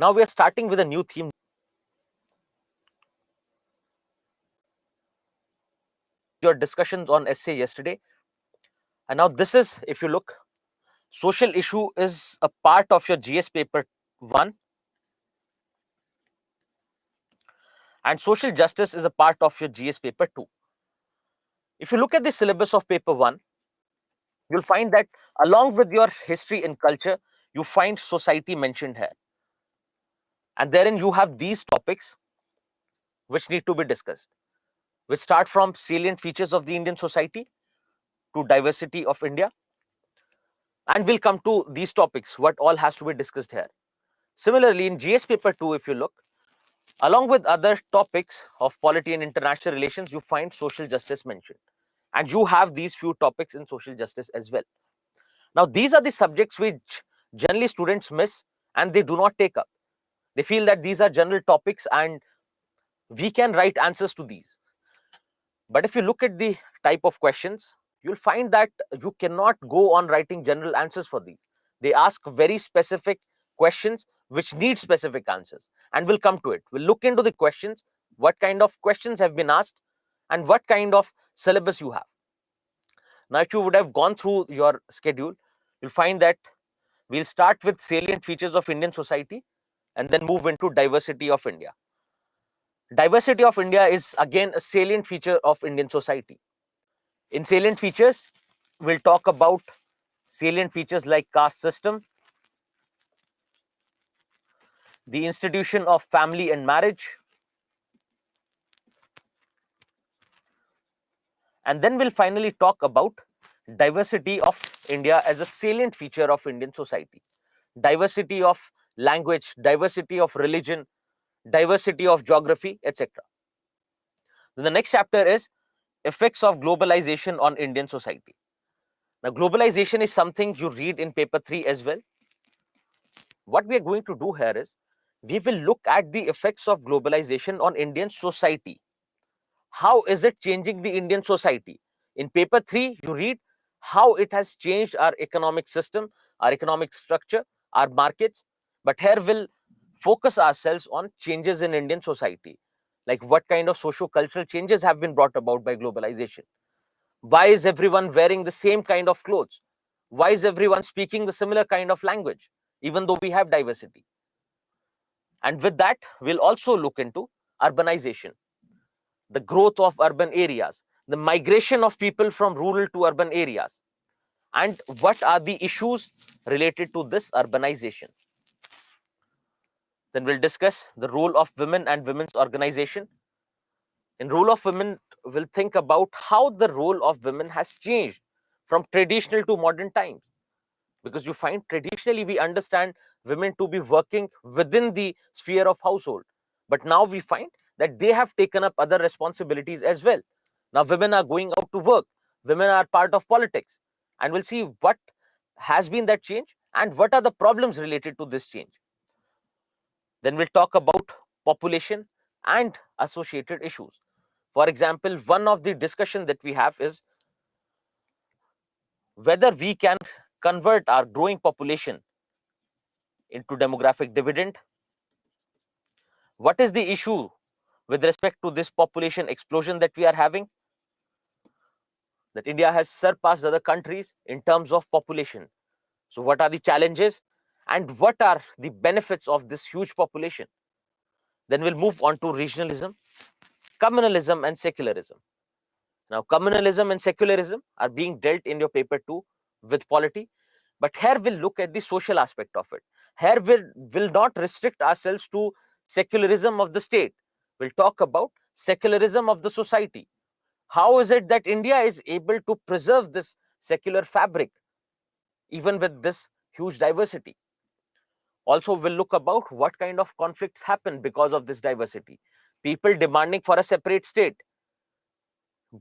Now we are starting with a new theme. Your discussions on essay yesterday. And now this is, if you look, social issue is a part of your GS paper 1 and social justice is a part of your GS paper 2. If you look at the syllabus of paper 1, you'll find that along with your history and culture, you find society mentioned here. And therein you have these topics which need to be discussed, which start from salient features of the Indian society to diversity of India. And we'll come to these topics, what all has to be discussed here. Similarly, in GS paper 2, if you look, along with other topics of polity and international relations, you find social justice mentioned. And you have these few topics in social justice as well. Now, these are the subjects which generally students miss and they do not take up. They feel that these are general topics and we can write answers to these. But if you look at the type of questions, you'll find that you cannot go on writing general answers for these. They ask very specific questions which need specific answers. And we'll come to it. We'll look into the questions, what kind of questions have been asked, and what kind of syllabus you have. Now, if you would have gone through your schedule, you'll find that we'll start with salient features of Indian society and then move into diversity of India. Diversity of India is again a salient feature of Indian society. In salient features, we'll talk about salient features like caste system, the institution of family and marriage, and then we'll finally talk about diversity of India as a salient feature of Indian society. Diversity of language, diversity of religion, diversity of geography, etc. Then the next chapter is effects of globalization on Indian society. Now, globalization is something you read in paper 3 as well. What we are going to do here is we will look at the effects of globalization on Indian society. How is it changing the Indian society? In paper 3, you read how it has changed our economic system, our economic structure, our markets. But here we'll focus ourselves on changes in Indian society, like what kind of socio-cultural changes have been brought about by globalization. Why is everyone wearing the same kind of clothes? Why is everyone speaking the similar kind of language, even though we have diversity? And with that, we'll also look into urbanization, the growth of urban areas, the migration of people from rural to urban areas, and what are the issues related to this urbanization. Then we'll discuss the role of women and women's organization. In role of women, we'll think about how the role of women has changed from traditional to modern times. Because you find traditionally we understand women to be working within the sphere of household. But now we find that they have taken up other responsibilities as well. Now women are going out to work. Women are part of politics. And we'll see what has been that change and what are the problems related to this change. Then we'll talk about population and associated issues. For example, one of the discussion that we have is whether we can convert our growing population into demographic dividend. What is the issue with respect to this population explosion that we are having? That India has surpassed other countries in terms of population. So what are the challenges and what are the benefits of this huge population? Then we'll move on to regionalism, communalism and secularism. Now, communalism and secularism are being dealt in your paper 2 with polity, but here we'll look at the social aspect of it. Here we will not restrict ourselves to secularism of the state. We'll talk about secularism of the society. How is it that India is able to preserve this secular fabric, even with this huge diversity? Also, we'll look about what kind of conflicts happen because of this diversity. People demanding for a separate state,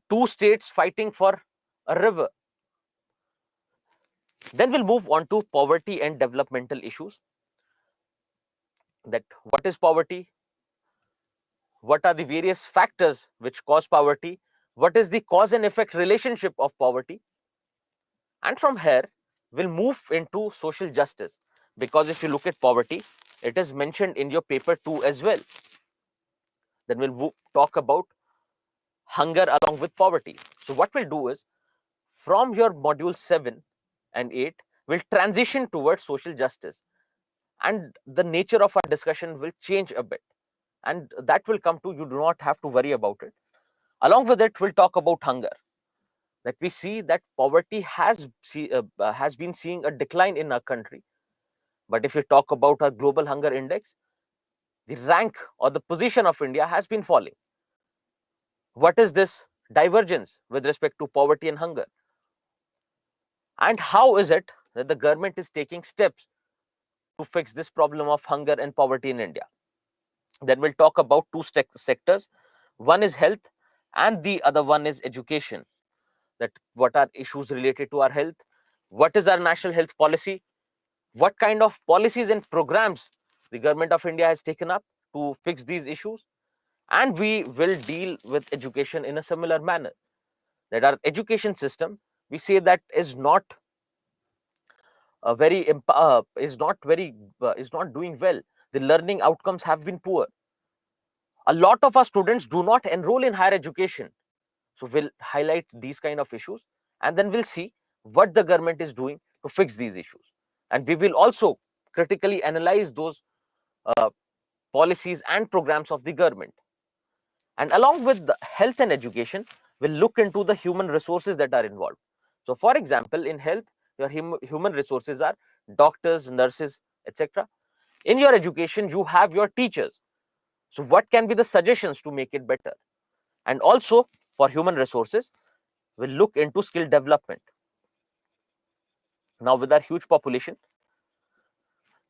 two states fighting for a river. Then we'll move on to poverty and developmental issues. That what is poverty? What are the various factors which cause poverty? What is the cause and effect relationship of poverty? And from here, we'll move into social justice. Because if you look at poverty, It is mentioned in your paper 2 as well. Then we'll talk about hunger along with poverty. So what we'll do is, from your module 7 and 8, we'll transition towards social justice, and the nature of our discussion will change a bit, and that will come to, you do not have to worry about it. Along with it, we'll talk about hunger, that we see that poverty has been seeing a decline in our country. But if we talk about our global hunger index, the rank or the position of India has been falling. What is this divergence with respect to poverty and hunger? And how is it that the government is taking steps to fix this problem of hunger and poverty in India? Then we'll talk about two sectors. One is health and the other one is education. That what are issues related to our health? What is our national health policy? What kind of policies and programs the government of India has taken up to fix these issues? And we will deal with education in a similar manner. That our education system, we say that is not is not doing well. The learning outcomes have been poor. A lot of our students do not enroll in higher education. So we'll highlight these kind of issues, and then we'll see what the government is doing to fix these issues. And we will also critically analyze those uh, policies and programs of the government. And along with the health and education, we'll look into the human resources that are involved. So for example, in health, your human resources are doctors, nurses, etc. In your education, you have your teachers. So what can be the suggestions to make it better? And also for human resources, we'll look into skill development. Now, with our huge population,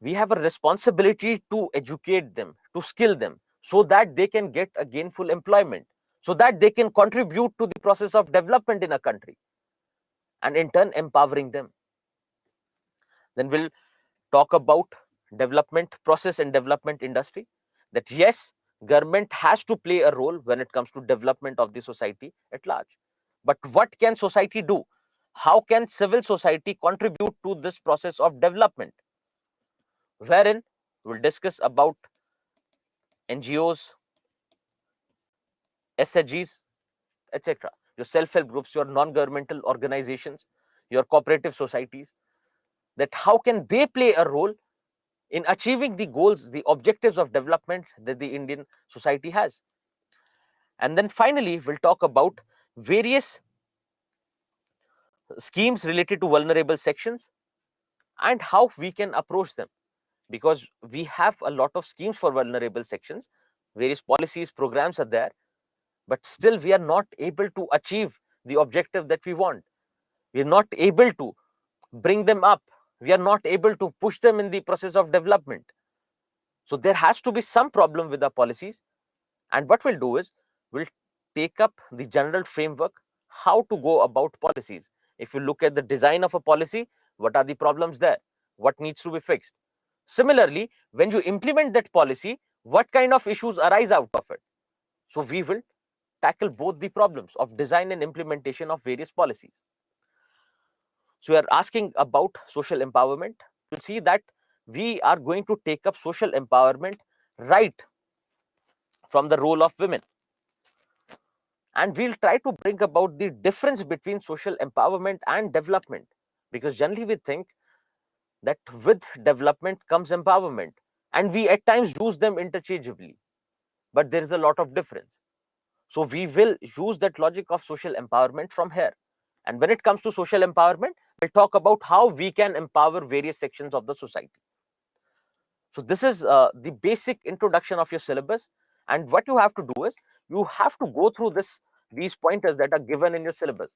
we have a responsibility to educate them, to skill them, so that they can get a gainful employment, so that they can contribute to the process of development in a country, and in turn empowering them. Then we'll talk about development process and development industry. That yes, government has to play a role when it comes to development of the society at large. But what can society do? How can civil society contribute to this process of development? Wherein we'll discuss about NGOs, SHGs, etc. Your self-help groups, your non-governmental organizations, your cooperative societies, that how can they play a role in achieving the goals, the objectives of development that the Indian society has. And then finally, we'll talk about various schemes related to vulnerable sections and how we can approach them, because we have a lot of schemes for vulnerable sections, various policies, programs are there, but still we are not able to achieve the objective that we want. We are not able to bring them up. We are not able to push them in the process of development. So there has to be some problem with the policies. And what we'll do is, we'll take up the general framework, how to go about policies. If you look at the design of a policy, what are the problems there? What needs to be fixed? Similarly, when you implement that policy, what kind of issues arise out of it? So we will tackle both the problems of design and implementation of various policies. So you are asking about social empowerment. You'll see that we are going to take up social empowerment right from the role of women. And we'll try to bring about the difference between social empowerment and development, because generally we think that with development comes empowerment, and we at times use them interchangeably, but there is a lot of difference. So we will use that logic of social empowerment from here. And when it comes to social empowerment, we'll talk about how we can empower various sections of the society. So this is the basic introduction of your syllabus. And what you have to do is, you have to go through these pointers that are given in your syllabus.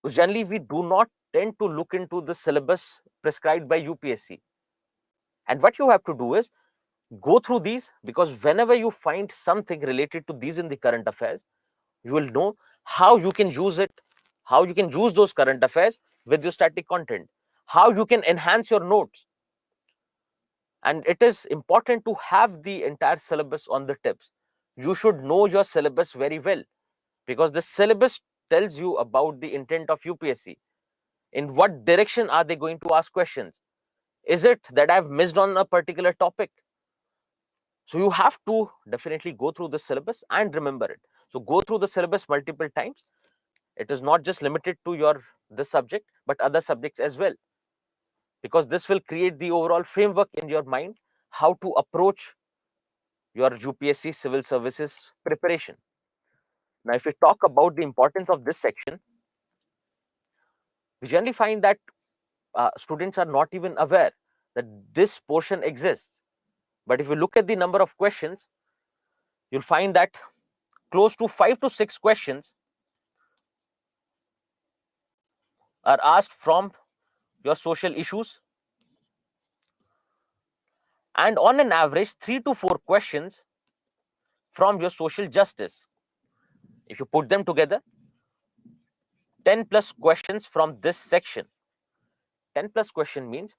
So generally, we do not tend to look into the syllabus prescribed by UPSC. And what you have to do is go through these, because whenever you find something related to these in the current affairs, you will know how you can use it, how you can use those current affairs with your static content, how you can enhance your notes. And it is important to have the entire syllabus on the tips. You should know your syllabus very well, because the syllabus tells you about the intent of UPSC. In what direction are they going to ask questions? Is it that I've missed on a particular topic? So you have to definitely go through the syllabus and remember it. So go through the syllabus multiple times. It is not just limited to your this subject, but other subjects as well, because this will create the overall framework in your mind how to approach your UPSC civil services preparation. Now, if we talk about the importance of this section, we generally find that students are not even aware that this portion exists. But if you look at the number of questions, you'll find that close to 5 to 6 questions are asked from your social issues, and on an average 3 to 4 questions from your social justice. If you put them together, 10 plus questions from this section. 10 plus question means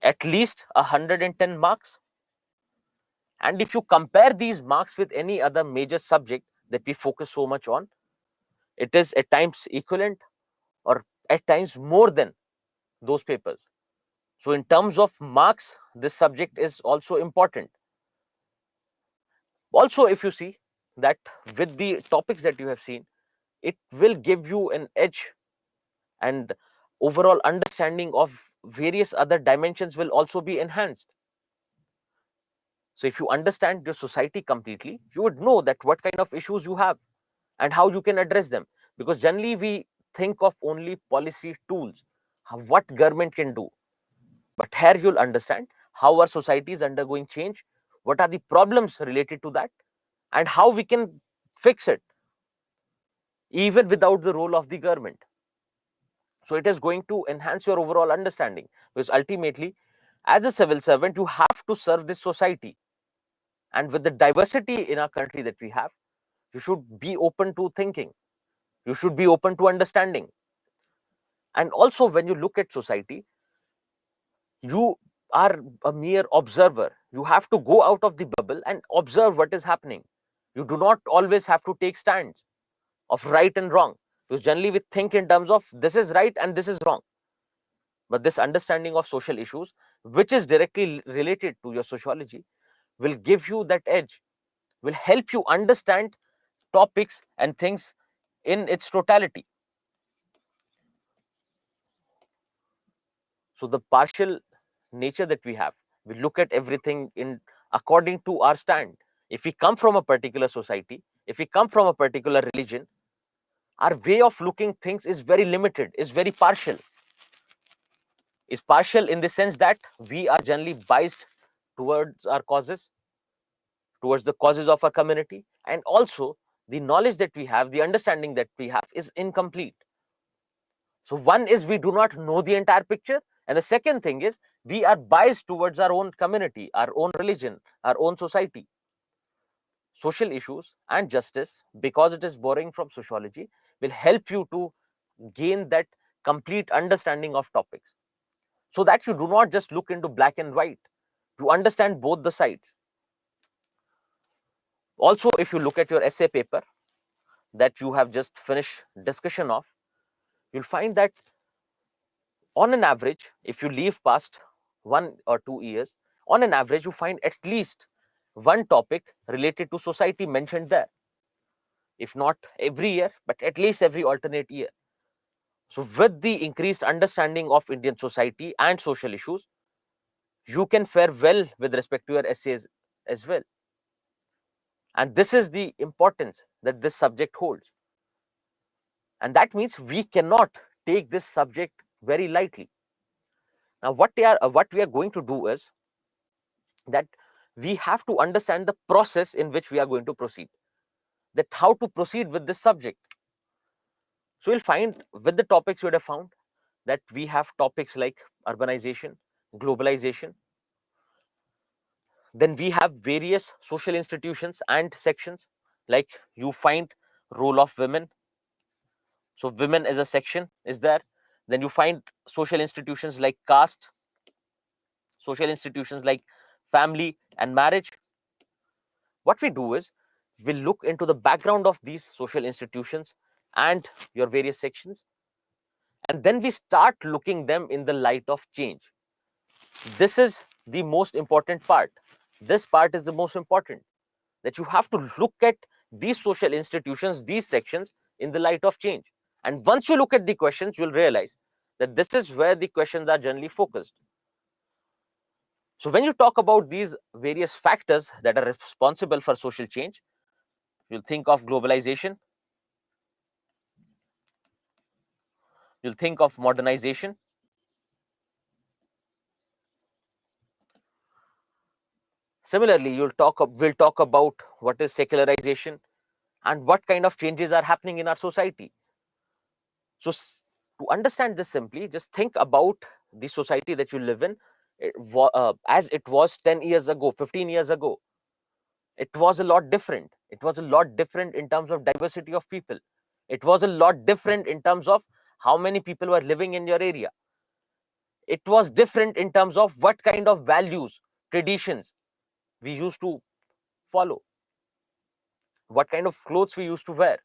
at least 110 marks. And if you compare these marks with any other major subject that we focus so much on, it is at times equivalent or at times more than those papers. So in terms of marks, this subject is also important. Also, if you see that with the topics that you have seen, it will give you an edge, and overall understanding of various other dimensions will also be enhanced. So if you understand your society completely, you would know that what kind of issues you have and how you can address them. Because generally we think of only policy tools, what government can do. But here you'll understand how our society is undergoing change, what are the problems related to that, and how we can fix it, even without the role of the government. So it is going to enhance your overall understanding, because ultimately, as a civil servant, you have to serve this society. And with the diversity in our country that we have, you should be open to thinking. You should be open to understanding. And also, when you look at society, you are a mere observer. You have to go out of the bubble and observe what is happening. You do not always have to take stands of right and wrong, because generally we think in terms of this is right and this is wrong. But this understanding of social issues, which is directly related to your sociology, will give you that edge, will help you understand topics and things in its totality. So the partial nature that we have, we look at everything in according to our stand. If we come from a particular society, if we come from a particular religion, our way of looking things is very limited, is very partial. Is partial in the sense that we are generally biased towards our causes, towards the causes of our community, and also the knowledge that we have, the understanding that we have is incomplete. So one is we do not know the entire picture, and the second thing is we are biased towards our own community, our own religion, our own society. Social issues and justice, because it is borrowing from sociology, will help you to gain that complete understanding of topics, so that you do not just look into black and white, you understand both the sides. Also, if you look at your essay paper that you have just finished discussion of, you'll find that on an average, if you leave past 1 or 2 years, on an average, you find at least one topic related to society mentioned there. If not every year, but at least every alternate year. So with the increased understanding of Indian society and social issues, you can fare well with respect to your essays as well. And this is the importance that this subject holds. And that means we cannot take this subject very lightly. Now, what we are going to do is that we have to understand the process in which we are going to proceed, that how to proceed with this subject. So you'll find with the topics you would have found that we have topics like urbanization, globalization. Then we have various social institutions and sections, like you find role of women. So women as a section is there. Then you find social institutions like caste, social institutions like family and marriage. What we do is we look into the background of these social institutions and your various sections, and then we start looking them in the light of change. This is the most important part. This part is the most important, that you have to look at these social institutions, these sections, in the light of change. And once you look at the questions, you'll realize that this is where the questions are generally focused. So when you talk about these various factors that are responsible for social change, you'll think of globalization, you'll think of modernization, similarly we'll talk about what is secularization and what kind of changes are happening in our society. So to understand this simply, just think about the society that you live in. As it was 10 years ago, 15 years ago, it was a lot different. It was a lot different in terms of diversity of people. It was a lot different in terms of how many people were living in your area. It was different in terms of what kind of values, traditions we used to follow, what kind of clothes we used to wear,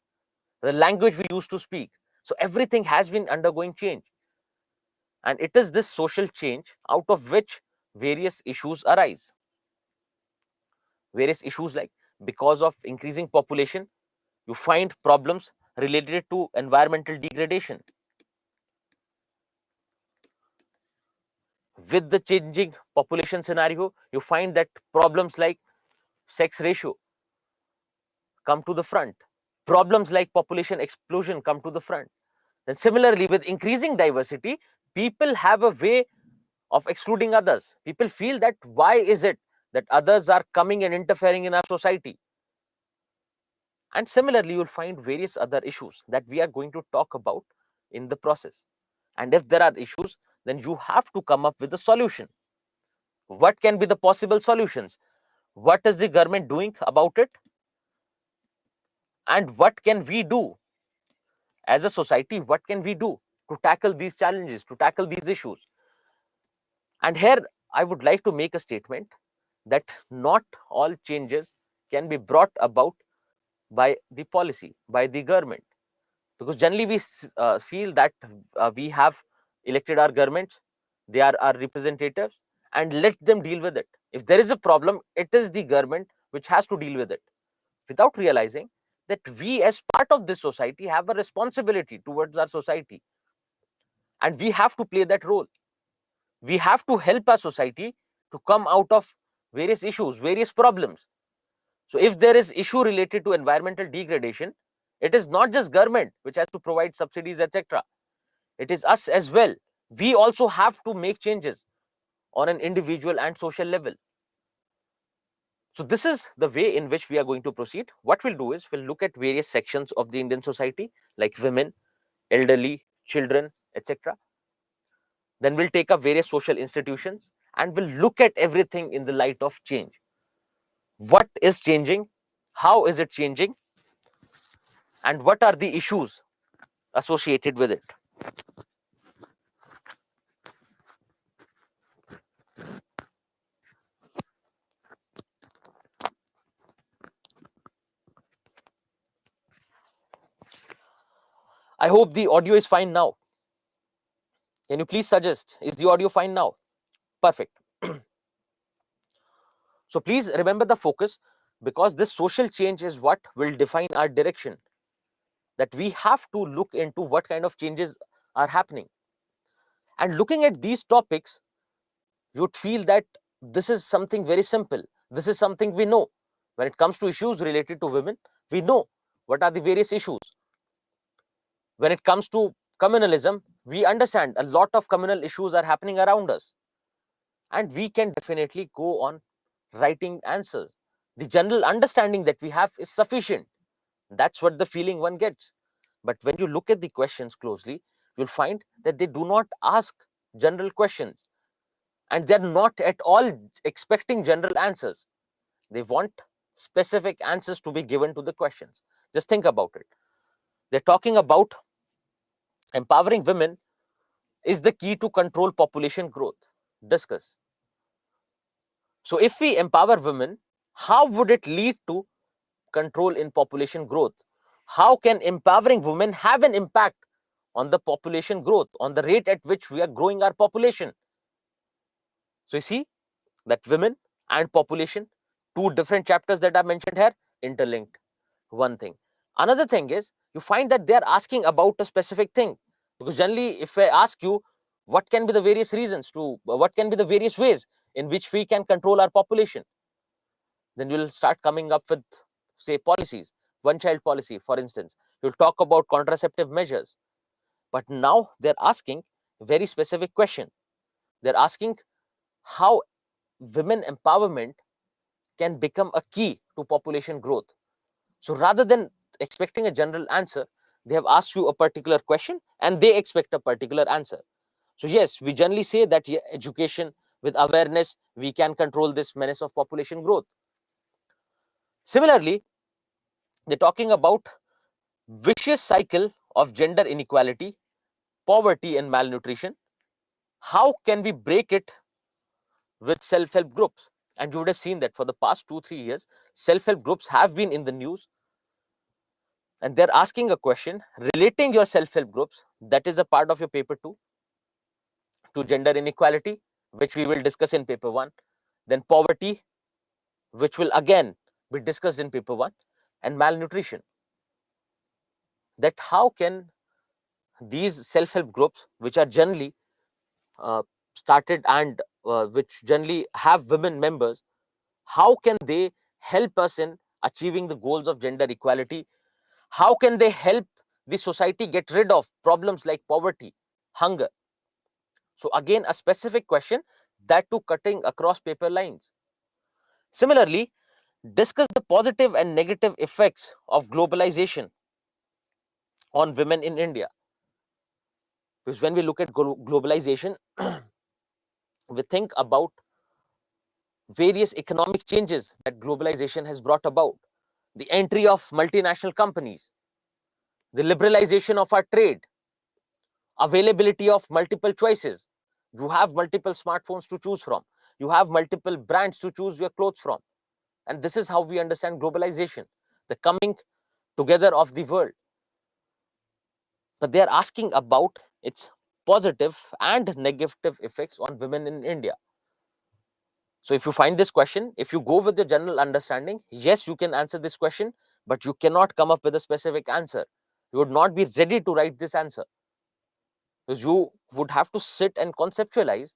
the language we used to speak. So everything has been undergoing change. And it is this social change out of which various issues arise. Various issues like, because of increasing population, you find problems related to environmental degradation. With the changing population scenario, you find that problems like sex ratio come to the front. Problems like population explosion come to the front. And similarly, with increasing diversity, people have a way of excluding others. People feel that why is it that others are coming and interfering in our society? And similarly, you'll find various other issues that we are going to talk about in the process. And if there are issues, then you have to come up with a solution. What can be the possible solutions? What is the government doing about it? And what can we do as a society? What can we do to tackle these challenges, to tackle these issues? And here I would like to make a statement that not all changes can be brought about by the policy, by the government. Because generally we feel that we have elected our governments, they are our representatives, and let them deal with it. If there is a problem, it is the government which has to deal with it, without realizing that we as part of this society have a responsibility towards our society, and we have to play that role. We have to help our society to come out of various issues, various problems. So if there is issue related to environmental degradation, it is not just government which has to provide subsidies, etc. It is us as well. We also have to make changes on an individual and social level. So this is the way in which we are going to proceed. What we'll do is we'll look at various sections of the Indian society, like women, elderly, children, etc. Then we'll take up various social institutions and we'll look at everything in the light of change. What is changing? How is it changing? And what are the issues associated with it? I hope the audio is fine now. Can you please suggest, is the audio fine now? Perfect. So please remember the focus, because this social change is what will define our direction. That we have to look into what kind of changes are happening. And looking at these topics, you'd feel that this is something very simple. This is something we know. When it comes to issues related to women, we know what are the various issues. When it comes to communalism, we understand a lot of communal issues are happening around us. And we can definitely go on writing answers. The general understanding that we have is sufficient. That's what the feeling one gets. But when you look at the questions closely, you'll find that they do not ask general questions. And they're not at all expecting general answers. They want specific answers to be given to the questions. Just think about it. They're talking about empowering women is the key to control population growth. Discuss. So if we empower women, how would it lead to control in population growth? How can empowering women have an impact on the population growth, on the rate at which we are growing our population. So you see that women and population, two different chapters that are mentioned here, interlinked. One thing. Another thing is, you find that they are asking about a specific thing, because generally if I ask you what can be the various reasons to, what can be the various ways in which we can control our population, then you'll start coming up with, say, policies. One child policy, for instance. You'll talk about contraceptive measures. But now they're asking a very specific question. They're asking how women empowerment can become a key to population growth. So rather than expecting a general answer, they have asked you a particular question and they expect a particular answer. So yes, we generally say that education with awareness, we can control this menace of population growth. Similarly, they're talking about vicious cycle of gender inequality, poverty and malnutrition. How can we break it with self-help groups? And you would have seen that for the past 2-3 years, self-help groups have been in the news, and they're asking a question relating your self-help groups, that is a part of your paper 2, to gender inequality, which we will discuss in paper 1, then poverty, which will again be discussed in paper 1, and malnutrition. That how can these self-help groups, which are generally started and which generally have women members, how can they help us in achieving the goals of gender equality? How can they help the society get rid of problems like poverty, hunger? So again, a specific question, that too cutting across paper lines. Similarly, discuss the positive and negative effects of globalization on women in India. Because when we look at globalization, we think about various economic changes that globalization has brought about, the entry of multinational companies, the liberalization of our trade, availability of multiple choices. You have multiple smartphones to choose from. You have multiple brands to choose your clothes from. And this is how we understand globalization, the coming together of the world. But they are asking about its positive and negative effects on women in India. So if you find this question, if you go with the general understanding, yes, you can answer this question, but you cannot come up with a specific answer. You would not be ready to write this answer, because you would have to sit and conceptualize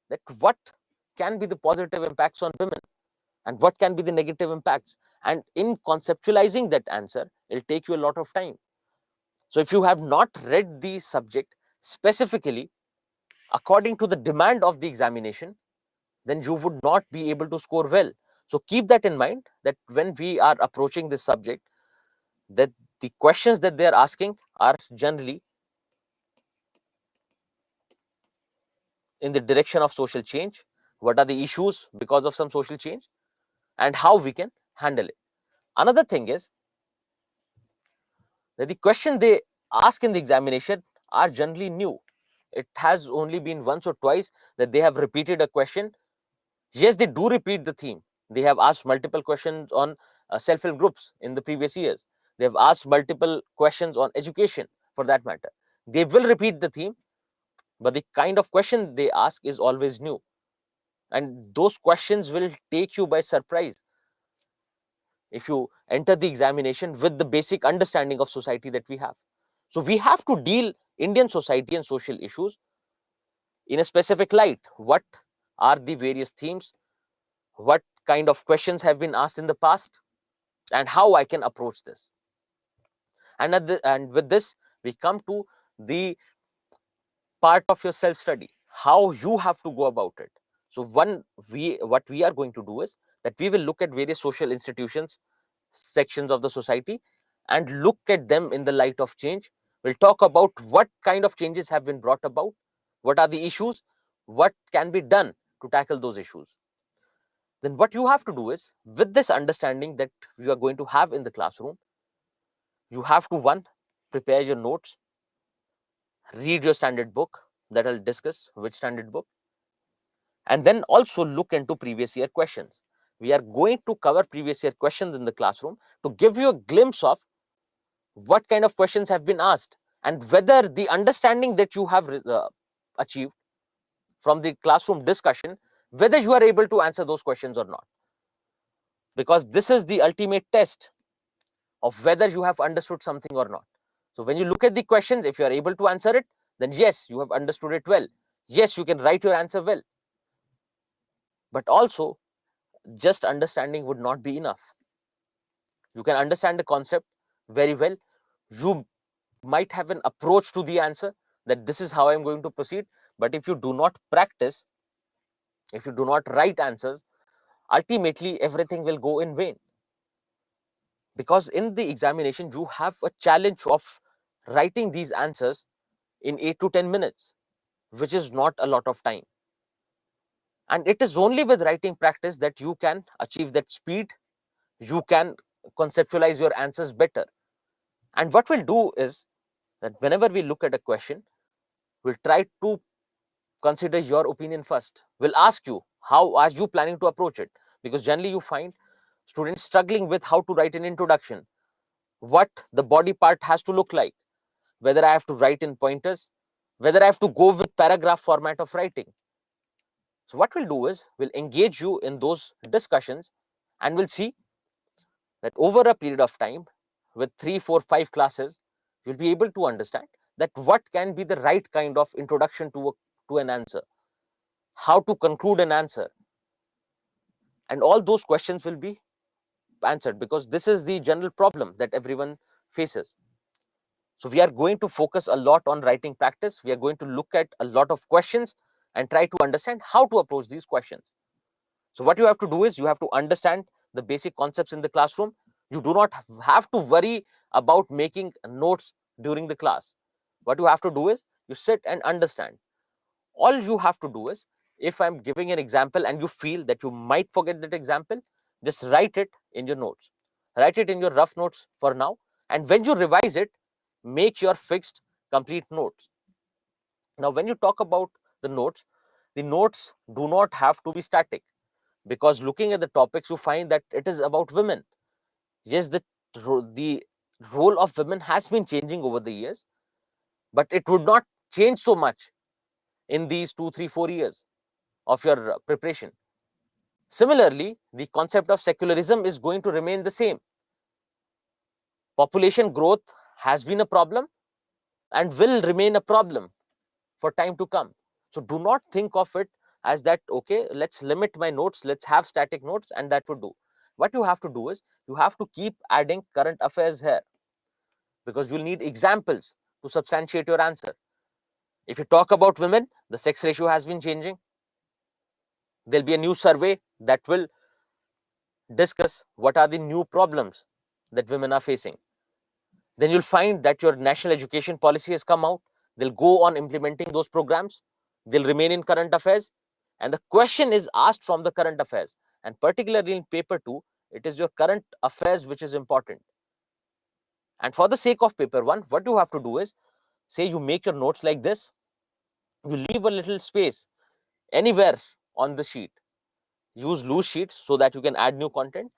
that what can be the positive impacts on women and what can be the negative impacts. And in conceptualizing that answer, it'll take you a lot of time. So if you have not read the subject specifically according to the demand of the examination, then you would not be able to score well. So keep that in mind, that when we are approaching this subject, that the questions that they are asking are generally in the direction of social change. What are the issues because of some social change and how we can handle it. Another thing is that the question they ask in the examination are generally new. It has only been once or twice that they have repeated a question. Yes, they do repeat the theme. They have asked multiple questions on self-help groups in the previous years. They have asked multiple questions on education, for that matter. They will repeat the theme, but the kind of question they ask is always new. And those questions will take you by surprise if you enter the examination with the basic understanding of society that we have. So we have to deal Indian society and social issues in a specific light. What are the various themes? What kind of questions have been asked in the past? And how I can approach this? And with this, we come to the part of your self-study, how you have to go about it. So what we are going to do is that we will look at various social institutions, sections of the society, and look at them in the light of change. We'll talk about what kind of changes have been brought about, what are the issues, what can be done to tackle those issues. Then what you have to do is, with this understanding that you are going to have in the classroom, you have to, one, prepare your notes, read your standard book, that I'll discuss which standard book, and then also look into previous year questions. We are going to cover previous year questions in the classroom to give you a glimpse of what kind of questions have been asked and whether the understanding that you have achieved from the classroom discussion, whether you are able to answer those questions or not. Because this is the ultimate test of whether you have understood something or not. So when you look at the questions, if you are able to answer it, then yes, you have understood it well. Yes, you can write your answer well. But also, just understanding would not be enough. You can understand the concept very well. You might have an approach to the answer that this is how I'm going to proceed. But if you do not practice, if you do not write answers, ultimately everything will go in vain. Because in the examination, you have a challenge of writing these answers in 8 to 10 minutes, which is not a lot of time. And it is only with writing practice that you can achieve that speed, you can conceptualize your answers better. And what we'll do is that whenever we look at a question, we'll try to consider your opinion first. We'll ask you, how are you planning to approach it? Because generally you find students struggling with how to write an introduction, what the body part has to look like, whether I have to write in pointers, whether I have to go with paragraph format of writing. So what we'll do is we'll engage you in those discussions, and we'll see that over a period of time with 3, 4, 5 classes, you'll be able to understand that what can be the right kind of introduction to an answer, how to conclude an answer, and all those questions will be answered, because this is the general problem that everyone faces. So we are going to focus a lot on writing practice. We are going to look at a lot of questions and try to understand how to approach these questions. So what you have to do is you have to understand the basic concepts in the classroom. You do not have to worry about making notes during the class. What you have to do is you sit and understand. All you have to do is, if I'm giving an example and you feel that you might forget that example, just write it in your notes. Write it in your rough notes for now. And when you revise it, make your fixed, complete notes. Now, when you talk about the notes do not have to be static, because looking at the topics, you find that it is about women. Yes, the role of women has been changing over the years, but it would not change so much in these 2, 3, 4 years of your preparation. Similarly, the concept of secularism is going to remain the same. Population growth has been a problem and will remain a problem for time to come. So do not think of it as that, okay, let's limit my notes, let's have static notes, and that would do. What you have to do is you have to keep adding current affairs here, because you'll need examples to substantiate your answer. If you talk about women, the sex ratio has been changing. There'll be a new survey that will discuss what are the new problems that women are facing. Then you'll find that your national education policy has come out. They'll go on implementing those programs. They'll remain in current affairs. And the question is asked from the current affairs. And particularly in paper 2, it is your current affairs which is important. And for the sake of paper 1, what you have to do is, say you make your notes like this. You leave a little space anywhere on the sheet. Use loose sheets so that you can add new content.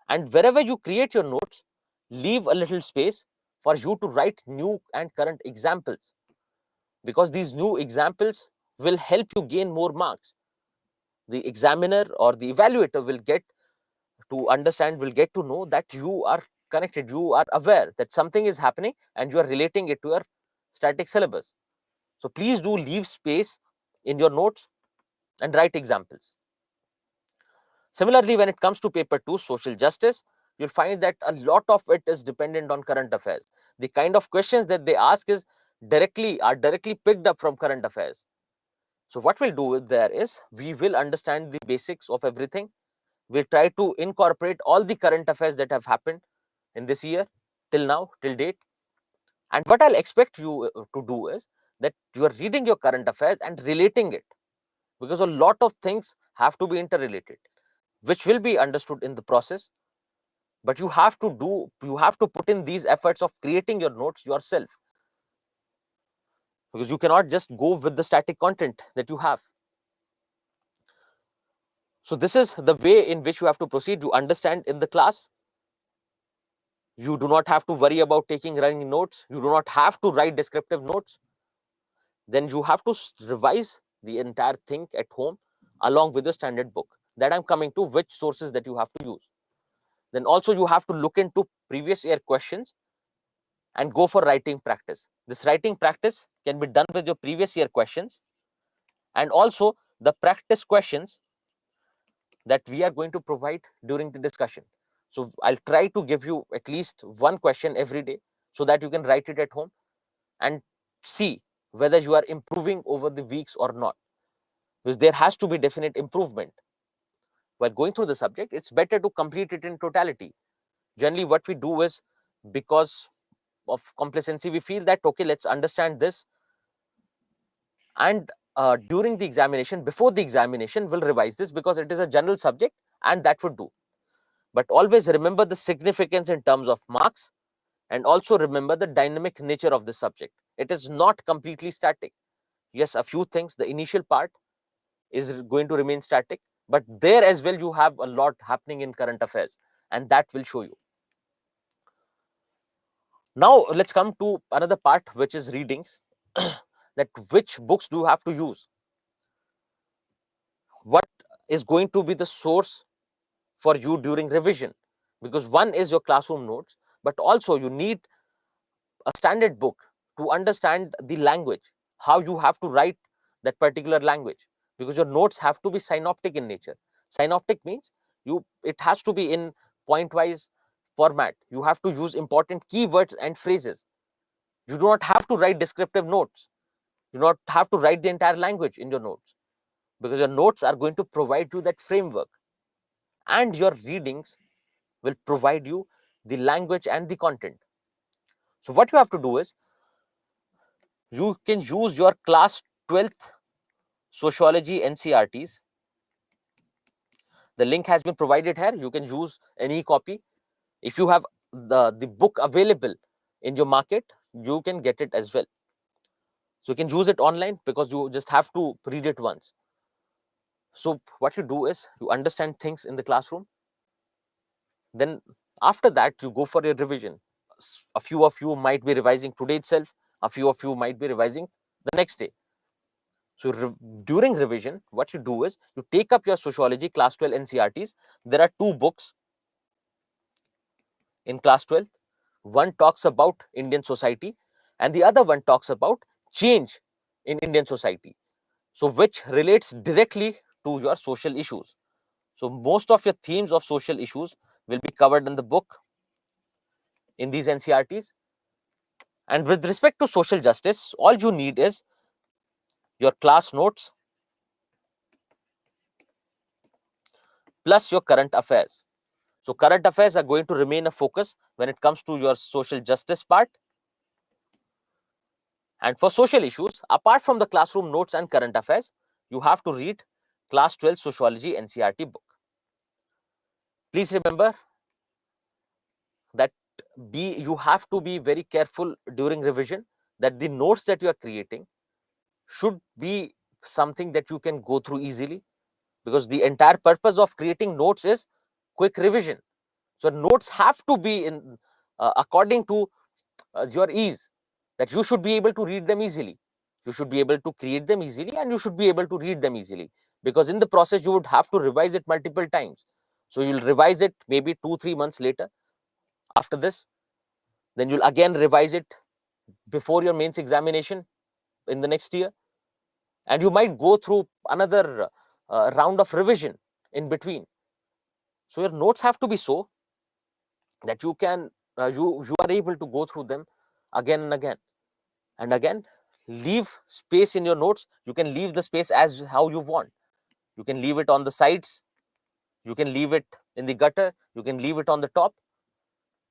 And wherever you create your notes, leave a little space for you to write new and current examples, because these new examples will help you gain more marks. The examiner or the evaluator will get to understand, will get to know that you are connected, you are aware that something is happening and you are relating it to your static syllabus. So please do leave space in your notes and write examples. Similarly, when it comes to paper 2, social justice, you'll find that a lot of it is dependent on current affairs. The kind of questions that they ask are directly picked up from current affairs. So what we'll do there is we will understand the basics of everything. We'll try to incorporate all the current affairs that have happened in this year till now, till date. And what I'll expect you to do is that you are reading your current affairs and relating it, because a lot of things have to be interrelated, which will be understood in the process. But you have to put in these efforts of creating your notes yourself, because you cannot just go with the static content that you have. So this is the way in which you have to proceed. You understand in the class, You do not have to worry about taking running notes. You do not have to write descriptive notes. Then you have to revise the entire thing at home along with the standard book. That I'm coming to, which sources that you have to use. Then also you have to look into previous year questions and go for writing practice. This writing practice can be done with your previous year questions and also the practice questions that we are going to provide during the discussion. So I'll try to give you at least one question every day so that you can write it at home and see whether you are improving over the weeks or not. Because there has to be definite improvement. While going through the subject, it's better to complete it in totality. Generally, what we do is, because of complacency, we feel that, okay, let's understand this. And during the examination, before the examination, we'll revise this because it is a general subject and that would do. But always remember the significance in terms of marks and also remember the dynamic nature of the subject. It is not completely static. Yes, a few things, the initial part is going to remain static, but there as well you have a lot happening in current affairs and that will show you. Now let's come to another part, which is readings. That which books do you have to use? What is going to be the source for you during revision? Because one is your classroom notes, but also you need a standard book to understand the language, how you have to write that particular language, because your notes have to be synoptic in nature. Synoptic means it has to be in point-wise format. You have to use important keywords and phrases. You do not have to write descriptive notes. You do not have to write the entire language in your notes, because your notes are going to provide you that framework, and your readings will provide you the language and the content. So what you have to do is, you can use your class 12th sociology NCRTs. The link has been provided here. You can use any copy. If you have the book available in your market, you can get it as well. So you can use it online because you just have to read it once. So what you do is, you understand things in the classroom. Then after that, you go for your revision. A few of you might be revising today itself. A few of you might be revising the next day. So during revision, what you do is, you take up your sociology class 12 NCRTs. There are two books in class 12. One talks about Indian society and the other one talks about change in Indian society. So which relates directly to your social issues. So most of your themes of social issues will be covered in the book in these NCRTs. And with respect to social justice, all you need is your class notes plus your current affairs. So current affairs are going to remain a focus when it comes to your social justice part. And for social issues, apart from the classroom notes and current affairs, you have to read class 12 sociology NCRT book. Please remember that you have to be very careful during revision, that the notes that you are creating should be something that you can go through easily, because the entire purpose of creating notes is quick revision. So notes have to be in according to your ease, that you should be able to read them easily. You should be able to create them easily and you should be able to read them easily, because in the process you would have to revise it multiple times. So you'll revise it maybe 2-3 months later after this. Then you'll again revise it before your mains examination in the next year. And you might go through another round of revision in between. So your notes have to be so that you can you are able to go through them again and again. And again, leave space in your notes. You can leave the space as how you want. You can leave it on the sides, you can leave it in the gutter, you can leave it on the top.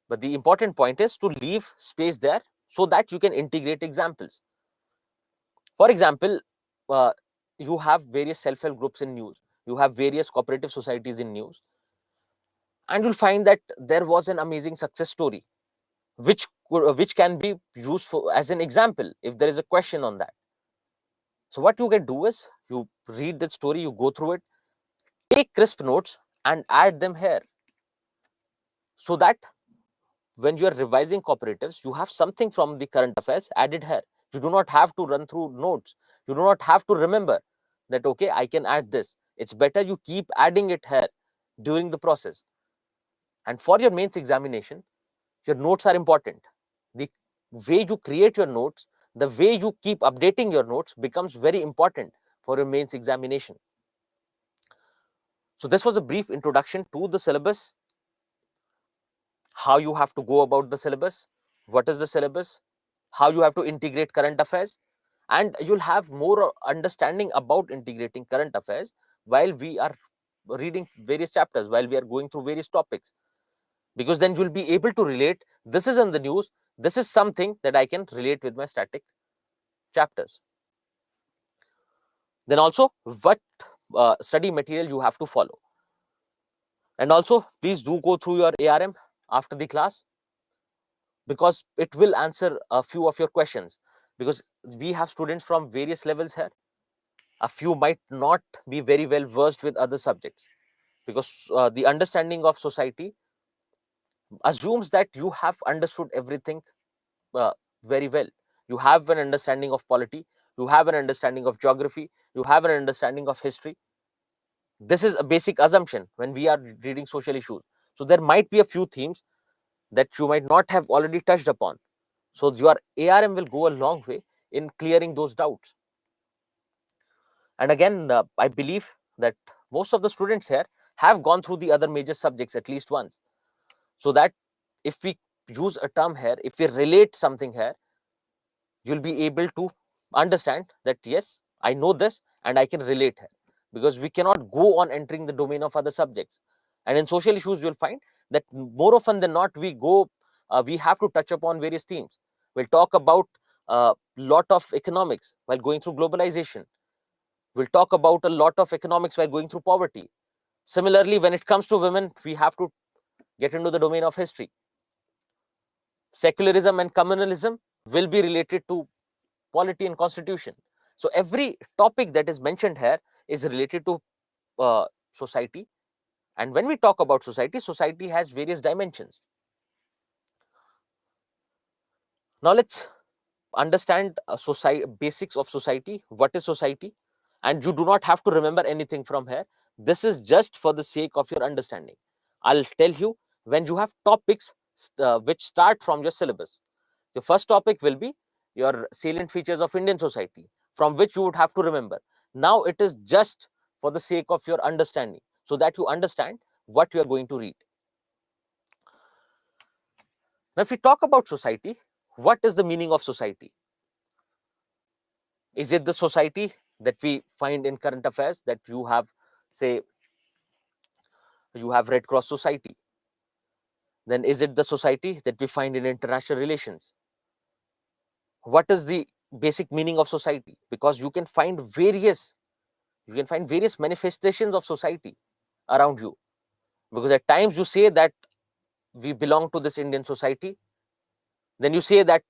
But the important point is to leave space there so that you can integrate examples. For example, you have various self-help groups in news, you have various cooperative societies in news, and you'll find that there was an amazing success story which can be used as an example if there is a question on that. So what you can do is, you read the story, you go through it, take crisp notes and add them here, so that when you are revising cooperatives, you have something from the current affairs added here. You do not have to run through notes. You do not have to remember that, okay, I can add this. It's better you keep adding it here during the process. And for your mains examination, your notes are important. The way you create your notes, the way you keep updating your notes becomes very important for your mains examination. So this was a brief introduction to the syllabus, how you have to go about the syllabus, what is the syllabus, how you have to integrate current affairs, and you'll have more understanding about integrating current affairs while we are reading various chapters, while we are going through various topics, because then you'll be able to relate, this is in the news, this is something that I can relate with my static chapters. Then also what study material you have to follow. And also please do go through your ARM after the class, because it will answer a few of your questions, because we have students from various levels here. A few might not be very well versed with other subjects, because the understanding of society assumes that you have understood everything very well. You have an understanding of polity, you have an understanding of geography, you have an understanding of history. This is a basic assumption when we are reading social issues. So there might be a few themes that you might not have already touched upon. So your ARM will go a long way in clearing those doubts. And again, I believe that most of the students here have gone through the other major subjects at least once, so that if we use a term here, if we relate something here, you'll be able to understand that, yes, I know this and I can relate here, because we cannot go on entering the domain of other subjects. And in social issues, you'll find that more often than not, we have to touch upon various themes. We'll talk about a lot of economics while going through globalization. We'll talk about a lot of economics while going through poverty. Similarly, when it comes to women, we have to get into the domain of history. Secularism and communalism will be related to polity and constitution. So every topic that is mentioned here is related to society. And when we talk about society, society has various dimensions. Now let's understand basics of society. What is society? And you do not have to remember anything from here. This is just for the sake of your understanding. I'll tell you when you have topics which start from your syllabus. The first topic will be your salient features of Indian society, from which you would have to remember. Now it is just for the sake of your understanding, so that you understand what you are going to read. Now, if we talk about society, what is the meaning of society? Is it the society that we find in current affairs, that you have, say, you have Red Cross Society? Then is it the society that we find in international relations? What is the basic meaning of society? Because you can find various manifestations of society around you, because at times you say that we belong to this Indian society, then you say that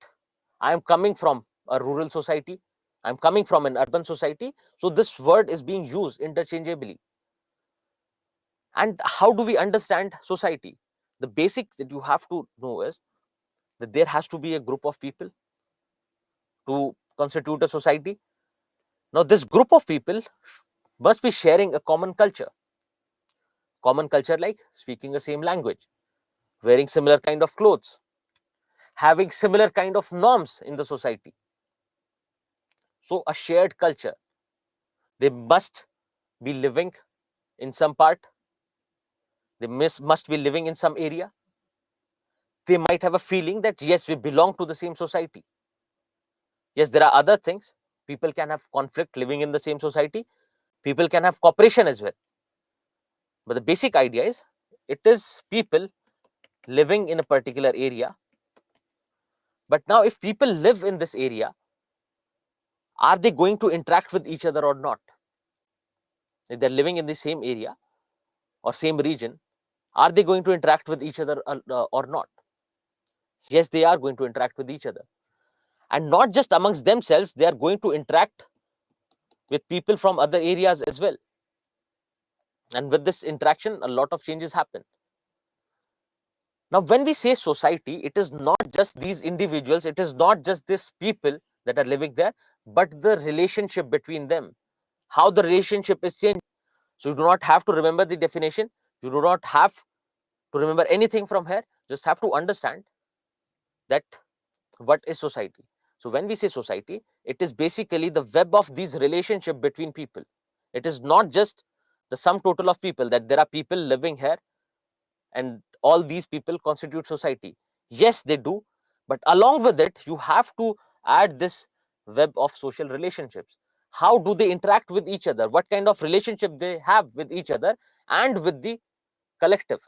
I am coming from a rural society, I'm coming from an urban society. So this word is being used interchangeably. And how do we understand society? The basic that you have to know is that there has to be a group of people to constitute a society. Now this group of people must be sharing a common culture like speaking the same language, wearing similar kind of clothes, having similar kind of norms in the society. So a shared culture. They must be living in some part. They must be living in some area. They might have a feeling that, yes, we belong to the same society. Yes, there are other things. People can have conflict living in the same society. People can have cooperation as well. But the basic idea is, it is people living in a particular area. But now, if people live in this area, are they going to interact with each other or not? If they're living in the same area or same region, are they going to interact with each other or not? Yes, they are going to interact with each other. And not just amongst themselves, they are going to interact with people from other areas as well. And with this interaction, a lot of changes happen. Now, when we say society, it is not just these individuals, it is not just these people that are living there, but the relationship between them, how the relationship is changed. So you do not have to remember the definition, you do not have to remember anything from here, just have to understand that what is society. So when we say society, it is basically the web of these relationship between people. It is not just the sum total of people, that there are people living here and all these people constitute society. Yes, they do, but along with it, you have to add this web of social relationships. How do they interact with each other? What kind of relationship they have with each other and with the collective?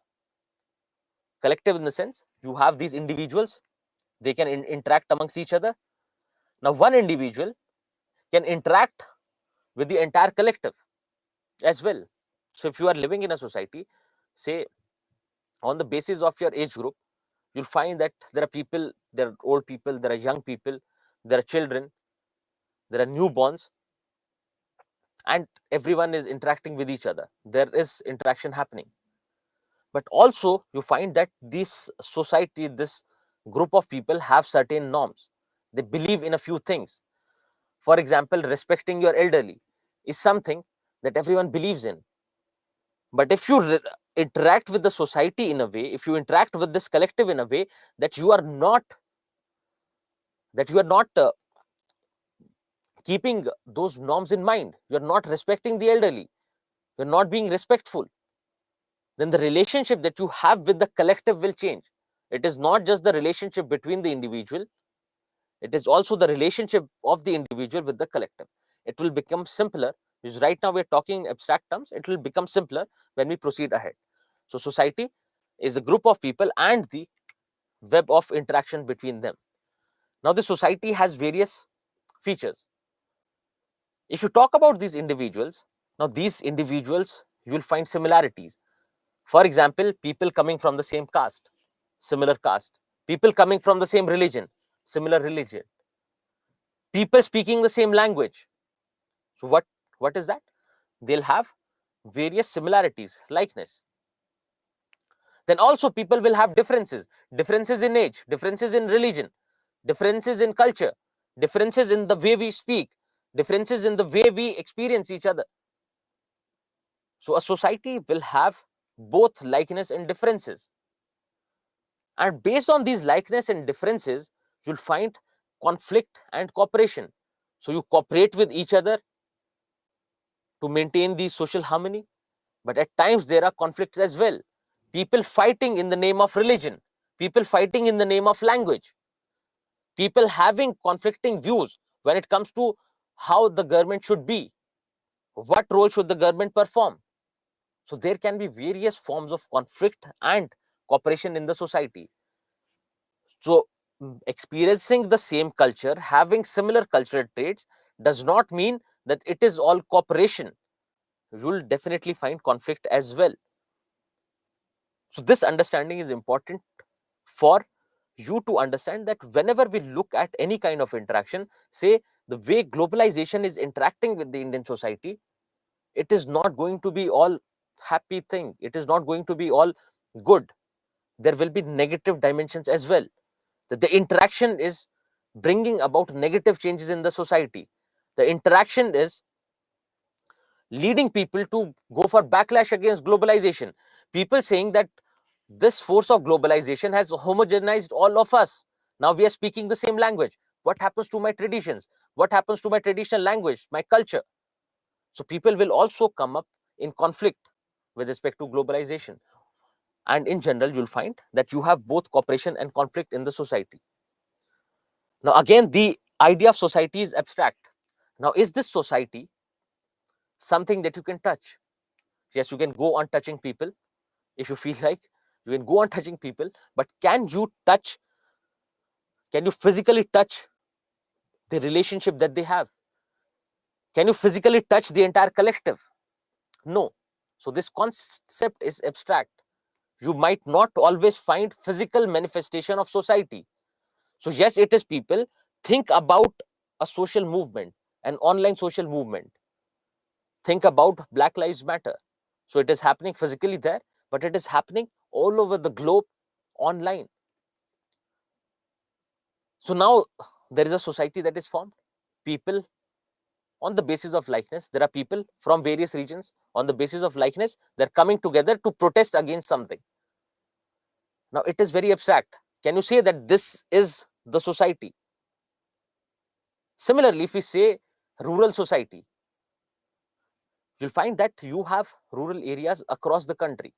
Collective in the sense, you have these individuals, they can interact amongst each other. Now, one individual can interact with the entire collective as well. So, if you are living in a society, say on the basis of your age group, you'll find that there are people, there are old people, there are young people, there are children, there are newborns, and everyone is interacting with each other. There is interaction happening. But also, you find that this society, this group of people have certain norms. They believe in a few things. For example, respecting your elderly is something that everyone believes in. But if you interact with the society in a way, if you interact with this collective in a way that you are not keeping those norms in mind, you're not respecting the elderly, you're not being respectful, then the relationship that you have with the collective will change. It is not just the relationship between the individual, it is also the relationship of the individual with the collective. It will become simpler, because right now we're talking abstract terms. It will become simpler when we proceed ahead. So society is a group of people and the web of interaction between them. Now, the society has various features. If you talk about these individuals, now these individuals, you will find similarities. For example, people coming from the same caste, similar caste. People coming from the same religion, similar religion. People speaking the same language. So what is that? They'll have various similarities, likeness. Then also people will have differences, differences in age, differences in religion, differences in culture, differences in the way we speak, differences in the way we experience each other. So a society will have both likeness and differences. And based on these likeness and differences, you'll find conflict and cooperation. So you cooperate with each other to maintain the social harmony, but at times there are conflicts as well. People fighting in the name of religion, people fighting in the name of language, people having conflicting views when it comes to how the government should be, what role should the government perform. So there can be various forms of conflict and cooperation in the society. So experiencing the same culture, having similar cultural traits does not mean that it is all cooperation. You will definitely find conflict as well. So this understanding is important for you to understand that whenever we look at any kind of interaction, say the way globalization is interacting with the Indian society, it is not going to be all happy thing. It is not going to be all good. There will be negative dimensions as well. That the interaction is bringing about negative changes in the society. The interaction is leading people to go for backlash against globalization. People saying that this force of globalization has homogenized all of us. Now we are speaking the same language. What happens to my traditions? What happens to my traditional language, my culture? So people will also come up in conflict with respect to globalization. And in general, you'll find that you have both cooperation and conflict in the society. Now, again, the idea of society is abstract. Now, is this society something that you can touch? Yes, you can go on touching people if you feel like. You can go on touching people, but can you touch, can you physically touch the relationship that they have? Can you physically touch the entire collective? No. So this concept is abstract. You might not always find physical manifestation of society. So yes, it is people. Think about a social movement, an online social movement. Think about Black Lives Matter. So it is happening physically there, but it is happening all over the globe, online. So now there is a society that is formed. People on the basis of likeness, there are people from various regions on the basis of likeness, they're coming together to protest against something. Now it is very abstract. Can you say that this is the society? Similarly, if we say rural society, you'll find that you have rural areas across the country.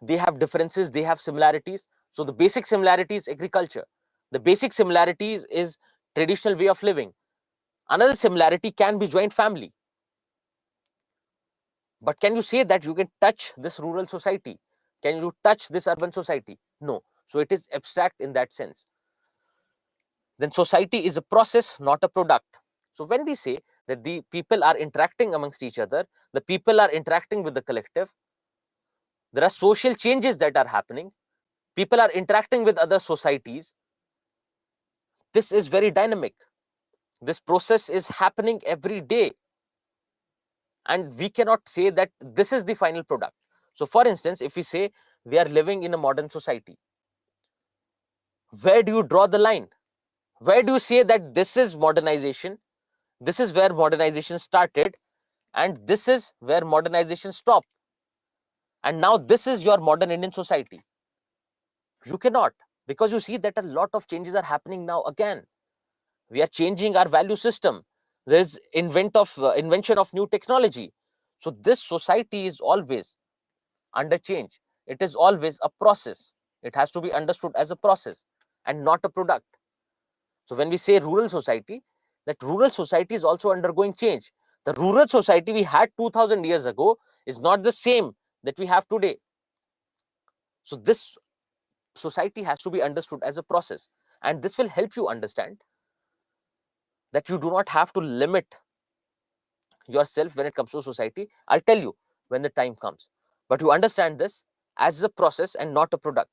They have differences, they have similarities. So the basic similarity is agriculture. The basic similarities is traditional way of living. Another similarity can be joint family. But can you say that you can touch this rural society? Can you touch this urban society? No. So it is abstract in that sense. Then society is a process, not a product. So when we say that the people are interacting amongst each other, the people are interacting with the collective, there are social changes that are happening, people are interacting with other societies. This is very dynamic. This process is happening every day. And we cannot say that this is the final product. So for instance, if we say we are living in a modern society, where do you draw the line? Where do you say that this is modernization? This is where modernization started, and this is where modernization stopped. And now this is your modern Indian society. You cannot, because you see that a lot of changes are happening now again. We are changing our value system. There is invention of new technology. So this society is always under change. It is always a process. It has to be understood as a process and not a product. So when we say rural society, that rural society is also undergoing change. The rural society we had 2000 years ago is not the same that we have today. So this society has to be understood as a process, and this will help you understand that you do not have to limit yourself when it comes to society. I'll tell you when the time comes, but you understand this as a process and not a product.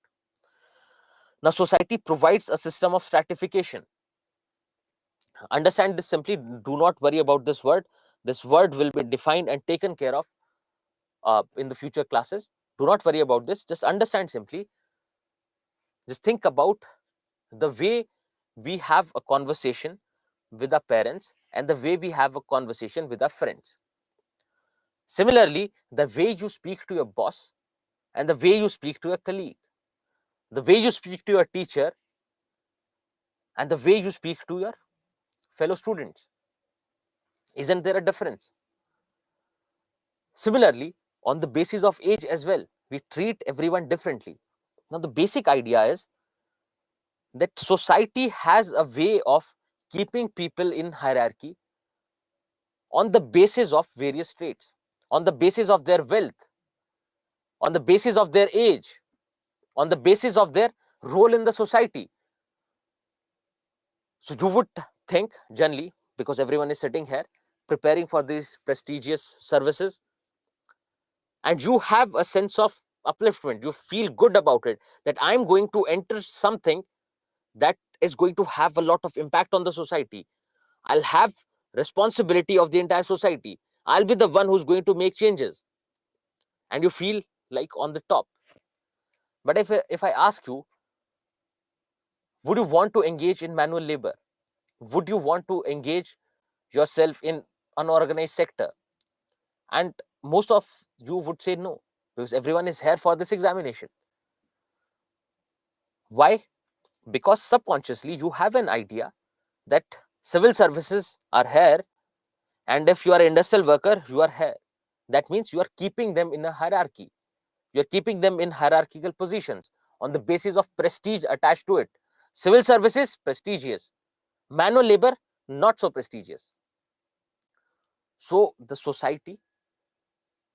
Now society provides a system of stratification. Understand this simply. Do not worry about this word. This word will be defined and taken care of in the future classes. Do not worry about this. Just understand simply. Just think about the way we have a conversation with our parents and the way we have a conversation with our friends. Similarly, the way you speak to your boss and the way you speak to a colleague, the way you speak to your teacher and the way you speak to your fellow students. Isn't there a difference? Similarly, on the basis of age as well, we treat everyone differently. Now, the basic idea is that society has a way of keeping people in hierarchy on the basis of various traits, on the basis of their wealth, on the basis of their age, on the basis of their role in the society. So you would think generally, because everyone is sitting here preparing for these prestigious services, and you have a sense of upliftment, you feel good about it, that I'm going to enter something that is going to have a lot of impact on the society. I'll have responsibility of the entire society. I'll be the one who's going to make changes. And you feel like on the top. But if I ask you, would you want to engage in manual labor? Would you want to engage yourself in unorganized sector? And most of you would say no, because everyone is here for this examination. Why? Because subconsciously you have an idea that civil services are here, and if you are an industrial worker, you are here. That means you are keeping them in a hierarchy. You are keeping them in hierarchical positions on the basis of prestige attached to it. Civil services, prestigious. Manual labor, not so prestigious. So the society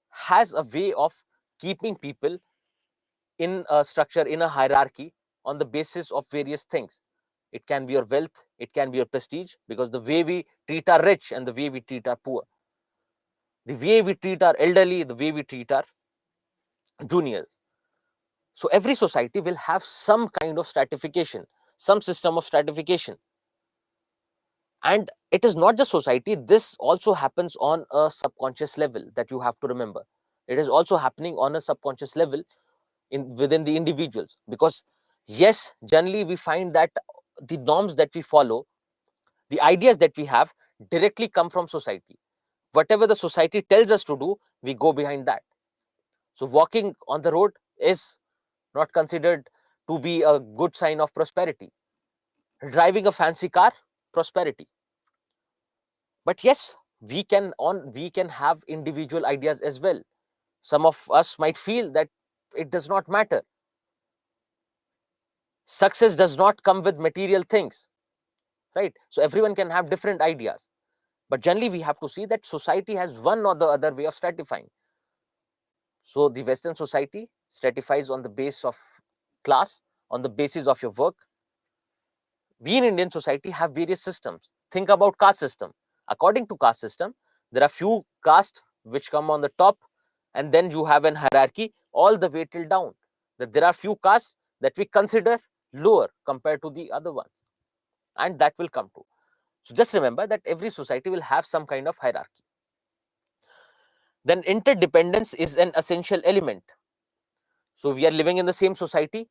has a way of keeping people in a structure, in a hierarchy, on the basis of various things. It can be your wealth, it can be your prestige, because the way we treat our rich and the way we treat our poor, the way we treat our elderly, the way we treat our juniors. So every society will have some kind of stratification, some system of stratification. And it is not just society, this also happens on a subconscious level, that you have to remember. It is also happening on a subconscious level, within the individuals. Because yes, generally we find that the norms that we follow, the ideas that we have, directly come from society. Whatever the society tells us to do, we go behind that. So walking on the road is not considered to be a good sign of prosperity. Driving a fancy car, prosperity. But yes, we can have individual ideas as well. Some of us might feel that it does not matter. Success does not come with material things, right? So everyone can have different ideas. But generally, we have to see that society has one or the other way of stratifying. So the Western society stratifies on the basis of class, on the basis of your work. We in Indian society have various systems. Think about caste system. According to caste system, there are few castes which come on the top, and then you have an hierarchy all the way till down. That there are few castes that we consider lower compared to the other ones, and that will come to. So just remember that every society will have some kind of hierarchy. Then interdependence is an essential element. So we are living in the same society.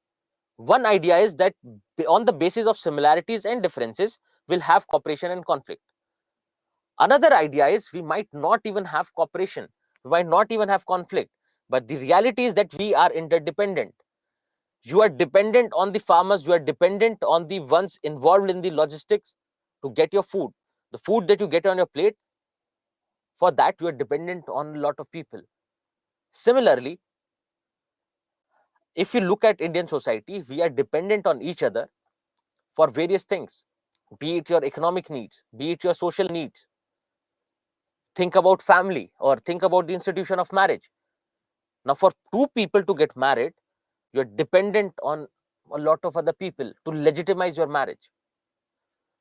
One idea is that on the basis of similarities and differences, we'll have cooperation and conflict. Another idea is we might not even have cooperation, we might not even have conflict, but the reality is that we are interdependent. You are dependent on the farmers, you are dependent on the ones involved in the logistics to get your food. The food that you get on your plate, for that you are dependent on a lot of people. Similarly, if you look at Indian society, we are dependent on each other for various things, be it your economic needs, be it your social needs. Think about family or think about the institution of marriage. Now, for two people to get married, you're dependent on a lot of other people to legitimize your marriage.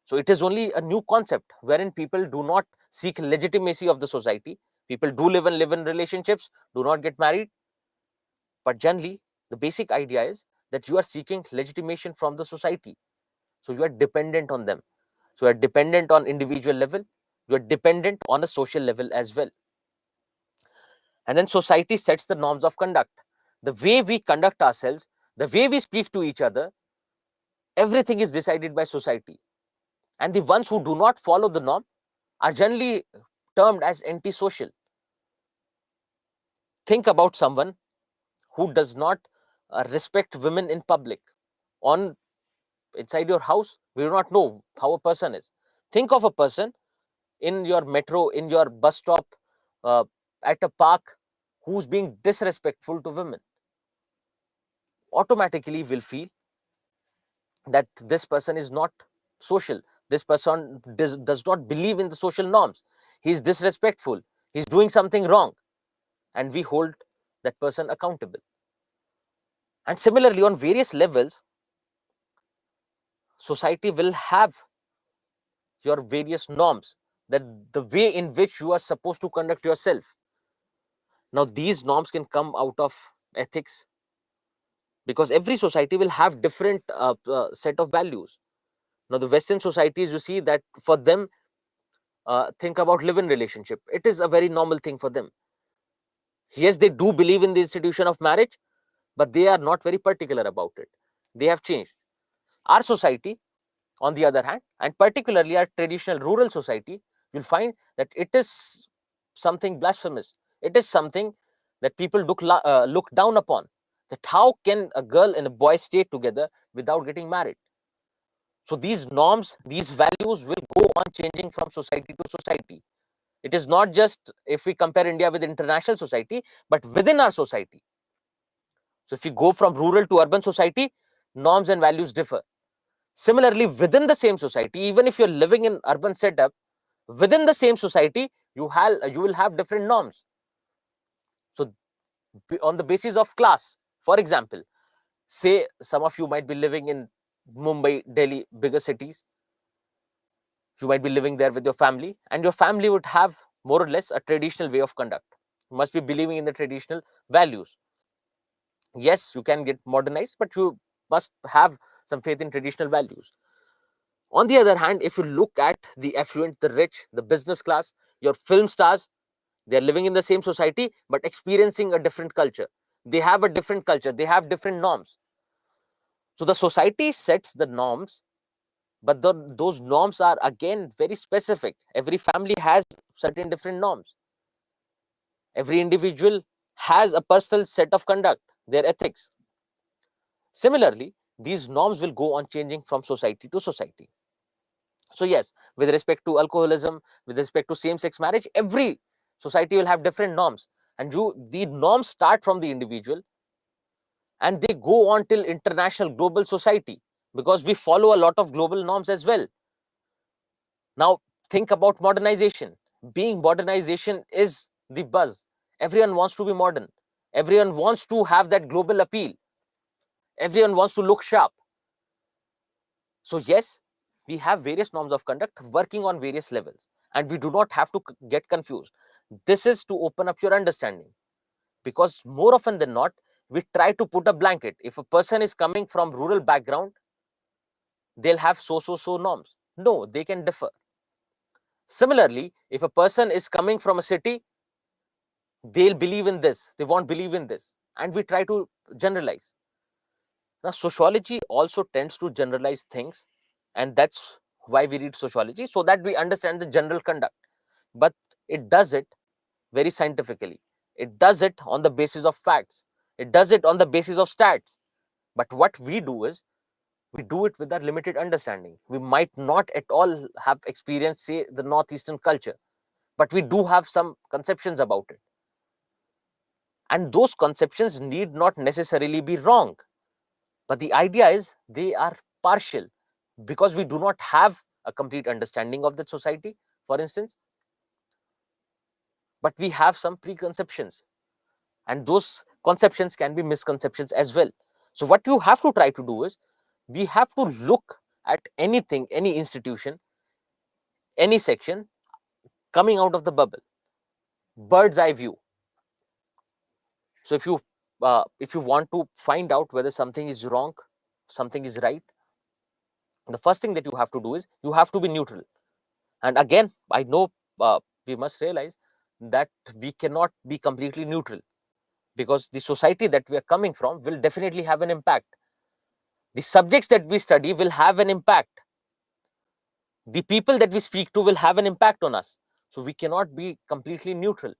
So it is only a new concept wherein people do not seek legitimacy of the society. People do live in relationships, do not get married. But generally, the basic idea is that you are seeking legitimation from the society. So you are dependent on them. So you are dependent on individual level. You are dependent on a social level as well. And then society sets the norms of conduct. The way we conduct ourselves, the way we speak to each other, everything is decided by society. And the ones who do not follow the norm are generally termed as antisocial. Think about someone who does not respect women in public. On inside your house, we do not know how a person is. Think of a person in your metro, in your bus stop, uh, at a park, who's being disrespectful to women. Automatically will feel that this person is not social. This person does not believe in the social norms. He's disrespectful. He's doing something wrong. And we hold that person accountable. And similarly, on various levels, society will have your various norms, that the way in which you are supposed to conduct yourself. Now, these norms can come out of ethics, because every society will have different set of values. Now, the Western societies, you see that for them, think about live-in relationship. It is a very normal thing for them. Yes, they do believe in the institution of marriage, but they are not very particular about it. They have changed. Our society, on the other hand, and particularly our traditional rural society, you'll find that it is something blasphemous. It is something that people look down upon. That how can a girl and a boy stay together without getting married? So these norms, these values will go on changing from society to society. It is not just if we compare India with international society, but within our society. So if you go from rural to urban society, norms and values differ. Similarly, within the same society, even if you're living in urban setup, within the same society, you will have different norms. So on the basis of class, for example, say some of you might be living in Mumbai, Delhi, bigger cities. You might be living there with your family, and your family would have more or less a traditional way of conduct. You must be believing in the traditional values. Yes, you can get modernized, but you must have some faith in traditional values. On the other hand, if you look at the affluent, the rich, the business class, your film stars, they are living in the same society but experiencing a different culture. They have a different culture. They have different norms. So the society sets the norms, but those norms are again very specific. Every family has certain different norms. Every individual has a personal set of conduct, their ethics. Similarly, these norms will go on changing from society to society. So yes, with respect to alcoholism, with respect to same-sex marriage, every society will have different norms. And the norms start from the individual and they go on till international global society, because we follow a lot of global norms as well. Now, think about modernization. Being modernization is the buzz. Everyone wants to be modern. Everyone wants to have that global appeal. Everyone wants to look sharp. So yes, we have various norms of conduct working on various levels, and we do not have to get confused. This is to open up your understanding, because more often than not, we try to put a blanket. If a person is coming from rural background, they'll have so norms. No, they can differ. Similarly, if a person is coming from a city, they'll believe in this, they won't believe in this, and we try to generalize. Now, sociology also tends to generalize things, and that's why we read sociology, so that we understand the general conduct. But it does it very scientifically. It does it on the basis of facts. It does it on the basis of stats. But what we do is, we do it with our limited understanding. We might not at all have experienced, say, the Northeastern culture, but we do have some conceptions about it. And those conceptions need not necessarily be wrong. But the idea is they are partial, because we do not have a complete understanding of the society, for instance, but we have some preconceptions. And those conceptions can be misconceptions as well. So what you have to try to do is, we have to look at anything, any institution, any section coming out of the bubble, bird's eye view. So if you want to find out whether something is wrong, something is right, the first thing that you have to do is, you have to be neutral. And again, I know we must realize that we cannot be completely neutral, because the society that we are coming from will definitely have an impact. The subjects that we study will have an impact. The people that we speak to will have an impact on us. So we cannot be completely neutral,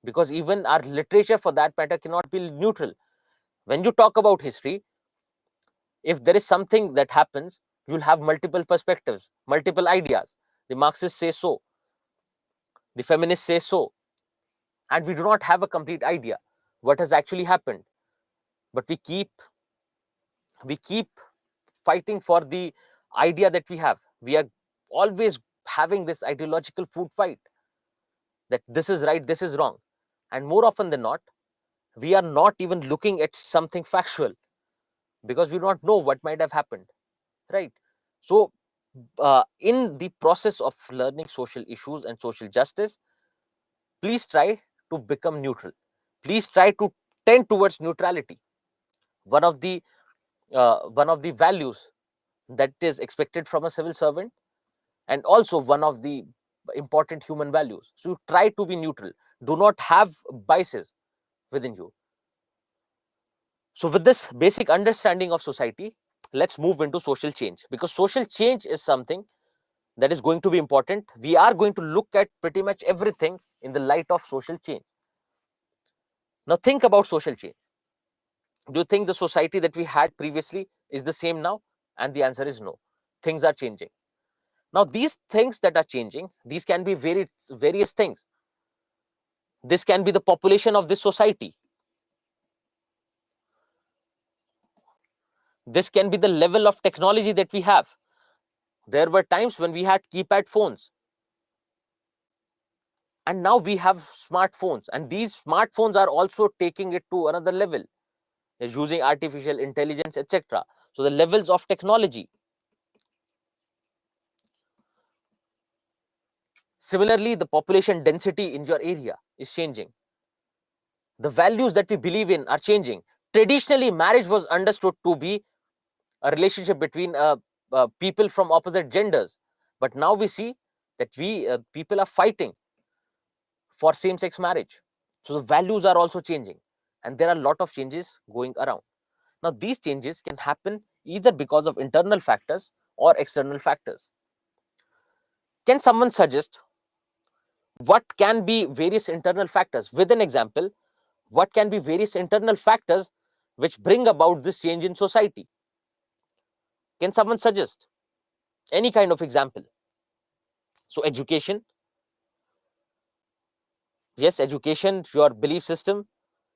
because even our literature, for that matter, cannot be neutral. When you talk about history, if there is something that happens, you'll have multiple perspectives, multiple ideas. The Marxists say so, the feminists say so, and we do not have a complete idea what has actually happened. But we keep fighting for the idea that we have. We are always having this ideological food fight, that this is right, this is wrong. And more often than not, we are not even looking at something factual, because we don't know what might have happened, right? So in the process of learning social issues and social justice, please try to become neutral. Please try to tend towards neutrality. One of the values that is expected from a civil servant, and also one of the important human values. So try to be neutral. Do not have biases within you. So with this basic understanding of society, let's move into social change, because social change is something that is going to be important. We are going to look at pretty much everything in the light of social change. Now think about social change. Do you think the society that we had previously is the same now? And the answer is no. Things are changing. Now these things that are changing, these can be various things. This can be the population of this society. This can be the level of technology that we have. There were times when we had keypad phones, and now we have smartphones, and these smartphones are also taking it to another level. They're using artificial intelligence, etc. So the levels of technology. Similarly, the population density in your area is changing. The values that we believe in are changing. Traditionally, marriage was understood to be a relationship between people from opposite genders, but now we see that people are fighting for same-sex marriage. So the values are also changing, and there are a lot of changes going around. Now, these changes can happen either because of internal factors or external factors. Can someone suggest what can be various internal factors? With an example, what can be various internal factors which bring about this change in society? Can someone suggest any kind of example? So, education, yes, education, your belief system,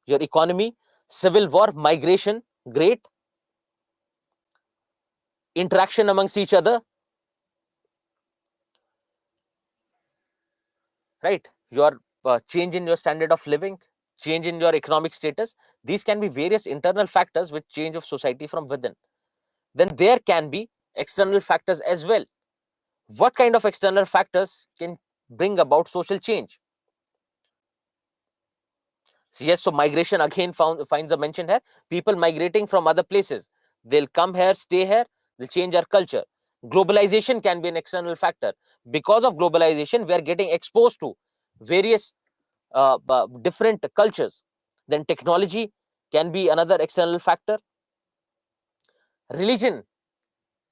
your economy, civil war, migration, great, interaction amongst each other, right? Your change in your standard of living, change in your economic status. These can be various internal factors which change of society from within. Then there can be external factors as well. What kind of external factors can bring about social change? Yes, so migration again finds a mention here. People migrating from other places. They'll come here, stay here, they'll change our culture. Globalization can be an external factor. Because of globalization, we are getting exposed to various different cultures. Then technology can be another external factor. Religion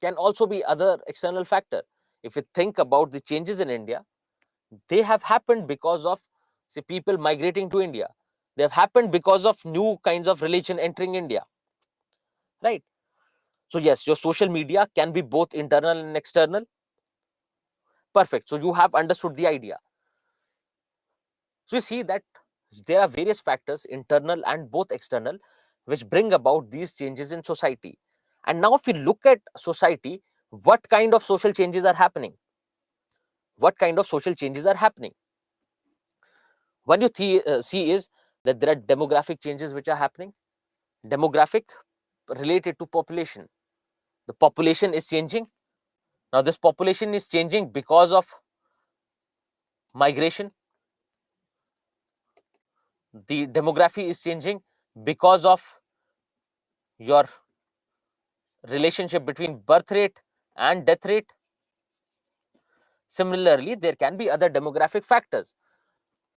can also be other external factor. If you think about the changes in India, they have happened because of, say, people migrating to India. They have happened because of new kinds of religion entering India, right? So yes, your social media can be both internal and external. Perfect. So you have understood the idea. So you see that there are various factors, internal and both external, which bring about these changes in society. And now if we look at society, what kind of social changes are happening? What kind of social changes are happening? What you see is that there are demographic changes which are happening. Demographic related to population. The population is changing. Now this population is changing because of migration. The demography is changing because of your relationship between birth rate and death rate. Similarly, there can be other demographic factors.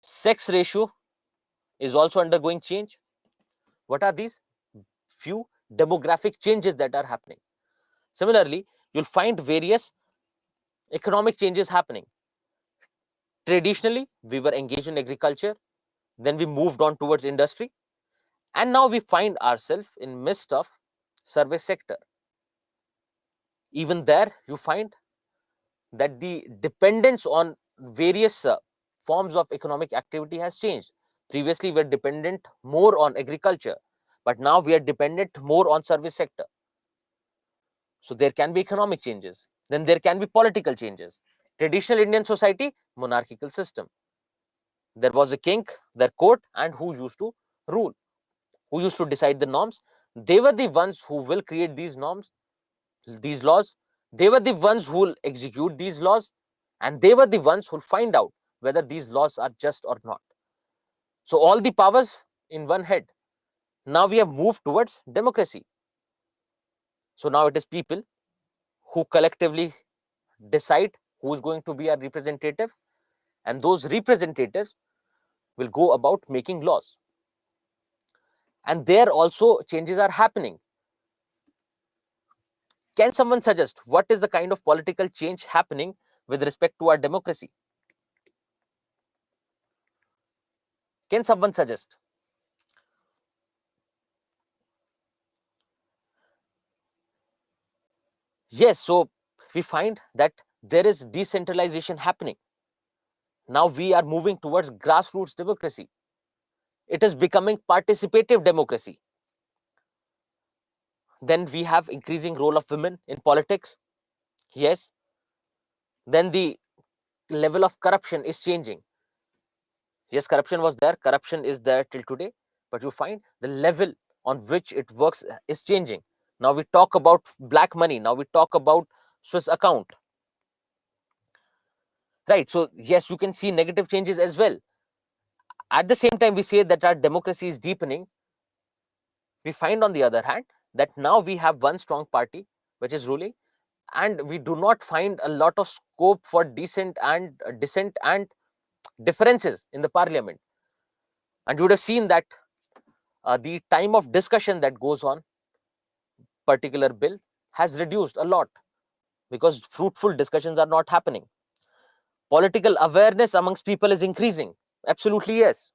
Sex ratio is also undergoing change. What are these? Few demographic changes that are happening. Similarly, you'll find various economic changes happening. Traditionally, we were engaged in agriculture, then we moved on towards industry, and now we find ourselves in midst of service sector. Even there, you find that the dependence on various forms of economic activity has changed. Previously, we were dependent more on agriculture, but now we are dependent more on service sector. So there can be economic changes. Then there can be political changes. Traditional Indian society, monarchical system. There was a king, their court, and who used to rule, who used to decide the norms. They were the ones who will create these norms, these laws. They were the ones who will execute these laws, and they were the ones who will find out whether these laws are just or not. So all the powers in one head. Now we have moved towards democracy. So now it is people who collectively decide who is going to be our representative, and those representatives will go about making laws. And there also changes are happening. Can someone suggest what is the kind of political change happening with respect to our democracy? Can someone suggest? Yes, so we find that there is decentralization happening. Now we are moving towards grassroots democracy. It is becoming participative democracy. Then we have increasing role of women in politics. Yes. Then the level of corruption is changing. Yes, corruption was there. Corruption is there till today. But you find the level on which it works is changing. Now we talk about black money. Now we talk about Swiss account. Right. So yes, you can see negative changes as well. At the same time, we say that our democracy is deepening. We find, on the other hand, that now we have one strong party which is ruling, and we do not find a lot of scope for dissent and differences in the parliament. And you would have seen that the time of discussion that goes on particular bill has reduced a lot because fruitful discussions are not happening. Political awareness amongst people is increasing. Absolutely, yes.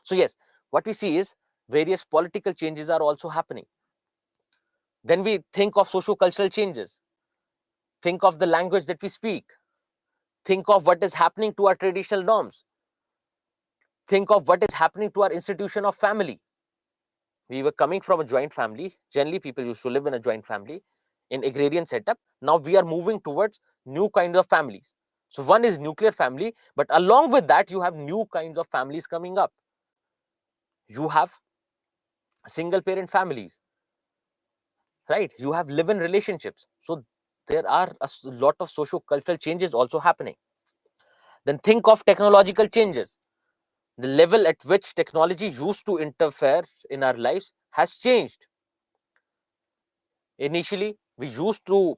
So, yes, what we see is various political changes are also happening. Then we think of socio-cultural changes. Think of the language that we speak. Think of what is happening to our traditional norms. Think of what is happening to our institution of family. We were coming from a joint family. Generally, people used to live in a joint family in agrarian setup. Now we are moving towards new kinds of families. So one is nuclear family, but along with that, you have new kinds of families coming up. You have single parent families, right? You have live-in relationships. So there are a lot of socio-cultural changes also happening. Then think of technological changes. The level at which technology used to interfere in our lives has changed. Initially, we used to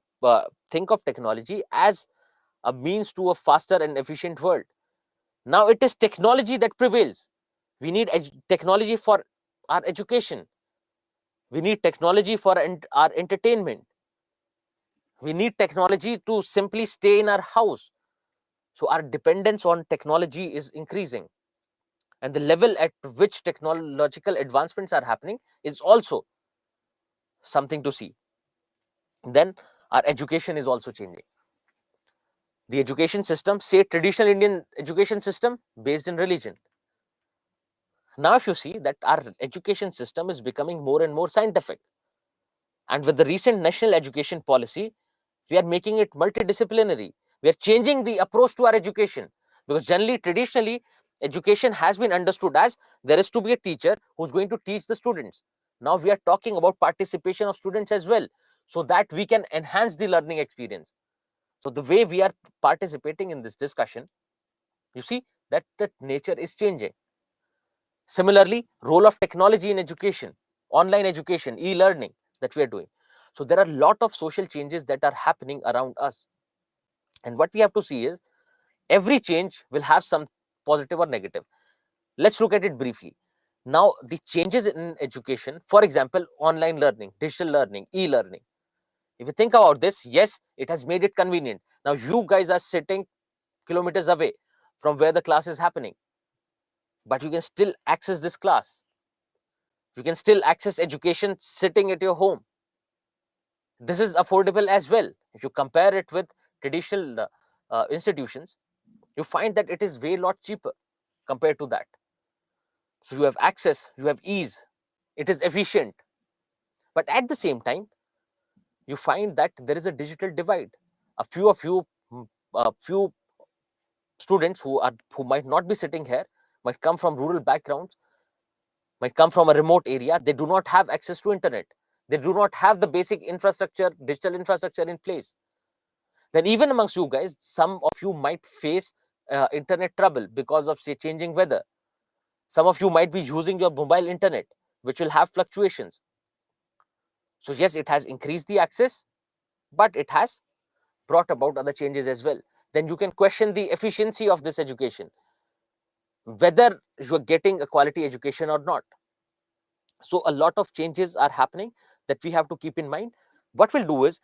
think of technology as a means to a faster and efficient world. Now it is technology that prevails. We need technology for our education. We need technology for our entertainment. We need technology to simply stay in our house. So our dependence on technology is increasing. And the level at which technological advancements are happening is also something to see. Then our education is also changing. The education system, say traditional Indian education system based in religion. Now, if you see that our education system is becoming more and more scientific. And with the recent national education policy, we are making it multidisciplinary. We are changing the approach to our education because generally, traditionally, education has been understood as there is to be a teacher who's going to teach the students. Now we are talking about participation of students as well, so that we can enhance the learning experience. So the way we are participating in this discussion, you see that the nature is changing. Similarly, role of technology in education, online education, e-learning that we are doing. So there are a lot of social changes that are happening around us. And what we have to see is every change will have some positive or negative. Let's look at it briefly. Now, the changes in education, for example, online learning, digital learning, e-learning. If you think about this, yes, it has made it convenient. Now, you guys are sitting kilometers away from where the class is happening, but you can still access this class. You can still access education sitting at your home. This is affordable as well. If you compare it with traditional institutions, you find that it is way lot cheaper compared to that. So you have access, you have ease, it is efficient. But at the same time, you find that there is a digital divide. A few of you, few students who might not be sitting here, might come from rural backgrounds, might come from a remote area. They do not have access to internet. They do not have the basic infrastructure, digital infrastructure in place. Then even amongst you guys, some of you might face internet trouble because of, say, changing weather. Some of you might be using your mobile internet, which will have fluctuations. So yes, it has increased the access, but it has brought about other changes as well. Then you can question the efficiency of this education, whether you're getting a quality education or not. So a lot of changes are happening that we have to keep in mind. What we'll do is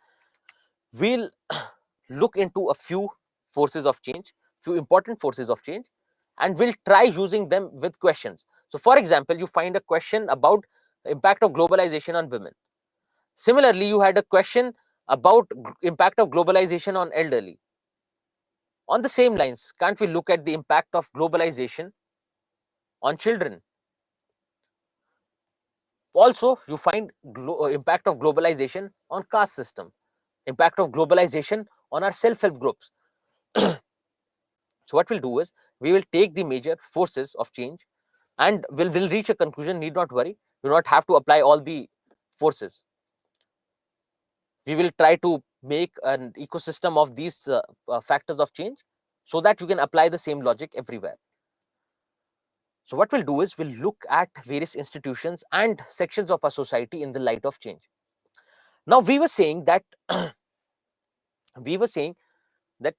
we'll look into a few forces of change, few important forces of change, and we'll try using them with questions. So for example, you find a question about the impact of globalization on women. Similarly, you had a question about impact of globalization on elderly. On the same lines, can't we look at the impact of globalization on children? Also, you find impact of globalization on caste system, impact of globalization on our self-help groups. So what we'll do is we will take the major forces of change and we'll reach a conclusion. Need not worry. You do not have to apply all the forces. We will try to make an ecosystem of these factors of change so that you can apply the same logic everywhere. So what we'll do is we'll look at various institutions and sections of our society in the light of change. Now we were saying that we were saying that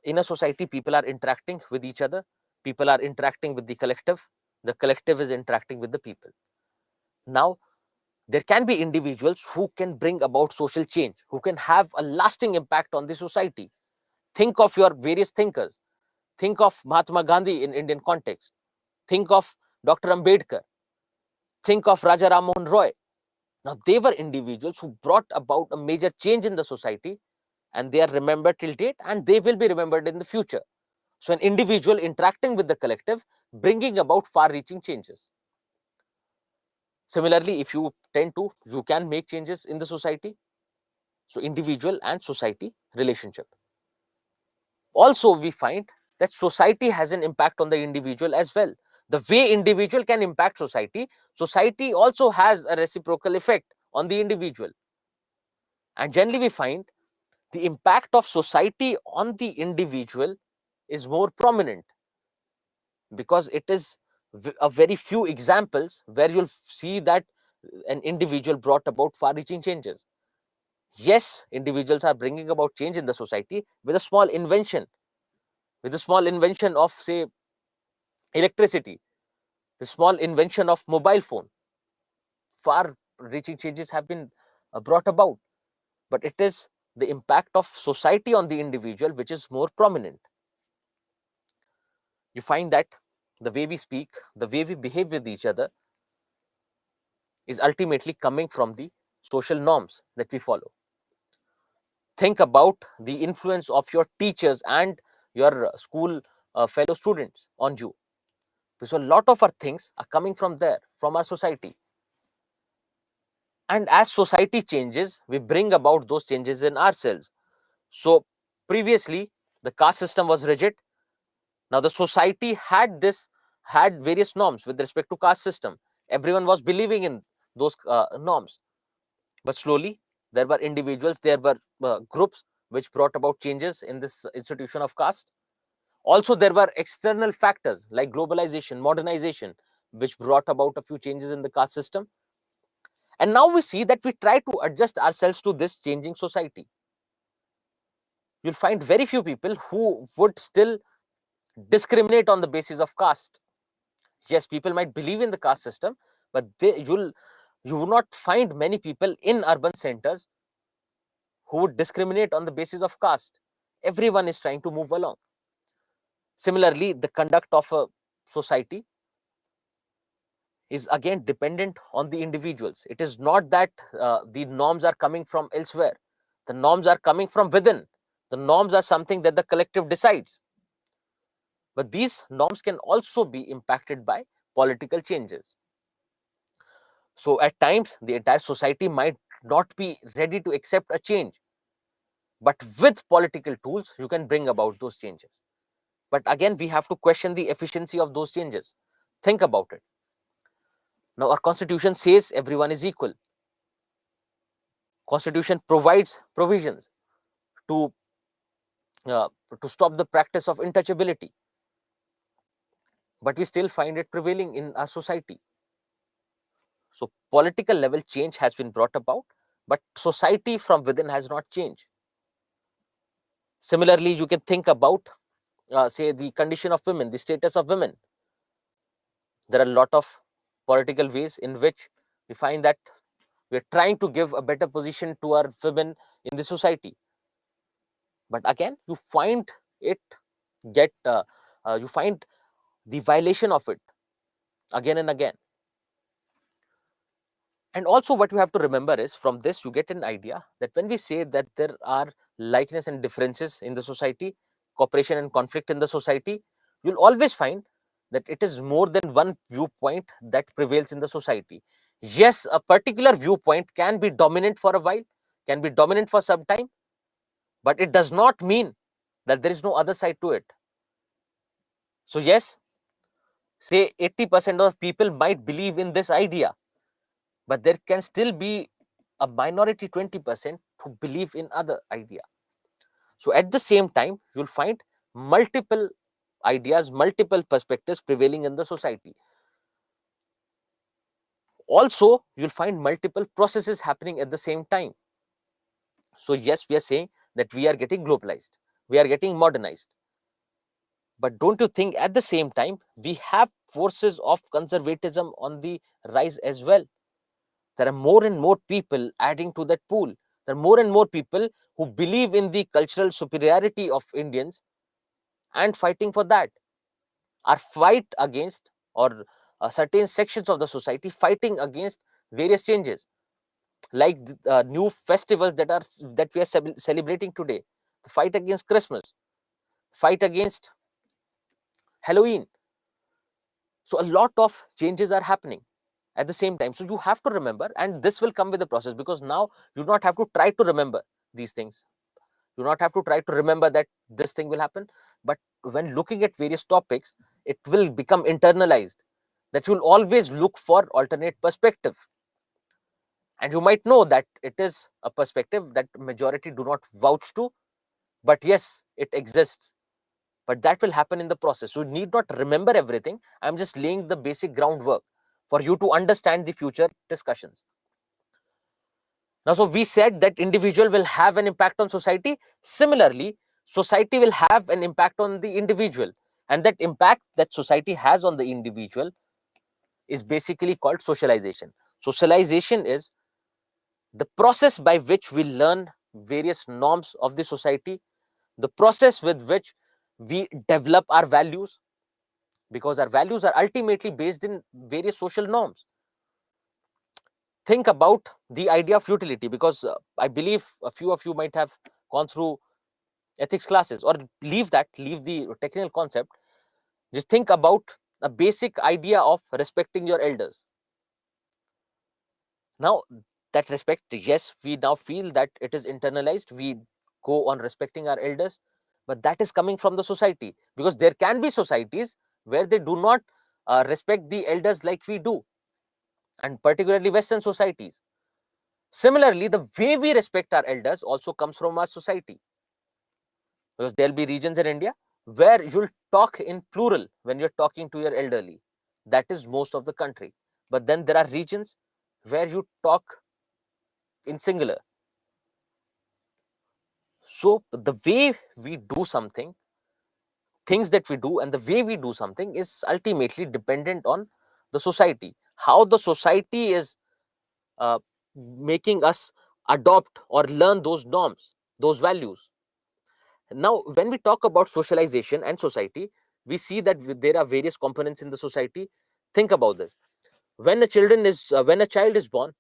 in a society, people are interacting with each other, people are interacting with the collective, the collective is interacting with the people. Now, there can be individuals who can bring about social change, who can have a lasting impact on the society. Think of your various thinkers. Think of Mahatma Gandhi in Indian context. Think of Dr. Ambedkar. Think of Raja Ram Mohan Roy. Now, they were individuals who brought about a major change in the society, and they are remembered till date, and they will be remembered in the future. So, an individual interacting with the collective, bringing about far-reaching changes. Similarly, if you you can make changes in the society. So, individual and society relationship. Also, we find that society has an impact on the individual as well. The way individual can impact society, society also has a reciprocal effect on the individual. And generally, we find the impact of society on the individual is more prominent, because it is a very few examples where you'll see that an individual brought about far-reaching changes. Yes, individuals are bringing about change in the society with a small invention, of, say, electricity, the small invention of mobile phone. Far-reaching changes have been brought about, but it is the impact of society on the individual which is more prominent. You find that the way we speak, the way we behave with each other is ultimately coming from the social norms that we follow. Think about the influence of your teachers and your school fellow students on you. So a lot of our things are coming from there, from our society. And as society changes, we bring about those changes in ourselves. So previously, the caste system was rigid. Now the society had various norms with respect to caste system. Everyone was believing in those norms. But slowly, there were individuals, there were groups which brought about changes in this institution of caste. Also, there were external factors like globalization, modernization, which brought about a few changes in the caste system. And now we see that we try to adjust ourselves to this changing society. You'll find very few people who would still discriminate on the basis of caste. Yes, people might believe in the caste system, but you will not find many people in urban centers who would discriminate on the basis of caste. Everyone is trying to move along. Similarly, the conduct of a society is again dependent on the individuals. It is not that the norms are coming from elsewhere. The norms are coming from within. The norms are something that the collective decides. But these norms can also be impacted by political changes. So at times, the entire society might not be ready to accept a change. But with political tools, you can bring about those changes. But again, we have to question the efficiency of those changes. Think about it. Now, our constitution says everyone is equal. Constitution provides provisions to stop the practice of untouchability. But we still find it prevailing in our society. So political level change has been brought about, but society from within has not changed. Similarly, you can think about, say, the condition of women, the status of women. There are a lot of political ways in which we find that we're trying to give a better position to our women in the society. But again, you find it you find the violation of it again and again. And also, what you have to remember is, from this you get an idea that when we say that there are likeness and differences in the society, cooperation and conflict in the society, you'll always find that it is more than one viewpoint that prevails in the society. Yes, a particular viewpoint can be dominant for a while, can be dominant for some time, but it does not mean that there is no other side to it. So yes, say 80% of people might believe in this idea, but there can still be a minority 20% who believe in other idea. So at the same time, you'll find multiple ideas, multiple perspectives prevailing in the society. Also, you'll find multiple processes happening at the same time. So yes, we are saying that we are getting globalized, we are getting modernized. But don't you think at the same time, we have forces of conservatism on the rise as well. There are more and more people adding to that pool. There are more and more people who believe in the cultural superiority of Indians and fighting for that. Our fight against, or certain sections of the society fighting against various changes, like new festivals that we are celebrating today, the fight against Christmas, fight against Halloween. So a lot of changes are happening at the same time. So you have to remember, and this will come with the process, because now you do not have to try to remember these things. You do not have to try to remember that this thing will happen. But when looking at various topics, it will become internalized, that you'll always look for alternate perspective. And you might know that it is a perspective that majority do not vouch to, but yes, it exists. But that will happen in the process. So you need not remember everything. I'm just laying the basic groundwork for you to understand the future discussions. Now, so we said that individual will have an impact on society. Similarly, society will have an impact on the individual. And that impact that society has on the individual is basically called socialization. Socialization is the process by which we learn various norms of the society, the process with which we develop our values, because our values are ultimately based in various social norms. Think about the idea of utility, because I believe a few of you might have gone through ethics classes, or leave the technical concept. Just think about a basic idea of respecting your elders. Now, that respect, yes, we now feel that it is internalized. We go on respecting our elders, but that is coming from the society, because there can be societies where they do not respect the elders like we do, and particularly Western societies. Similarly, the way we respect our elders also comes from our society, because there'll be regions in India where you'll talk in plural when you're talking to your elderly. That is most of the country. But then there are regions where you talk in singular. So the way we do something, things that we do, and the way we do something is ultimately dependent on the society. How the society is uh, making us adopt or learn those norms, those values. Now, when we talk about socialization and society, we see that there are various components in the society. Think about this. When a child is born,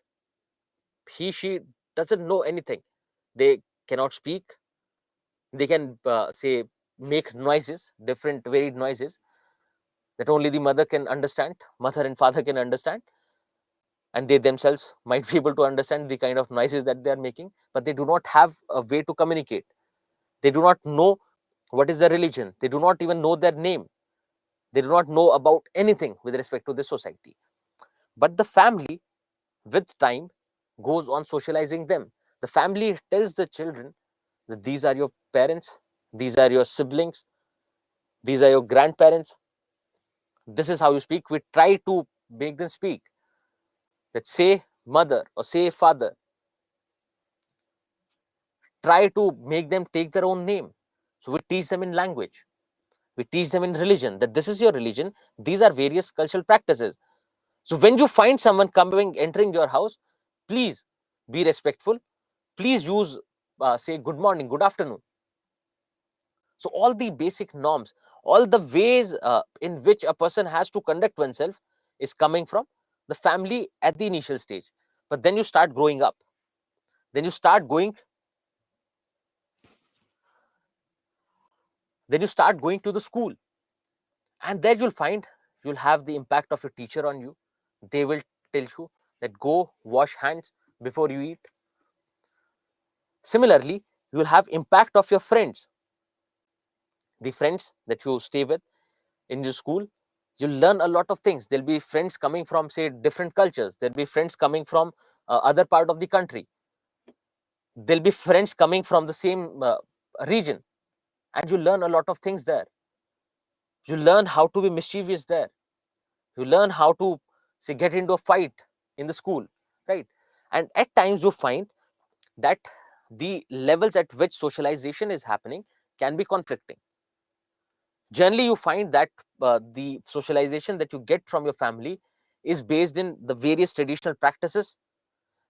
she doesn't know anything. They cannot speak. They can say make noises, different varied noises that only the mother and father can understand, and they themselves might be able to understand the kind of noises that they are making, but they do not have a way to communicate. They do not know what is their religion. They do not even know their name. They do not know about anything with respect to the society. But the family, with time, goes on socializing them. The family tells the children that these are your parents, these are your siblings, these are your grandparents. This is how you speak. We try to make them speak. Let's say mother or say father. Try to make them take their own name. So we teach them in language. We teach them in religion, that this is your religion. These are various cultural practices. So when you find someone entering your house, please be respectful. Please use, say, good morning, good afternoon. So all the basic norms, all the ways in which a person has to conduct oneself is coming from the family at the initial stage. But then you start growing up. Then you start going. Then you start going to the school, and there you'll have the impact of your teacher on you. They will tell you that go wash hands before you eat. Similarly, you will have impact of your friends, the friends that you stay with in your school. You'll learn a lot of things. There'll be friends coming from, say, different cultures. There'll be friends coming from other part of the country. There'll be friends coming from the same region, and you learn a lot of things there. You learn how to be mischievous there. You learn how to, say, get into a fight in the school, right? And at times you find that the levels at which socialization is happening can be conflicting. Generally, you find that the socialization that you get from your family is based in the various traditional practices.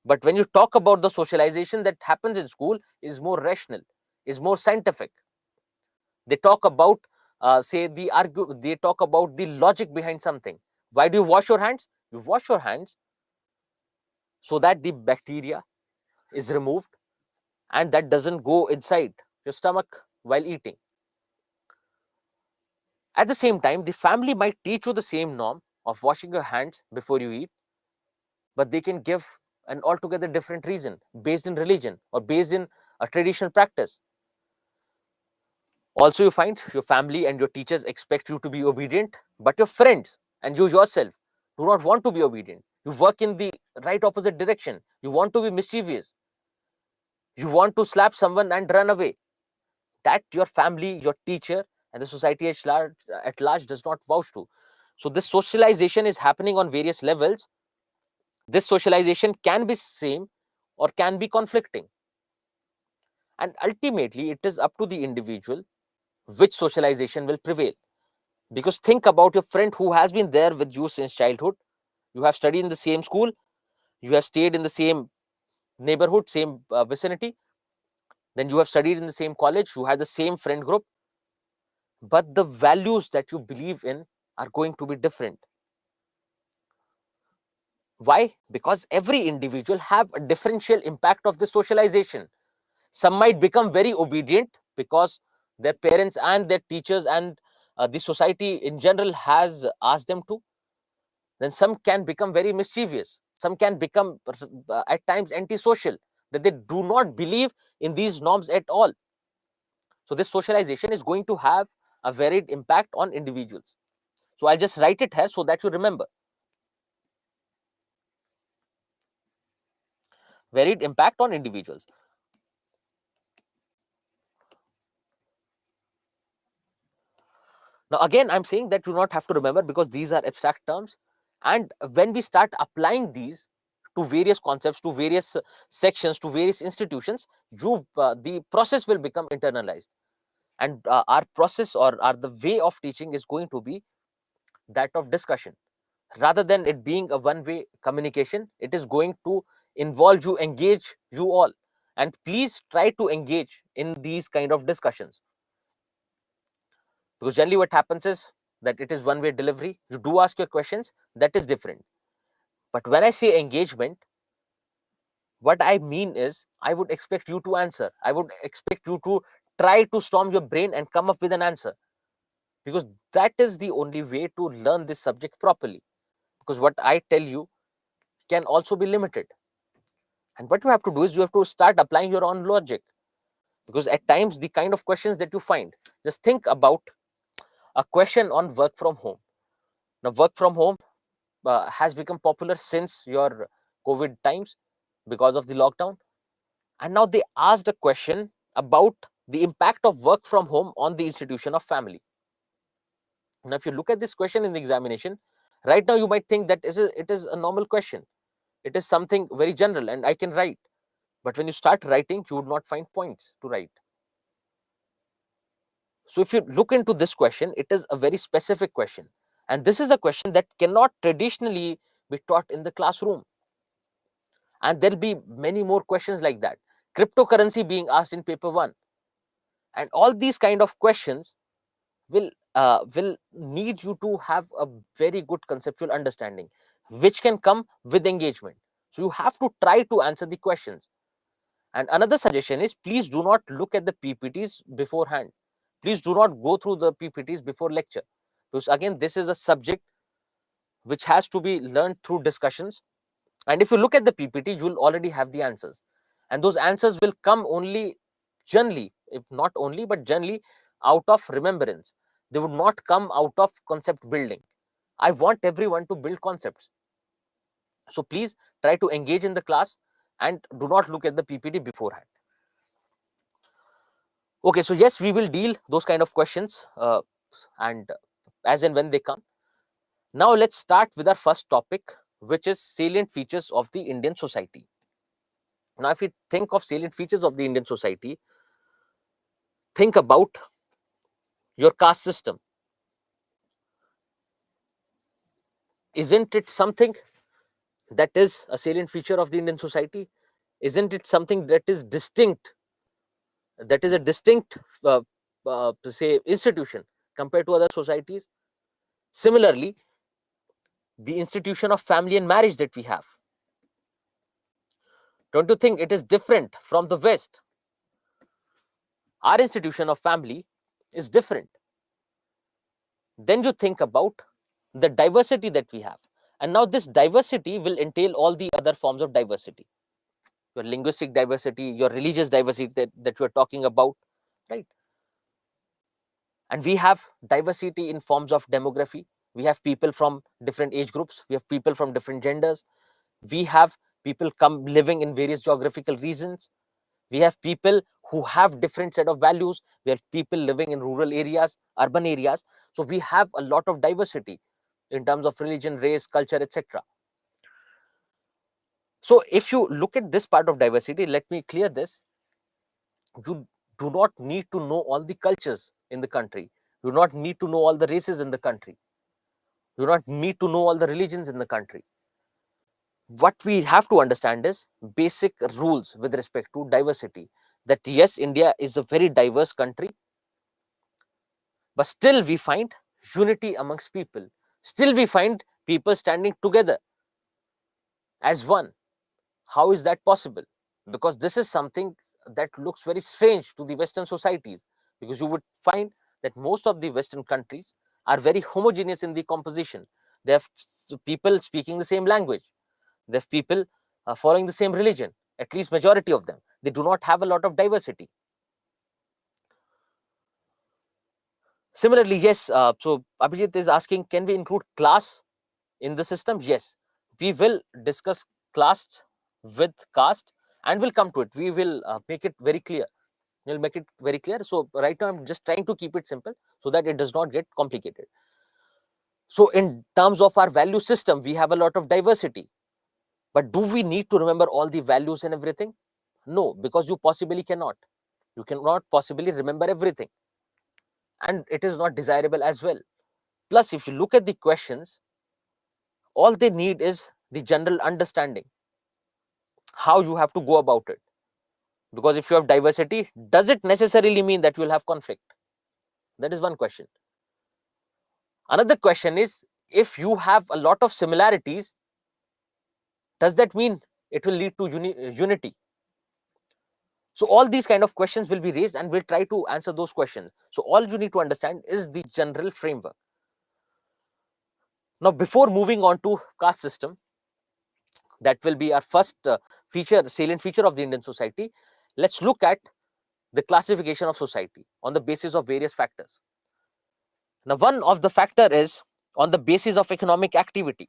But when you talk about the socialization that happens in school, is more rational, is more scientific. They talk about, they talk about the logic behind something. Why do you wash your hands? You wash your hands so that the bacteria is removed and that doesn't go inside your stomach while eating. At the same time, the family might teach you the same norm of washing your hands before you eat, but they can give an altogether different reason based in religion or based in a traditional practice. Also, you find your family and your teachers expect you to be obedient, but your friends and you yourself do not want to be obedient. You work in the right opposite direction. You want to be mischievous. You want to slap someone and run away. That your family, your teacher, and the society at large does not vouch to. So this socialization is happening on various levels. This socialization can be same or can be conflicting. And ultimately, it is up to the individual which socialization will prevail. Because think about your friend who has been there with you since childhood. You have studied in the same school, you have stayed in the same neighborhood, same vicinity, then you have studied in the same college, you have the same friend group, but the values that you believe in are going to be different. Why? Because every individual have a differential impact of the socialization. Some might become very obedient because their parents and their teachers and the society in general has asked them to. Then some can become very mischievous. Some can become at times antisocial, that they do not believe in these norms at all. So this socialization is going to have a varied impact on individuals. So I'll just write it here so that you remember. Varied impact on individuals. Now, again, I'm saying that you do not have to remember because these are abstract terms. And when we start applying these to various concepts, to various sections, to various institutions, the process will become internalized. And our process or the way of teaching is going to be that of discussion. Rather than it being a one-way communication, it is going to involve you, engage you all. And please try to engage in these kind of discussions. Because generally what happens is that it is one-way delivery. You do ask your questions, that is different. But when I say engagement, what I mean is I would expect you to answer. I would expect you to try to storm your brain and come up with an answer, because that is the only way to learn this subject properly. Because what I tell you can also be limited. And what you have to do is you have to start applying your own logic. Because at times, the kind of questions that you find, just think about a question on work from home. Now, work from home has become popular since your COVID times because of the lockdown. And now they asked a question about the impact of work from home on the institution of family. Now, if you look at this question in the examination, right now you might think that it is a normal question. It is something very general and I can write. But when you start writing, you would not find points to write. So if you look into this question, it is a very specific question. And this is a question that cannot traditionally be taught in the classroom. And there'll be many more questions like that. Cryptocurrency being asked in paper one. And all these kind of questions will need you to have a very good conceptual understanding, which can come with engagement. So you have to try to answer the questions. And another suggestion is, please do not look at the PPTs beforehand. Please do not go through the PPTs before lecture, because again, this is a subject which has to be learned through discussions. And if you look at the PPT, you'll already have the answers, and those answers will come only generally, if not only, but generally out of remembrance. They would not come out of concept building. I want everyone to build concepts. So please try to engage in the class and do not look at the PPT beforehand. Okay, so yes, we will deal those kind of questions and as and when they come. Now let's start with our first topic, which is salient features of the Indian society. Now, if you think of salient features of the Indian society, think about your caste system. Isn't it something that is a salient feature of the Indian society? Isn't it something that is distinct, that is a distinct say institution compared to other societies? Similarly, the institution of family and marriage that we have, don't you think it is different from the West? Our institution of family is different. Then you think about the diversity that we have, and now this diversity will entail all the other forms of diversity, your linguistic diversity, your religious diversity that you are talking about, right? And we have diversity in forms of demography. We have people from different age groups, we have people from different genders, we have people come living in various geographical regions, we have people who have different set of values, we have people living in rural areas, urban areas. So we have a lot of diversity in terms of religion, race, culture, etc. So if you look at this part of diversity, let me clear this: you do not need to know all the cultures in the country, you do not need to know all the races in the country, you do not need to know all the religions in the country. What we have to understand is basic rules with respect to diversity, that yes, India is a very diverse country, but still we find unity amongst people, still we find people standing together as one. How is that possible? Because this is something that looks very strange to the Western societies, because you would find that most of the Western countries are very homogeneous in the composition. They have people speaking the same language, they have people following the same religion, at least majority of them. They do not have a lot of diversity. Similarly, yes, so Abhijit is asking, can we include class in the system? Yes, we will discuss class with caste, and we'll come to it. We will make it very clear. We'll make it very clear. So right now I'm just trying to keep it simple so that it does not get complicated. So in terms of our value system, we have a lot of diversity, but do we need to remember all the values and everything? No, because you possibly cannot. You cannot possibly remember everything, and it is not desirable as well. Plus, if you look at the questions, all they need is the general understanding, how you have to go about it. Because if you have diversity, does it necessarily mean that you will have conflict? That is one question. Another question is, if you have a lot of similarities, does that mean it will lead to unity? So all these kind of questions will be raised, and we'll try to answer those questions. So all you need to understand is the general framework. Now, before moving on to caste system, that will be our first salient feature of the Indian society, let's look at the classification of society on the basis of various factors. Now, one of the factor is on the basis of economic activity.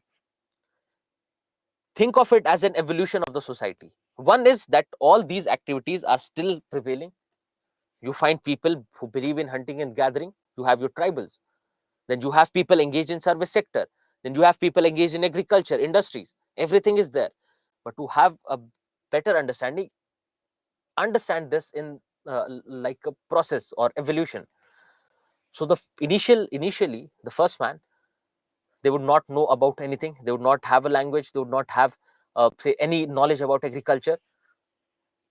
Think of it as an evolution of the society. One is that all these activities are still prevailing. You find people who believe in hunting and gathering, you have your tribals. Then you have people engaged in service sector. Then you have people engaged in agriculture, industries. Everything is there. But to have a better understanding, understand this in like a process or evolution. So the initially, the first man, they would not know about anything. They would not have a language. They would not have, say, any knowledge about agriculture.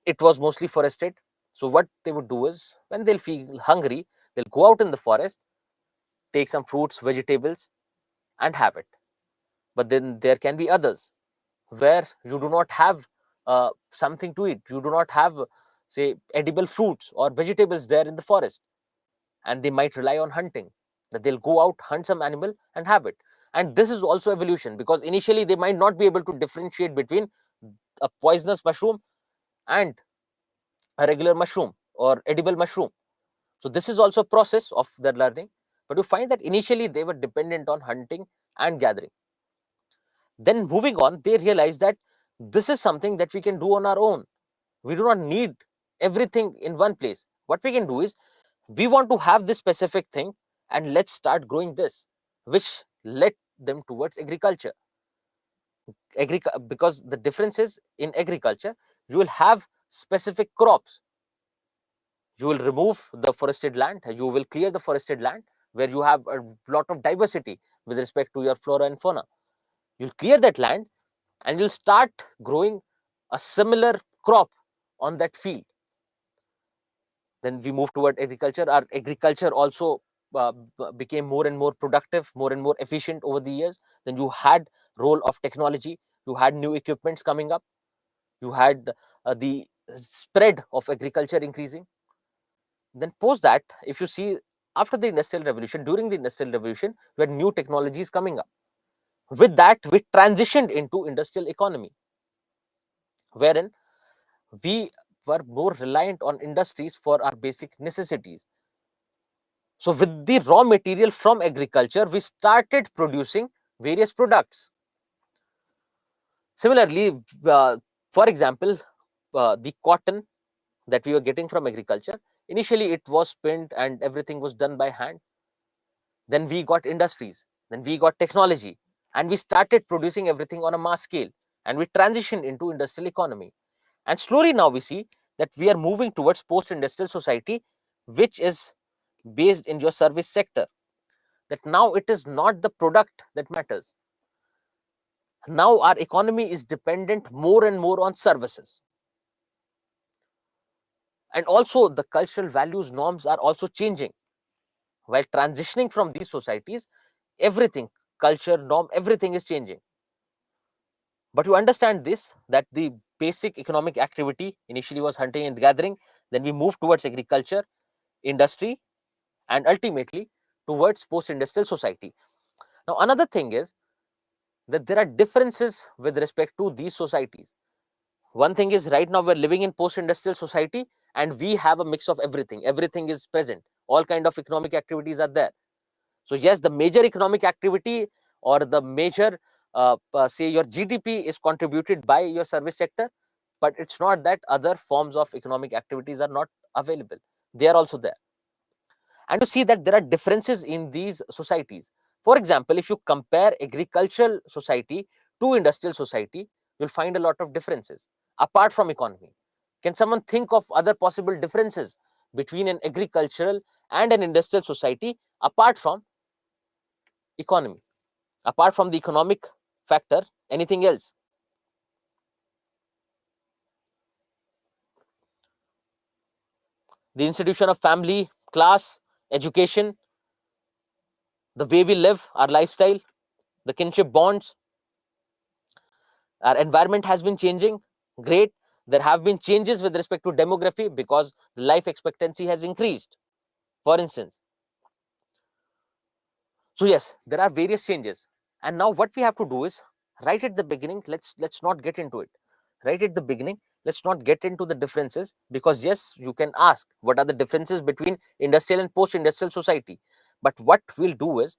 It was mostly forested. So what they would do is, when they'll feel hungry, they'll go out in the forest, take some fruits, vegetables, and have it. But then there can be others where you do not have something to eat. You do not have, say, edible fruits or vegetables there in the forest, and they might rely on hunting. That they'll go out, hunt some animal, and have it. And this is also evolution, because initially they might not be able to differentiate between a poisonous mushroom and a regular mushroom or edible mushroom. So this is also a process of their learning. But you find that initially they were dependent on hunting and gathering. Then moving on, they realize that this is something that we can do on our own. We do not need everything in one place. What we can do is, we want to have this specific thing, and let's start growing this, which led them towards agriculture. Because the difference is, in agriculture, you will have specific crops. You will remove the forested land, you will clear the forested land, where you have a lot of diversity with respect to your flora and fauna. You'll clear that land and you'll start growing a similar crop on that field. Then we move toward agriculture. Our agriculture also became more and more productive, more and more efficient over the years. Then you had role of technology, you had new equipments coming up, you had the spread of agriculture increasing. Then post that, if you see, after the industrial revolution, during the industrial revolution, we had new technologies coming up. With that, we transitioned into industrial economy, wherein we were more reliant on industries for our basic necessities. So with the raw material from agriculture, we started producing various products. Similarly, for example, the cotton that we were getting from agriculture, initially it was spinned and everything was done by hand. Then we got industries, then we got technology, and we started producing everything on a mass scale, and we transitioned into industrial economy. And slowly now we see that we are moving towards post-industrial society, which is based in your service sector. That now it is not the product that matters. Now our economy is dependent more and more on services. And also the cultural values, norms are also changing. While transitioning from these societies, everything, culture, norm, everything is changing. But you understand this, that the basic economic activity initially was hunting and gathering, then we moved towards agriculture, industry, and ultimately towards post-industrial society. Now, another thing is that there are differences with respect to these societies. One thing is, right now we're living in post-industrial society and we have a mix of everything. Everything is present. All kind of economic activities are there. So yes, the major economic activity or the major, say your GDP is contributed by your service sector, but it's not that other forms of economic activities are not available. They are also there. And to see that there are differences in these societies. For example, if you compare agricultural society to industrial society, you'll find a lot of differences apart from economy. Can someone think of other possible differences between an agricultural and an industrial society apart from economy, apart from the economic factor, anything else? The institution of family, class, education, the way we live, our lifestyle, the kinship bonds, our environment has been changing. Great. There have been changes with respect to demography because the life expectancy has increased, for instance. So yes, there are various changes. And now what we have to do is, right at the beginning, let's not get into it. Right at the beginning, let's not get into the differences, because yes, you can ask what are the differences between industrial and post-industrial society. But what we'll do is,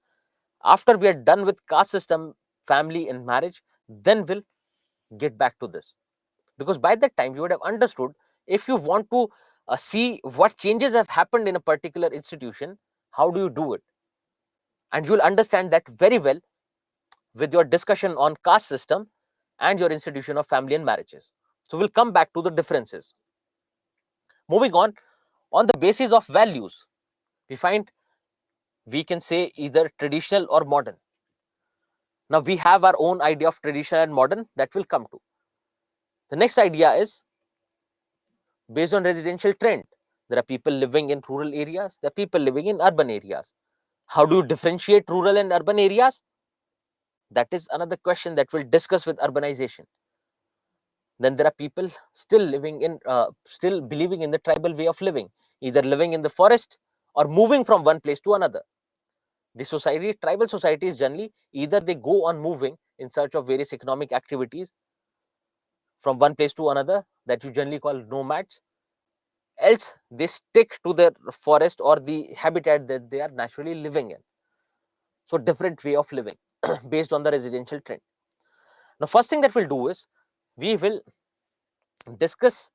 after we are done with caste system, family and marriage, then we'll get back to this. Because by that time you would have understood, if you want to see what changes have happened in a particular institution, how do you do it? And you'll understand that very well with your discussion on caste system and your institution of family and marriages. So we'll come back to the differences. Moving on the basis of values, we find, we can say either traditional or modern. Now we have our own idea of traditional and modern that will come to. The next idea is based on residential trend. There are people living in rural areas, there are people living in urban areas. How do you differentiate rural and urban areas? That is another question that we'll discuss with urbanization. Then there are people still living in, still believing in the tribal way of living, either living in the forest or moving from one place to another. The society, tribal societies generally, either they go on moving in search of various economic activities from one place to another, that you generally call nomads, else they stick to the forest or the habitat that they are naturally living in. So different way of living based on the residential trend. Now first thing that we'll do is, we will discuss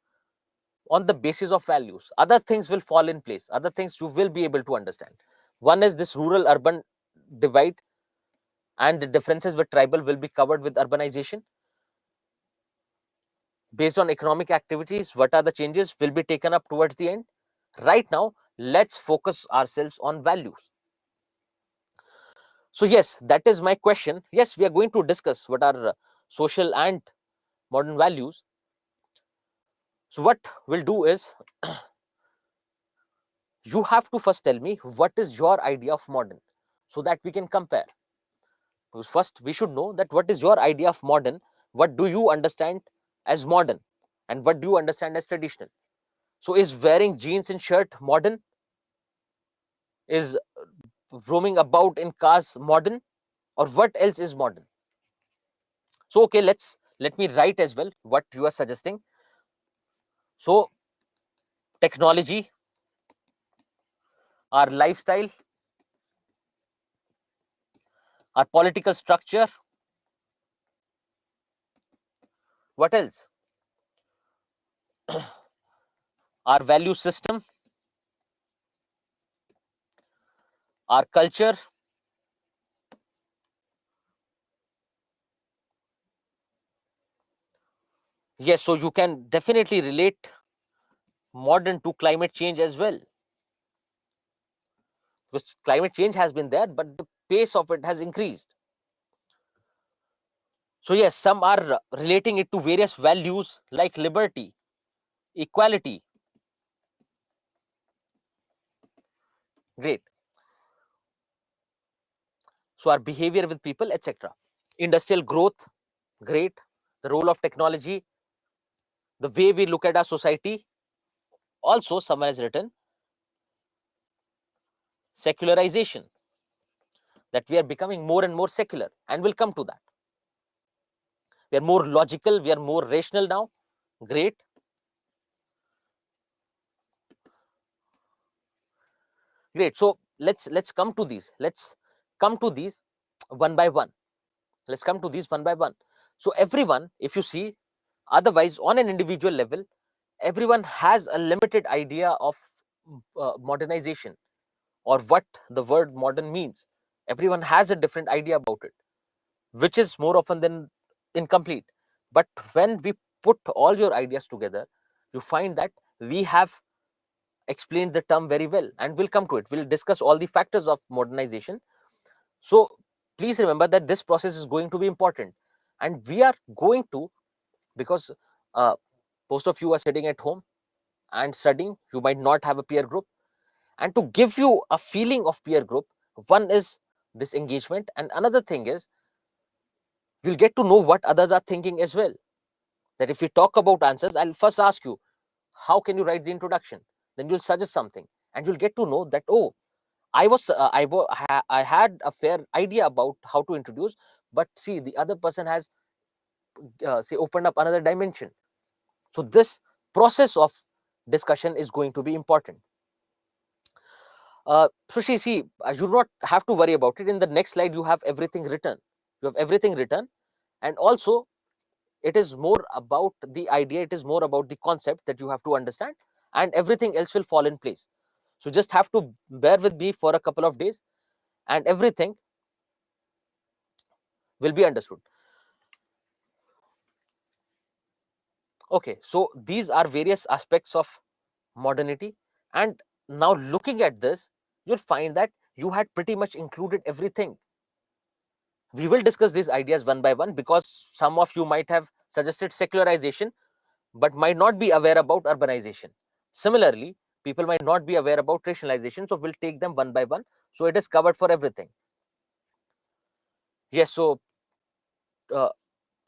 on the basis of values. Other things will fall in place, other things you will be able to understand. One is this rural urban divide, and the differences with tribal will be covered with urbanization. Based on economic activities, what are the changes will be taken up towards the end. Right now, let's focus ourselves on values. So yes, that is my question. Yes, we are going to discuss what are social and modern values. So what we'll do is, you have to first tell me what is your idea of modern, so that we can compare. Because first we should know that what is your idea of modern, what do you understand as modern, and what do you understand as traditional. So is wearing jeans and shirt modern? Is roaming about in cars modern? Or what else is modern? So okay, let me write as well what you are suggesting. So technology, our lifestyle, our political structure, what else? Our value system, our culture. Yes, so you can definitely relate modern to climate change as well, because climate change has been there, but the pace of it has increased. So yes, some are relating it to various values like liberty, equality. Great. So our behavior with people, etc. Industrial growth, great. The role of technology, the way we look at our society. Also, someone has written secularization, that we are becoming more and more secular, and we'll come to that. We are more logical, we are more rational now. Great. Great. So let's come to these. Let's come to these one by one. Let's come to these one by one. So everyone, if you see, otherwise on an individual level, everyone has a limited idea of modernization, or what the word modern means. Everyone has a different idea about it, which is more often than incomplete. But when we put all your ideas together, you find that we have explained the term very well, and we'll come to it. We'll discuss all the factors of modernization. So please remember that this process is going to be important, and we are going to, because uh, most of you are sitting at home and studying, you might not have a peer group, and to give you a feeling of peer group, one is this engagement, and another thing is we'll get to know what others are thinking as well. That if we talk about answers, I'll first ask you, how can you write the introduction? Then you'll suggest something, and you'll get to know that, oh, I had a fair idea about how to introduce, but see, the other person has say opened up another dimension. So this process of discussion is going to be important. Sushi, see, you do not have to worry about it. In the next slide, you have everything written. You have everything written, and also it is more about the idea. It is more about the concept that you have to understand, and everything else will fall in place. So just have to bear with me for a couple of days, and everything will be understood. Okay, so these are various aspects of modernity, and now looking at this, you'll find that you had pretty much included everything. We will discuss these ideas one by one, because some of you might have suggested secularization but might not be aware about urbanization. Similarly, people might not be aware about rationalization, so we'll take them one by one, so it is covered for everything. Yes, so uh,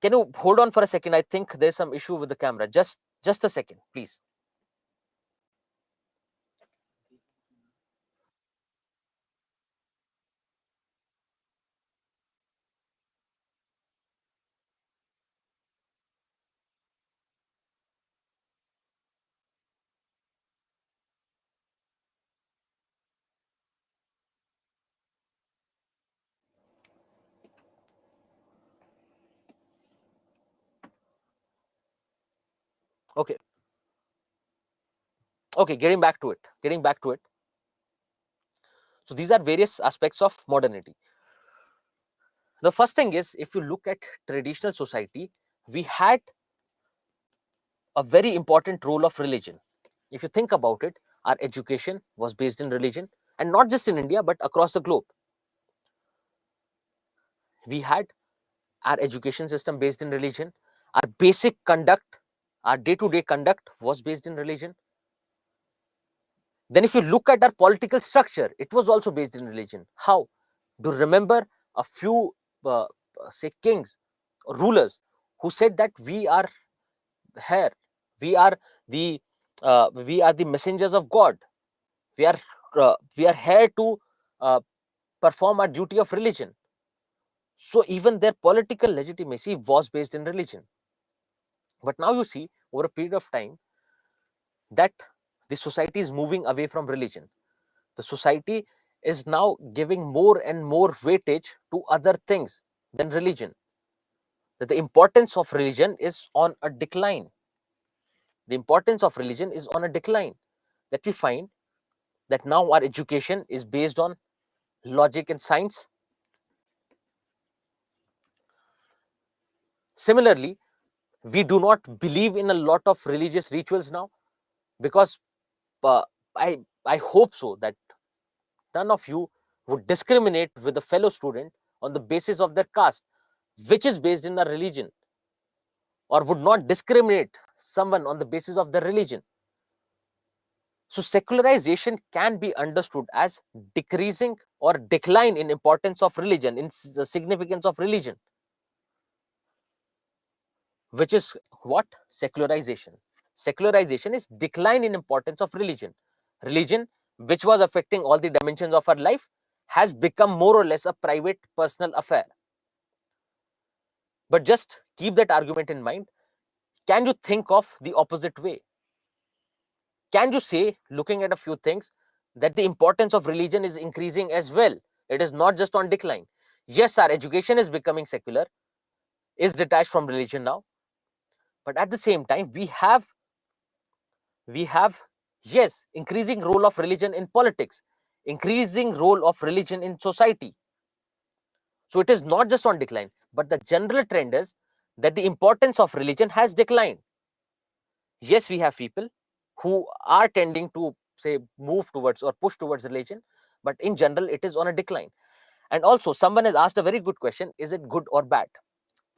can you hold on for a second? I think there's some issue with the camera. Just a second, please. Okay, okay, getting back to it. So these are various aspects of modernity. The first thing is, if you look at traditional society, we had a very important role of religion. If you think about it, our education was based in religion, and not just in India but across the globe. we had our education system based in religion, our basic conduct, our day-to-day conduct was based in religion. Then if you look at our political structure, it was also based in religion. How? Do you remember a few say kings, rulers, who said that we are here, we are the messengers of God, we are here to uh, perform our duty of religion. So even their political legitimacy was based in religion. But now you see, over a period of time, that the society is moving away from religion. The society is now giving more and more weightage to other things than religion. That the importance of religion is on a decline. The importance of religion is on a decline. That we find that now our education is based on logic and science. Similarly, we do not believe in a lot of religious rituals now, because uh, I hope so that none of you would discriminate with a fellow student on the basis of their caste, which is based in a religion, or would not discriminate someone on the basis of their religion. So secularization can be understood as decreasing or decline in importance of religion, in the significance of religion, which is what? Secularization. Secularization is decline in importance of religion. Religion, which was affecting all the dimensions of our life, has become more or less a private, personal affair. But just keep that argument in mind. Can you think of the opposite way? Can you say, looking at a few things, that the importance of religion is increasing as well? It is not just on decline. Yes, our education is becoming secular, is detached from religion now, but at the same time, we have yes, increasing role of religion in politics, increasing role of religion in society. So it is not just on decline, but the general trend is that the importance of religion has declined. Yes, we have people who are tending to say move towards or push towards religion, but in general it is on a decline. And also, someone has asked a very good question: is it good or bad?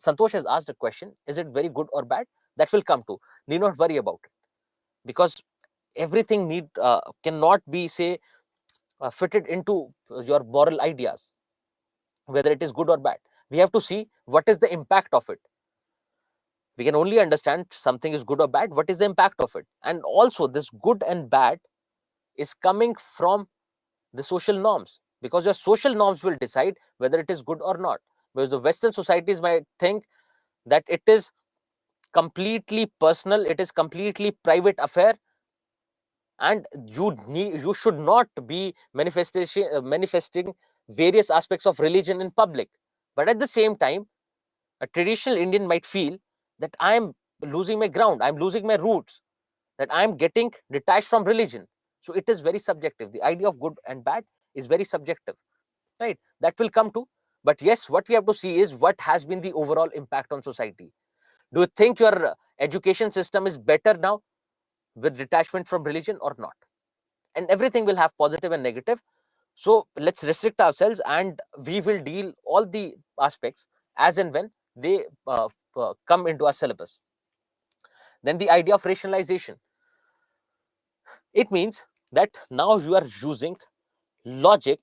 Santosh has asked a question: is it very good or bad? That will come to. Need not worry about it, because everything cannot be say fitted into your moral ideas, whether it is good or bad. We have to see what is the impact of it. We can only understand something is good or bad, what is the impact of it. And also, this good and bad is coming from the social norms, because your social norms will decide whether it is good or not. Because the Western societies might think that it is completely personal, it is completely private affair, and you should not be manifesting various aspects of religion in public. But at the same time, a traditional Indian might feel that I am losing my ground, I'm losing my roots, that I'm getting detached from religion. So it is very subjective. The idea of good and bad is very subjective, right? That will come to. But yes, what we have to see is what has been the overall impact on society. Do you think your education system is better now with detachment from religion or not? And everything will have positive and negative. So let's restrict ourselves, and we will deal all the aspects as and when they come into our syllabus. Then the idea of rationalization. It means that now you are using logic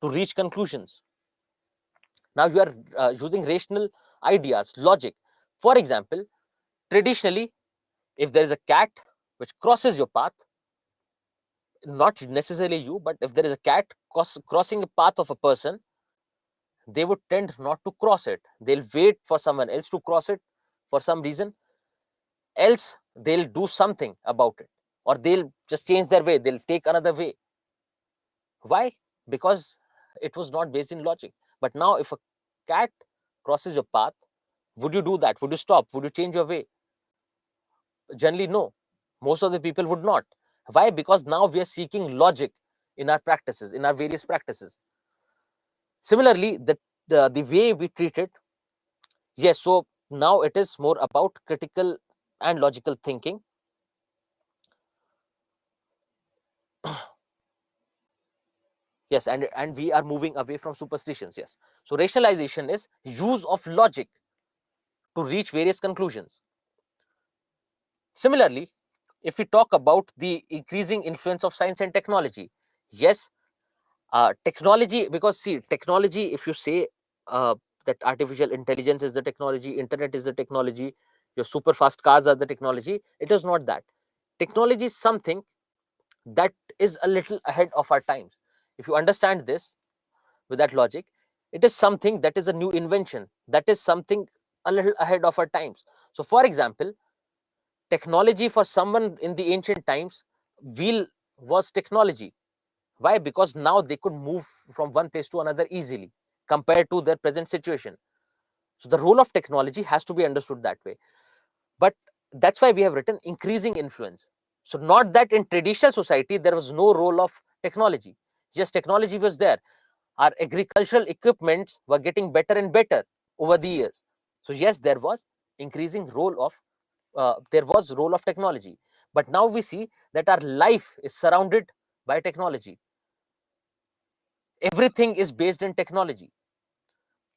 to reach conclusions. Now you are using rational ideas, logic. For example, traditionally, if there is a cat which crosses your path, not necessarily you, but if there is a cat crossing the path of a person, they would tend not to cross it. They'll wait for someone else to cross it for some reason, else they'll do something about it, or they'll just change their way, they'll take another way. Why? Because it was not based in logic. But now, if a cat crosses your path, would you do that? Would you stop? Would you change your way? Generally, no. Most of the people would not. Why? Because now we are seeking logic in our practices, in our various practices. Similarly, the way we treat it, yes, so now it is more about critical and logical thinking. Yes, and we are moving away from superstitions. Yes, so rationalization is use of logic to reach various conclusions. Similarly, if we talk about the increasing influence of science and technology, yes, technology, because see, technology, if you say that artificial intelligence is the technology, internet is the technology, your super fast cars are the technology, it is not that. Technology is something that is a little ahead of our times. If you understand this with that logic, it is something that is a new invention, that is something a little ahead of our times. So for example, technology for someone in the ancient times, wheel was technology. Why? Because now they could move from one place to another easily compared to their present situation. So the role of technology has to be understood that way. But that's why we have written increasing influence. So not that in traditional society there was no role of technology. Yes, technology was there. Our agricultural equipments were getting better and better over the years. So yes, there was increasing role of there was role of technology. But now we see that our life is surrounded by technology. Everything is based in technology.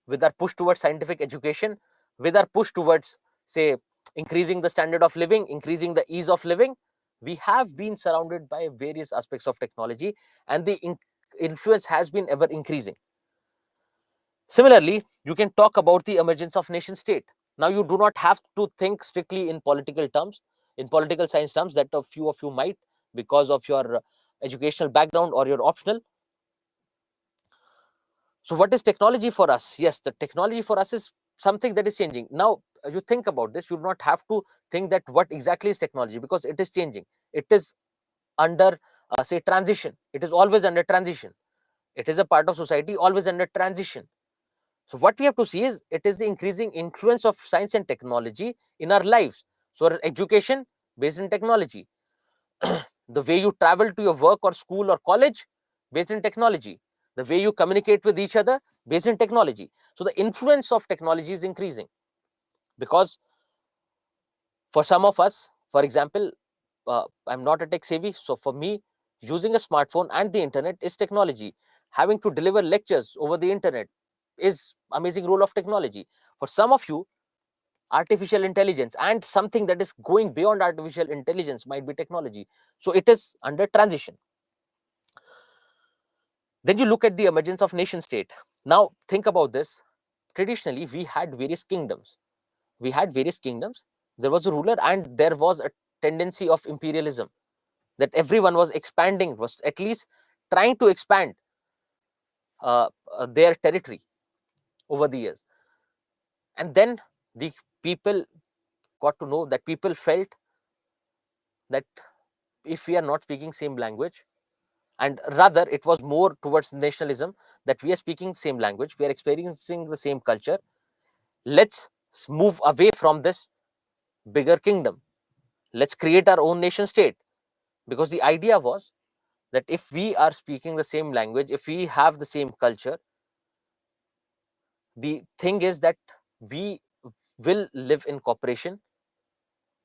With our push towards scientific education, with our push towards, say, increasing the standard of living, increasing the ease of living, we have been surrounded by various aspects of technology, and the influence has been ever increasing. Similarly, you can talk about the emergence of nation state. Now, you do not have to think strictly in political terms, in political science terms, that a few of you might because of your educational background or your optional. So what is technology for us? Yes, the technology for us is something that is changing. Now, as you think about this, you do not have to think that what exactly is technology, because it is changing. It is under, say, transition. It is always under transition. It is a part of society, always under transition. So what we have to see is it is the increasing influence of science and technology in our lives. So our education based in technology, the way you travel to your work or school or college based in technology, the way you communicate with each other based in technology. So the influence of technology is increasing, because for some of us, for example, I'm not a tech savvy, so for me, using a smartphone and the internet is technology. Having to deliver lectures over the internet is amazing role of technology. For some of you, artificial intelligence and something that is going beyond artificial intelligence might be technology. So it is under transition. Then you look at the emergence of nation state. Now think about this. Traditionally, we had various kingdoms. There was a ruler, and there was a tendency of imperialism, that everyone was expanding, was at least trying to expand their territory over the years. And then the people got to know that people felt that if we are not speaking same language, and rather it was more towards nationalism, that we are speaking same language, we are experiencing the same culture, let's move away from this bigger kingdom, let's create our own nation state. Because the idea was that if we are speaking the same language, if we have the same culture, the thing is that we will live in cooperation,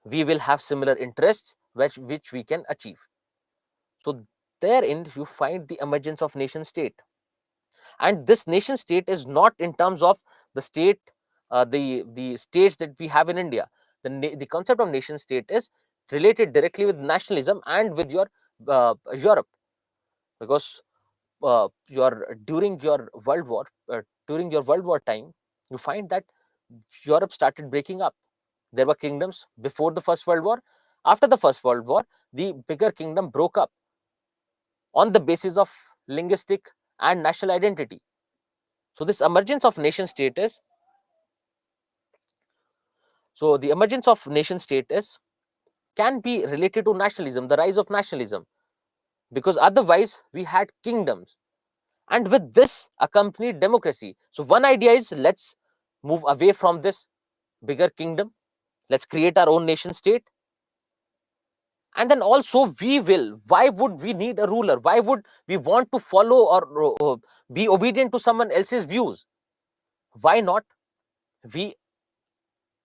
we will have similar interests which we can achieve. So therein you find the emergence of nation state. And this nation state is not in terms of the state, the states that we have in India. The concept of nation state is related directly with nationalism and with your Europe. Because during your world war time, you find that Europe started breaking up. There were kingdoms before the First World War. After the First World War, the bigger kingdom broke up on the basis of linguistic and national identity. So this emergence of nation state is so the emergence of nation state is can be related to nationalism, the rise of nationalism, because otherwise we had kingdoms, and with this accompanied democracy. So one idea is, let's move away from this bigger kingdom, let's create our own nation state. And then also we will, why would we need a ruler? Why would we want to follow or be obedient to someone else's views? Why not we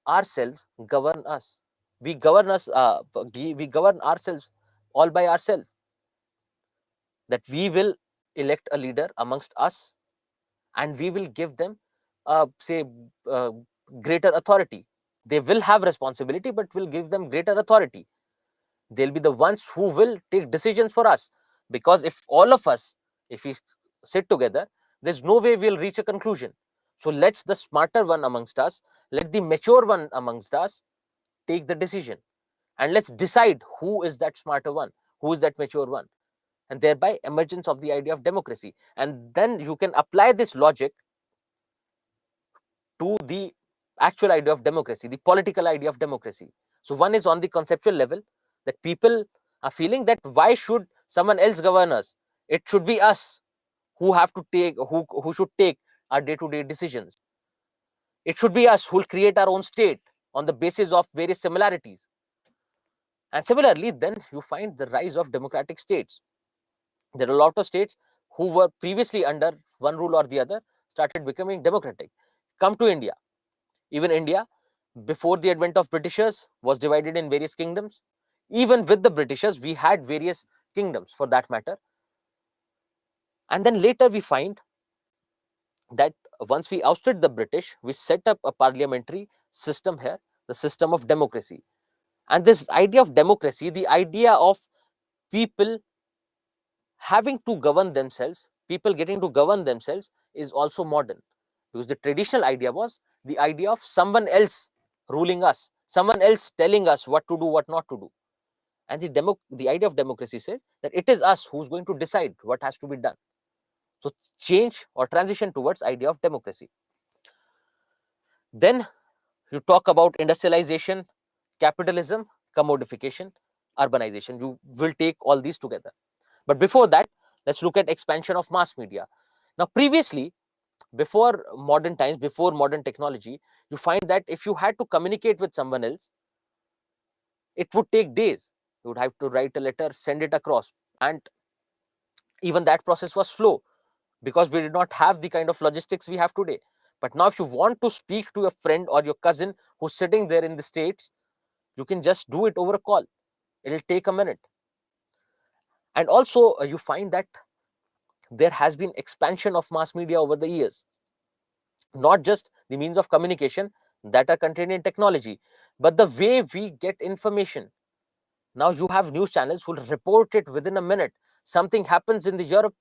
ourselves govern us? We govern ourselves all by ourselves. That we will elect a leader amongst us, and we will give them, say, uh, greater authority. They will have responsibility, but we'll give them greater authority. They'll be the ones who will take decisions for us. Because if all of us, if we sit together, there's no way we'll reach a conclusion. So let's the smarter one amongst us, let the mature one amongst us take the decision. And let's decide who is that smarter one, who is that mature one. And thereby emergence of the idea of democracy. And then you can apply this logic to the actual idea of democracy, the political idea of democracy. So one is on the conceptual level, that people are feeling that why should someone else govern us? It should be us who have to take, who should take our day-to-day decisions. It should be us who will create our own state on the basis of various similarities. And similarly, then you find the rise of democratic states. There are a lot of states who were previously under one rule or the other started becoming democratic. Come to India. Even India, before the advent of Britishers, was divided in various kingdoms. Even with the Britishers, we had various kingdoms for that matter. And then later we find that once we ousted the British, we set up a parliamentary system here, the system of democracy. And this idea of democracy, the idea of people having to govern themselves, people getting to govern themselves, is also modern. Because the traditional idea was the idea of someone else ruling us, someone else telling us what to do, what not to do. And the idea of democracy says that it is us who's going to decide what has to be done. So change or transition towards idea of democracy. Then you talk about industrialization, capitalism, commodification, urbanization. You will take all these together. But before that, let's look at expansion of mass media. Now, previously, before modern times, before modern technology, you find that if you had to communicate with someone else, it would take days. You would have to write a letter, send it across. And even that process was slow because we did not have the kind of logistics we have today. But now, if you want to speak to a friend or your cousin who's sitting there in the States, you can just do it over a call. It'll take a minute. And also, you find that there has been expansion of mass media over the years. Not just the means of communication that are contained in technology, but the way we get information. Now you have news channels who will report it within a minute. Something happens in the Europe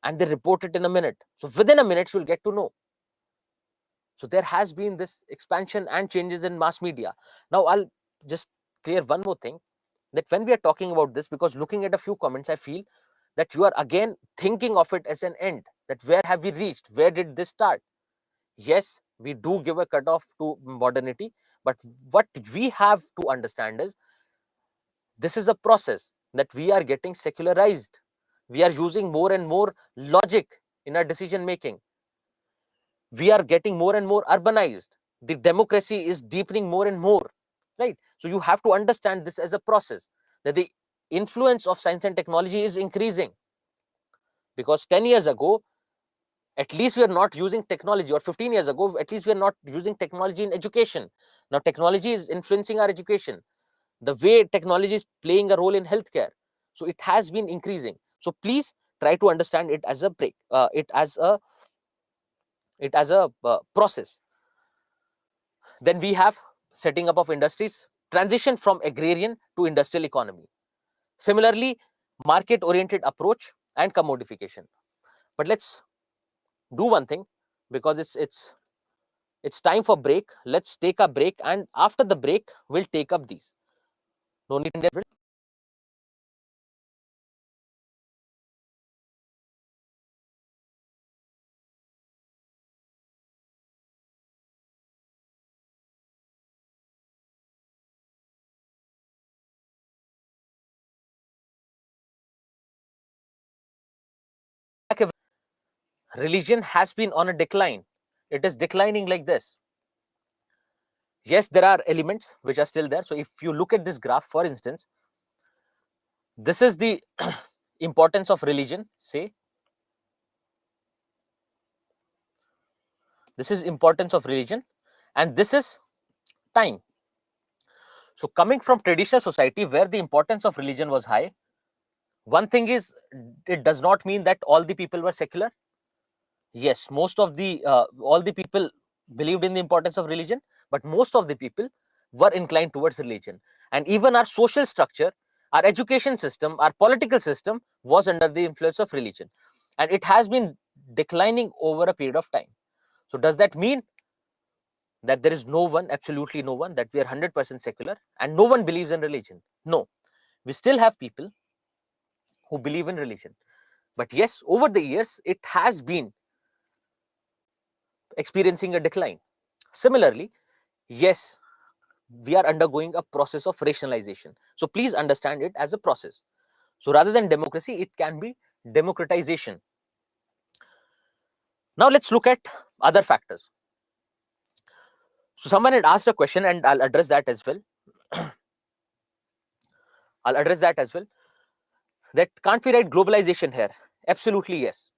and they report it in a minute. So within a minute, you'll get to know. So there has been this expansion and changes in mass media. Now I'll just clear one more thing, that when we are talking about this, because looking at a few comments, I feel that you are again thinking of it as an end, that where have we reached? Where did this start? Yes, we do give a cutoff to modernity, but what we have to understand is this is a process that we are getting secularized. We are using more and more logic in our decision making. We are getting more and more urbanized. The democracy is deepening more and more, right? So you have to understand this as a process, that the influence of science and technology is increasing. Because 10 years ago, at least we are not using technology, or 15 years ago, at least we are not using technology in education. Now technology is influencing our education, the way technology is playing a role in healthcare. So it has been increasing. So please try to understand it as a break, it as a process. Then we have setting up of industries, transition from agrarian to industrial economy. Similarly, market oriented approach and commodification. But let's do one thing, because it's time for break. Let's take a break, and after the break, we'll take up these. No need to religion has been on a decline. It is declining like this. Yes, there are elements which are still there. So if you look at this graph, for instance, this is the importance of religion, say. This is importance of religion, and this is time. So coming from traditional society where the importance of religion was high, One thing is, it does not mean that all the people were secular. Yes, most of the all the people believed in the importance of religion, but most of the people were inclined towards religion. And even our social structure, our education system, our political system was under the influence of religion, and it has been declining over a period of time. So does that mean that there is no one, absolutely no one, that we are 100% secular and no one believes in religion? No, we still have people who believe in religion, but yes, over the years it has been experiencing a decline. Similarly, yes, we are undergoing a process of rationalization. So please understand it as a process. So rather than democracy, it can be democratization. Now let's look at other factors. So someone had asked a question, and I'll address that as well. I'll address that as well. That can't we write globalization here? Absolutely yes.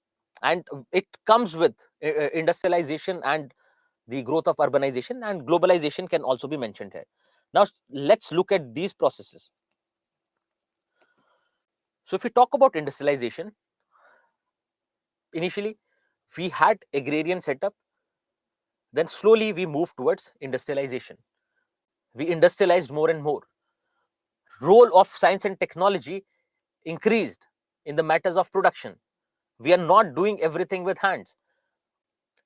And it comes with industrialization and the growth of urbanization, and globalization can also be mentioned here. Now let's look at these processes. So if we talk about industrialization, initially we had agrarian setup, then slowly we moved towards industrialization. We industrialized more and more. Role of science and technology increased in the matters of production. We are not doing everything with hands.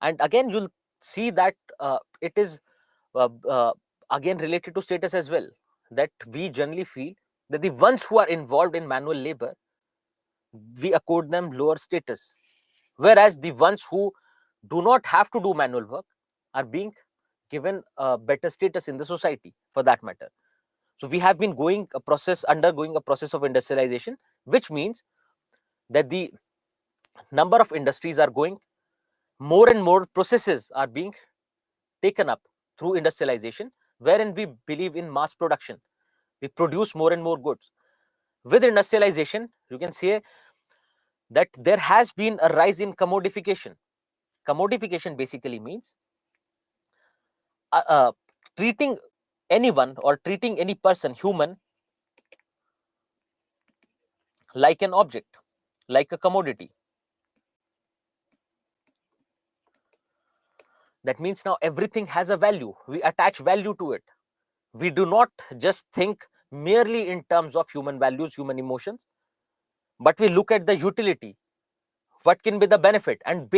And again, you'll see that it is uh, uh, again related to status as well, that we generally feel that the ones who are involved in manual labor, we accord them lower status, whereas the ones who do not have to do manual work are being given a better status in the society, for that matter. So we have been undergoing a process of industrialization, which means that the number of industries are going, more and more processes are being taken up through industrialization, wherein we believe in mass production. We produce more and more goods. With industrialization, you can say that there has been a rise in commodification. Commodification basically means uh, uh, treating anyone or treating any person, human, like an object, like a commodity. That means now everything has a value. We attach value to it. We do not just think merely in terms of human values, human emotions, but we look at the utility. What can be the benefit? And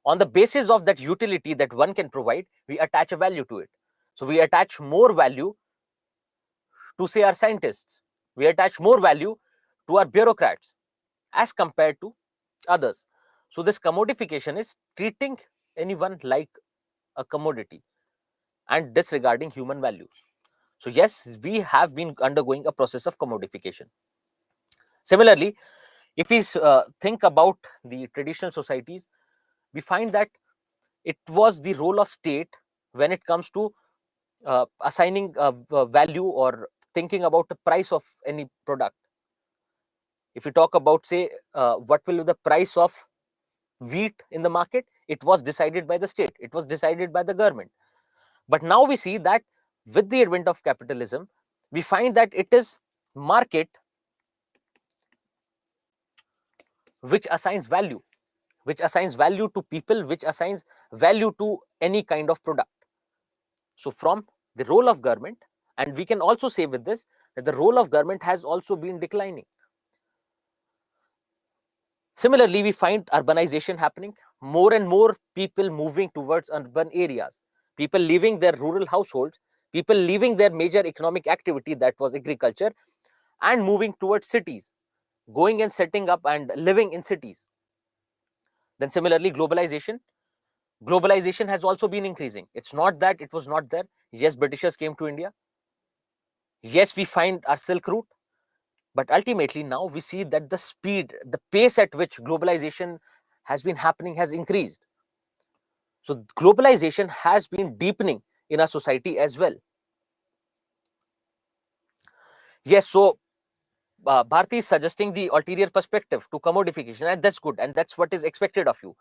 on the basis of that utility that one can provide, we attach a value to it. So we attach more value to, say, our scientists. We attach more value to our bureaucrats as compared to others. So this commodification is treating anyone like a commodity and disregarding human values. So yes, we have been undergoing a process of commodification. Similarly, if we think about the traditional societies, we find that it was the role of state when it comes to assigning value or thinking about the price of any product. If we talk about, say, what will be the price of wheat in the market, it was decided by the state, it was decided by the government. But now we see that with the advent of capitalism, we find that it is market which assigns value, to people, which assigns value to any kind of product. So from the role of government, and we can also say with this that the role of government has also been declining. Similarly, we find urbanization happening, more and more people moving towards urban areas, people leaving their rural households, people leaving their major economic activity, that was agriculture, and moving towards cities, going and setting up and living in cities. Then similarly, globalization has also been increasing. It's not that it was not there. Yes, Britishers came to India. Yes, we find our Silk Route. But ultimately now we see that the speed, the pace at which globalization has been happening has increased. So globalization has been deepening in our society as well. Yes, so Bharti is suggesting the ulterior perspective to commodification, and that's good, and that's what is expected of you.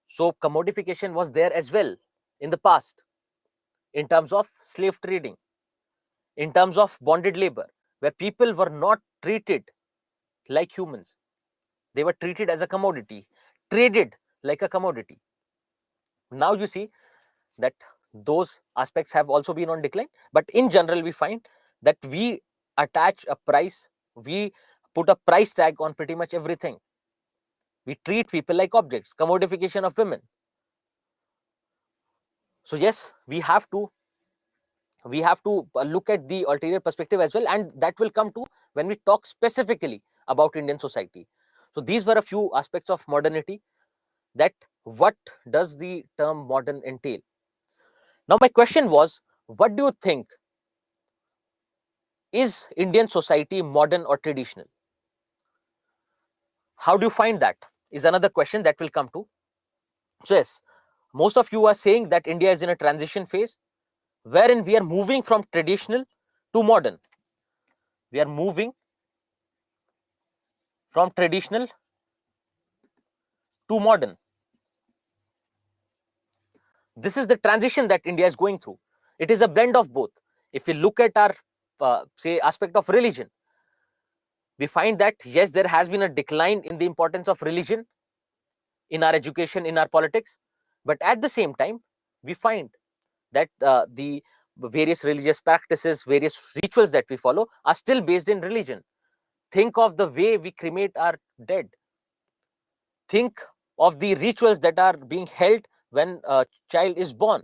So commodification was there as well in the past, in terms of slave trading, in terms of bonded labor, where people were not treated like humans. They were treated as a commodity, traded like a commodity. Now you see that those aspects have also been on decline, but in general we find that we attach a price, we put a price tag on pretty much everything. We treat people like objects, commodification of women. So yes, we have to look at the ulterior perspective as well, and that will come to when we talk specifically about Indian society. So these were a few aspects of modernity, that what does the term modern entail. Now my question was, what do you think, is Indian society modern or traditional? How do you find that, is another question that will come to. So yes, most of you are saying that India is in a transition phase wherein we are moving from traditional to modern. We are moving from traditional to modern. This is the transition that India is going through. It is a blend of both. If we look at our say aspect of religion, we find that yes, there has been a decline in the importance of religion in our education, in our politics, but at the same time we find that the various religious practices, various rituals that we follow are still based in religion. Think of the way we cremate our dead. Think of the rituals that are being held when a child is born,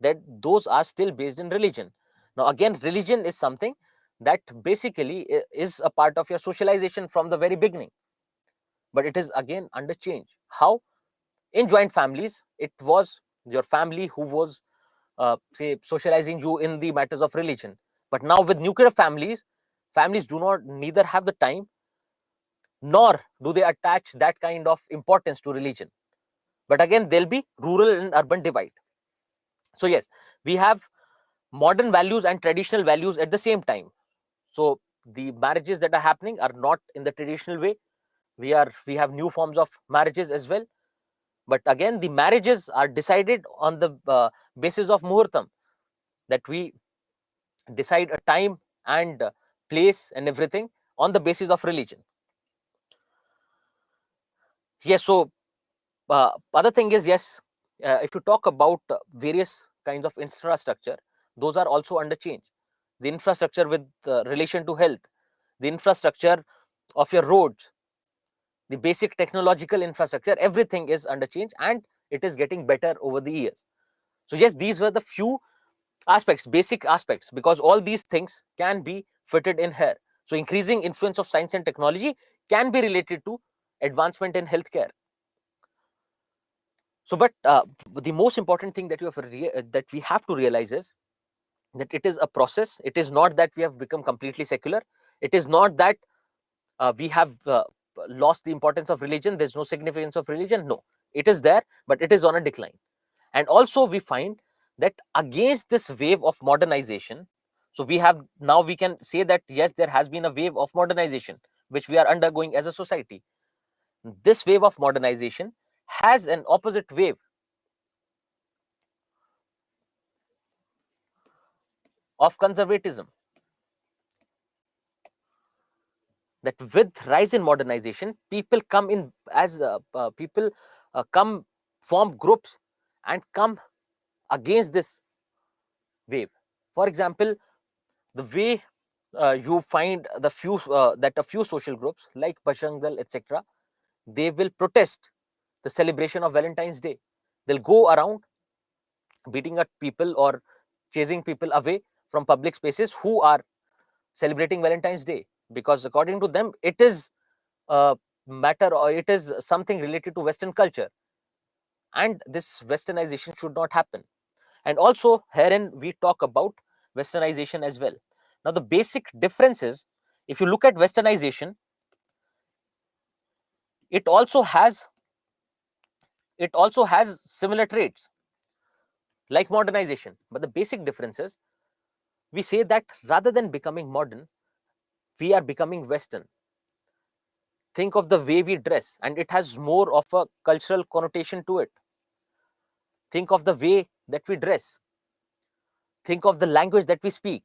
that those are still based in religion. Now again, religion is something that basically is a part of your socialization from the very beginning, but it is again under change. How? In joint families, it was your family who was say socializing you in the matters of religion, but now with nuclear families, families do not neither have the time nor do they attach that kind of importance to religion. But again, there'll be rural and urban divide. So yes, we have modern values and traditional values at the same time. So the marriages that are happening are not in the traditional way. We have new forms of marriages as well, but again the marriages are decided on the basis of muhurtam, that we decide a time and place and everything on the basis of religion. Yes, so other thing is, yes, if you talk about various kinds of infrastructure, those are also under change. The infrastructure with relation to health, the infrastructure of your roads, the basic technological infrastructure, everything is under change and it is getting better over the years. So yes, these were the few aspects, basic aspects, because all these things can be fitted in here. So increasing influence of science and technology can be related to advancement in healthcare. So but the most important thing that that we have to realize is that it is a process. It is not that we have become completely secular. It is not that we have lost the importance of religion, there's no significance of religion. No, it is there, but it is on a decline. And also we find that against this wave of modernization, so we have now, we can say that yes, there has been a wave of modernization which we are undergoing as a society. This wave of modernization has an opposite wave of conservatism, that with rise in modernization, people come in as people come, form groups and come against this wave. For example, the way you find the few that a few social groups like Bajrang Dal, etc., they will protest the celebration of Valentine's Day. They'll go around beating at people or chasing people away from public spaces who are celebrating Valentine's Day, because according to them it is a matter, or it is something related to Western culture, and this westernization should not happen. And also herein we talk about westernization as well. Now the basic difference is, if you look at westernization, it also has similar traits like modernization, but the basic difference is, we say that rather than becoming modern, we are becoming Western. Think of the way we dress, and it has more of a cultural connotation to it. Think of the way that we dress. Think of the language that we speak,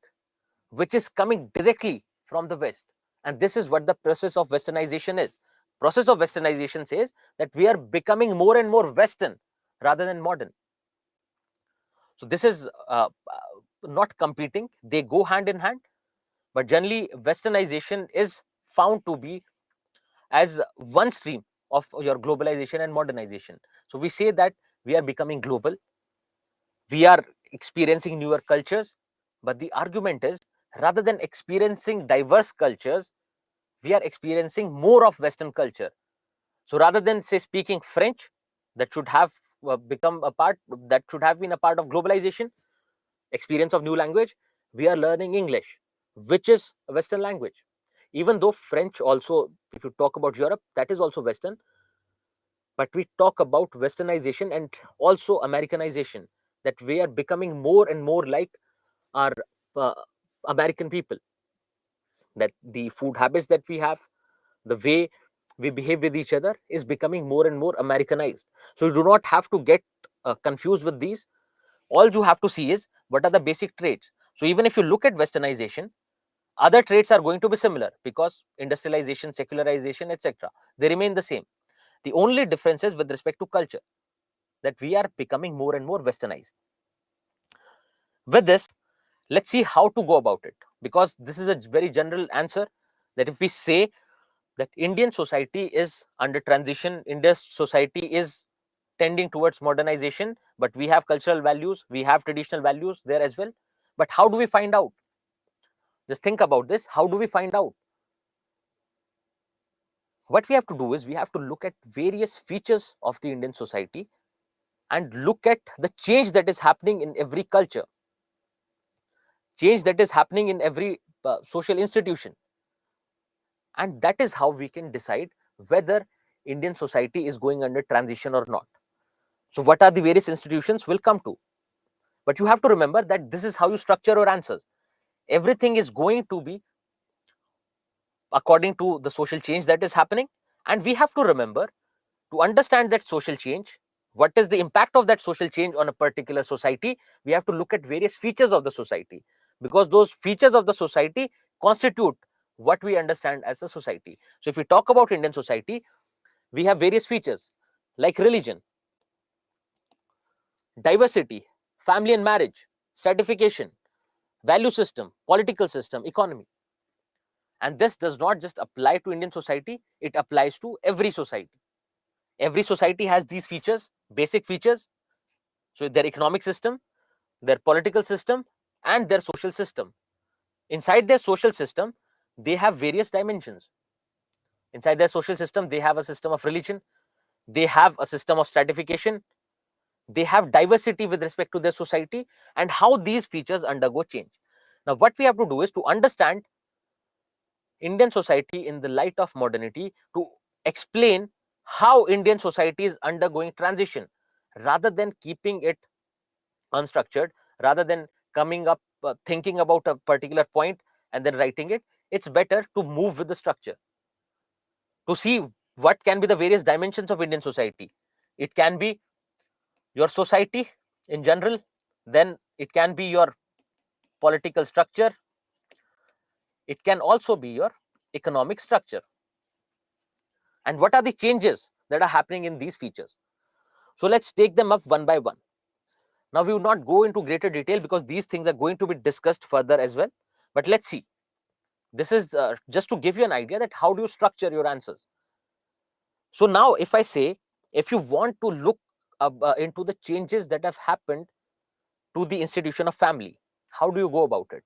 which is coming directly from the West. And this is what the process of westernization is. Process of westernization says that we are becoming more and more Western rather than modern. So this is not competing, they go hand in hand. But generally, westernization is found to be as one stream of your globalization and modernization. So we say that we are becoming global, we are experiencing newer cultures, but the argument is, rather than experiencing diverse cultures, we are experiencing more of Western culture. So rather than, say, speaking French, that should have become a part, that should have been a part of globalization, experience of new language, we are learning English, which is a Western language. Even though French also, if you talk about Europe, that is also Western, but we talk about westernization and also Americanization, that we are becoming more and more like our uh, American people, that the food habits that we have, the way we behave with each other is becoming more and more Americanized. So you do not have to get confused with these. All you have to see is what are the basic traits. So even if you look at westernization, other traits are going to be similar, because industrialization, secularization, etc., they remain the same. The only difference is with respect to culture, that we are becoming more and more westernized. With this, let's see how to go about it, because this is a very general answer, that if we say that Indian society is under transition, India's society is tending towards modernization, but we have cultural values, we have traditional values there as well. But how do we find out? Just think about this. How do we find out? What we have to do is we have to look at various features of the Indian society and look at the change that is happening in every culture, change that is happening in every social institution. And that is how we can decide whether Indian society is going under transition or not. So what are the various institutions we'll come to. But you have to remember that this is how you structure your answers. Everything is going to be according to the social change that is happening. And we have to remember, to understand that social change, what is the impact of that social change on a particular society, we have to look at various features of the society, because those features of the society constitute what we understand as a society. So if we talk about Indian society, we have various features like religion, diversity, family and marriage, stratification, value system, political system, economy. And this does not just apply to Indian society, it applies to every society. Every society has these features, basic features. So their economic system, their political system, and their social system. Inside their social system, they have various dimensions. Inside their social system, they have a system of religion, they have a system of stratification, they have diversity with respect to their society, and how these features undergo change. Now, what we have to do is to understand Indian society in the light of modernity, to explain how Indian society is undergoing transition, rather than keeping it unstructured, rather than coming up thinking about a particular point and then writing it. It's better to move with the structure, to see what can be the various dimensions of Indian society. It can be your society in general, then it can be your political structure, it can also be your economic structure, and what are the changes that are happening in these features. So let's take them up one by one. Now we will not go into greater detail, because these things are going to be discussed further as well, but let's see. This is just to give you an idea that how do you structure your answers. So now if I say, if you want to look into the changes that have happened to the institution of family, how do you go about it?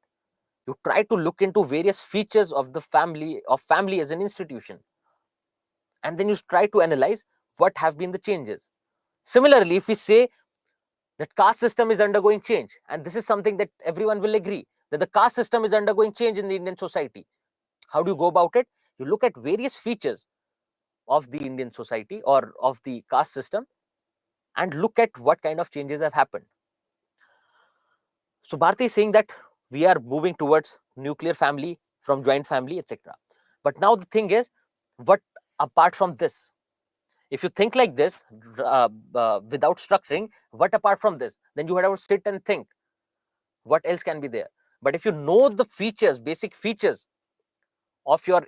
You try to look into various features of the family, of family as an institution, and then you try to analyze what have been the changes. Similarly, if we say that caste system is undergoing change, and this is something that everyone will agree, that the caste system is undergoing change in the Indian society, how do you go about it? You look at various features of the Indian society or of the caste system, and look at what kind of changes have happened. So Bharti is saying that we are moving towards nuclear family from joint family, etc. But now the thing is, what apart from this? If you think like this, without structuring, what apart from this? Then you have to sit and think, what else can be there? But if you know the features, basic features of your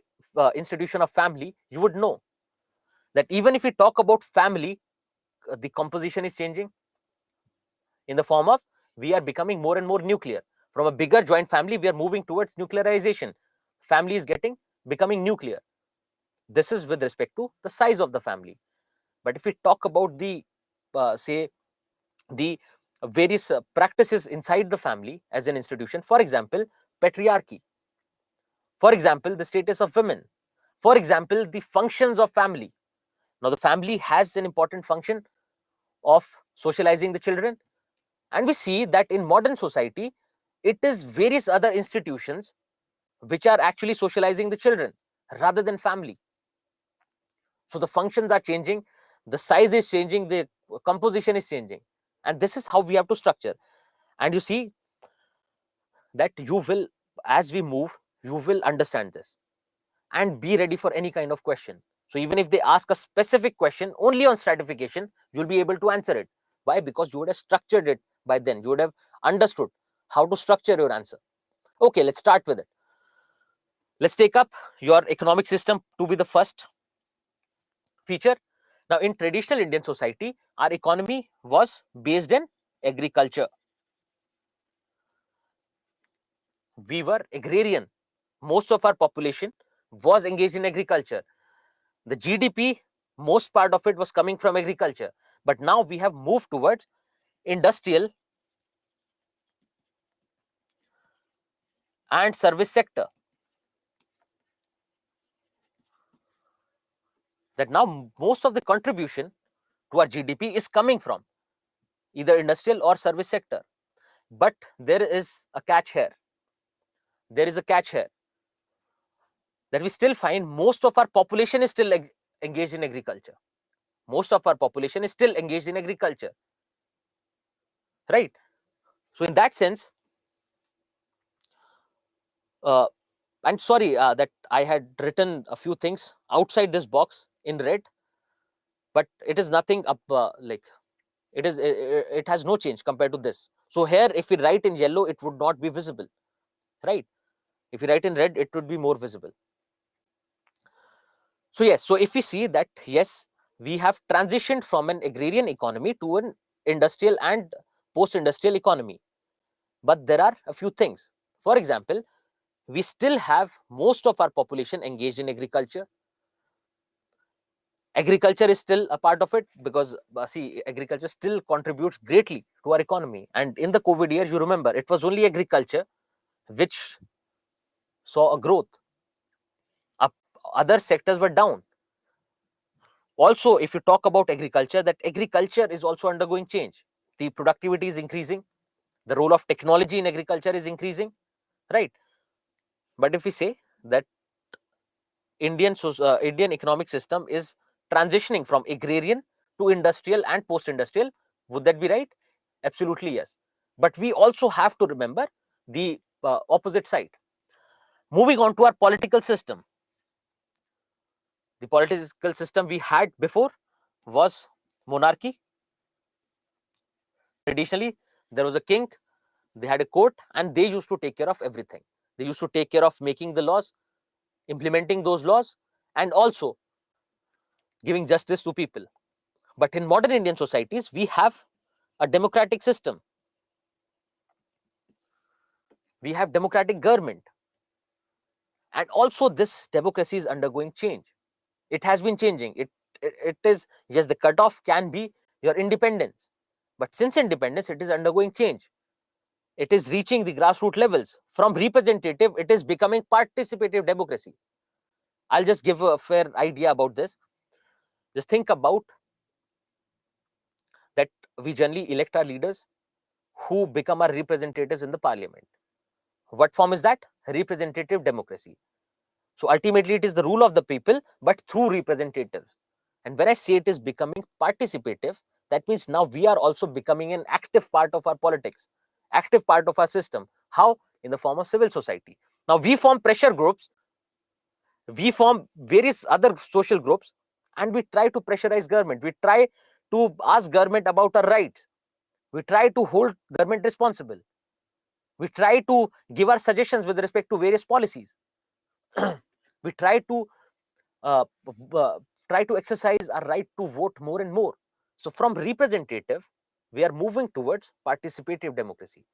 institution of family, you would know that even if we talk about family, the composition is changing in the form of we are becoming more and more nuclear. From a bigger joint family, we are moving towards nuclearization. Family is becoming nuclear. This is with respect to the size of the family. But if we talk about the say the various practices inside the family as an institution, for example, patriarchy, for example, the status of women, for example, the functions of family. Now, the family has an important function of socializing the children, and we see that in modern society, it is various other institutions which are actually socializing the children rather than family. So the functions are changing, the size is changing, the composition is changing, and this is how we have to structure. And you see that you will, as we move, you will understand this and be ready for any kind of question. So even if they ask a specific question only on stratification, you'll be able to answer it. Why? Because you would have structured it by then. You would have understood how to structure your answer. Okay, let's start with it. Let's take up your economic system to be the first feature. Now, in traditional Indian society, our economy was based in agriculture. We were agrarian. Most of our population was engaged in agriculture. The GDP, most part of it was coming from agriculture. But now we have moved towards industrial and service sector. That now most of the contribution to our GDP is coming from either industrial or service sector. But there is a catch here. There is a catch here that we still find most of our population is still engaged in agriculture. Most of our population is still engaged in agriculture, right? So in that sense, and sorry that I had written a few things outside this box in red, but it is nothing up like it has no change compared to this. So here, if we write in yellow, it would not be visible, right? If we write in red, it would be more visible. So yes, so if we see that, yes, we have transitioned from an agrarian economy to an industrial and post-industrial economy. But there are a few things. For example, we still have most of our population engaged in agriculture. Agriculture is still a part of it because see, agriculture still contributes greatly to our economy. And in the COVID year, you remember, it was only agriculture which saw a growth. Other sectors were down. Also, if you talk about agriculture, that agriculture is also undergoing change. The productivity is increasing. The role of technology in agriculture is increasing, right? But if we say that Indian economic system is transitioning from agrarian to industrial and post-industrial, would that be right? Absolutely yes. But we also have to remember the opposite side. Moving on to our political system. The political system we had before was monarchy. Traditionally, there was a king, they had a court, and they used to take care of everything. They used to take care of making the laws, implementing those laws, and also giving justice to people. But in modern Indian societies, we have a democratic system. We have democratic government. And also this democracy is undergoing change. It has been changing. It is, yes, the cutoff can be your independence. But since independence, it is undergoing change. It is reaching the grassroots levels. From representative, it is becoming participative democracy. I'll just give a fair idea about this. Just think about that we generally elect our leaders who become our representatives in the parliament. What form is that? Representative democracy. So ultimately, it is the rule of the people, but through representatives. And when I say it is becoming participative, that means now we are also becoming an active part of our politics, active part of our system. How? In the form of civil society. Now we form pressure groups, we form various other social groups, and we try to pressurize government. We try to ask government about our rights. We try to hold government responsible. We try to give our suggestions with respect to various policies. We try to exercise our right to vote more and more. So from representative, we are moving towards participative democracy.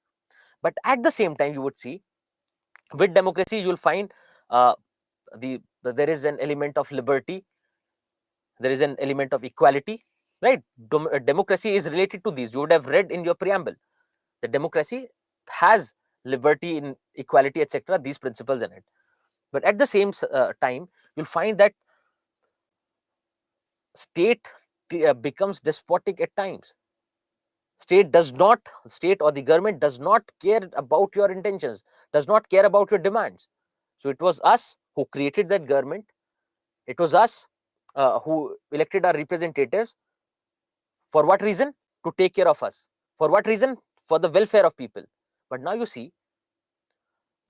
But at the same time, you would see with democracy, you will find there is an element of liberty, there is an element of equality, right? Democracy is related to these. You would have read in your preamble that democracy has liberty, in equality, etc., these principles in it. But at the same time, you'll find that state becomes despotic at times. State or the government does not care about your intentions, does not care about your demands. So it was us who created that government. It was us who elected our representatives. For what reason? To take care of us. For what reason? For the welfare of people. But now you see,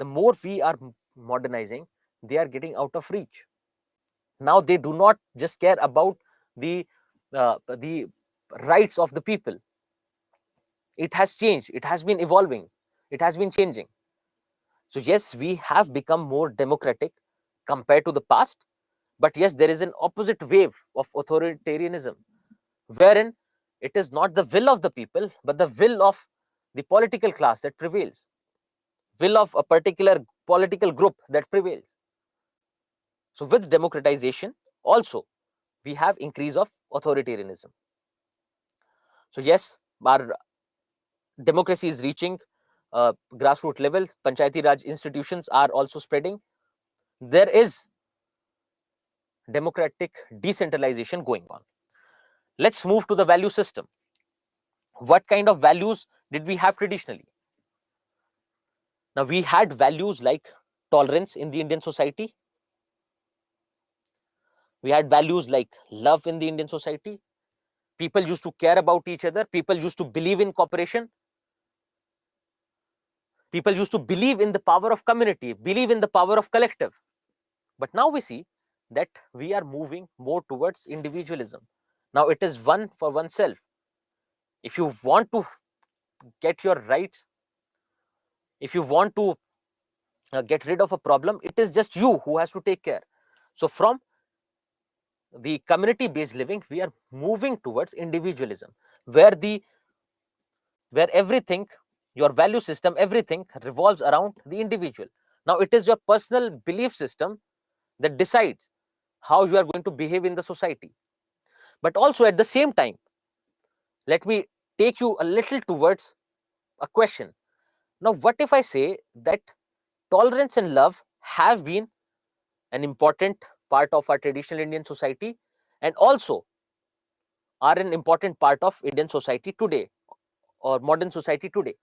the more we are modernizing, they are getting out of reach. Now they do not just care about the rights of the people. It has changed. It has been evolving. It has been changing. So yes, we have become more democratic compared to the past. But yes, there is an opposite wave of authoritarianism, wherein it is not the will of the people, but the will of the political class that prevails, will of a particular political group that prevails. So with democratization, also, we have increase of authoritarianism. So yes, our democracy is reaching grassroots level. Panchayati Raj institutions are also spreading. There is democratic decentralization going on. Let's move to the value system. What kind of values did we have traditionally? Now, we had values like tolerance in the Indian society. We had values like love in the Indian society. People used to care about each other. People used to believe in cooperation. People used to believe in the power of community, believe in the power of collective. But now we see that we are moving more towards individualism. Now it is one for oneself. If you want to get your rights, if you want to get rid of a problem, it is just you who has to take care. So from the community based living, we are moving towards individualism, where everything, your value system, everything revolves around the individual. Now it is your personal belief system that decides how you are going to behave in the society. But also at the same time, let me take you a little towards a question. Now, what if I say that tolerance and love have been an important part of our traditional Indian society, and also are an important part of Indian society today, or modern society today?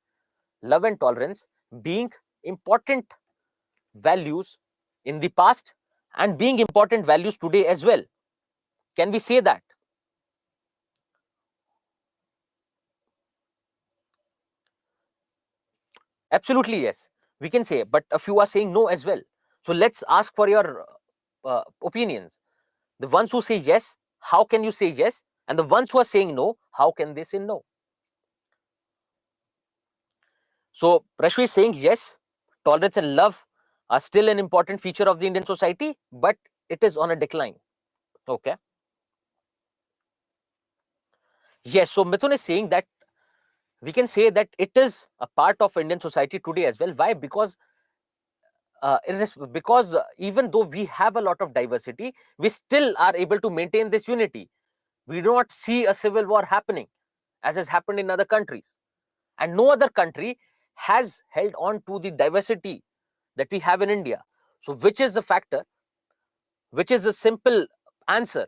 Love and tolerance being important values in the past and being important values today as well. Can we say that? Absolutely, yes. We can say, but a few are saying no as well. So let's ask for your opinions. The ones who say yes, how can you say yes? And the ones who are saying no, how can they say no? So Rashmi is saying yes, tolerance and love are still an important feature of the Indian society, but it is on a decline. Okay. Yes. So Mithun is saying that we can say that it is a part of Indian society today as well. Why? Because even though we have a lot of diversity, we still are able to maintain this unity. We do not see a civil war happening as has happened in other countries. And no other country has held on to the diversity that we have in India. So, which is the factor, which is a simple answer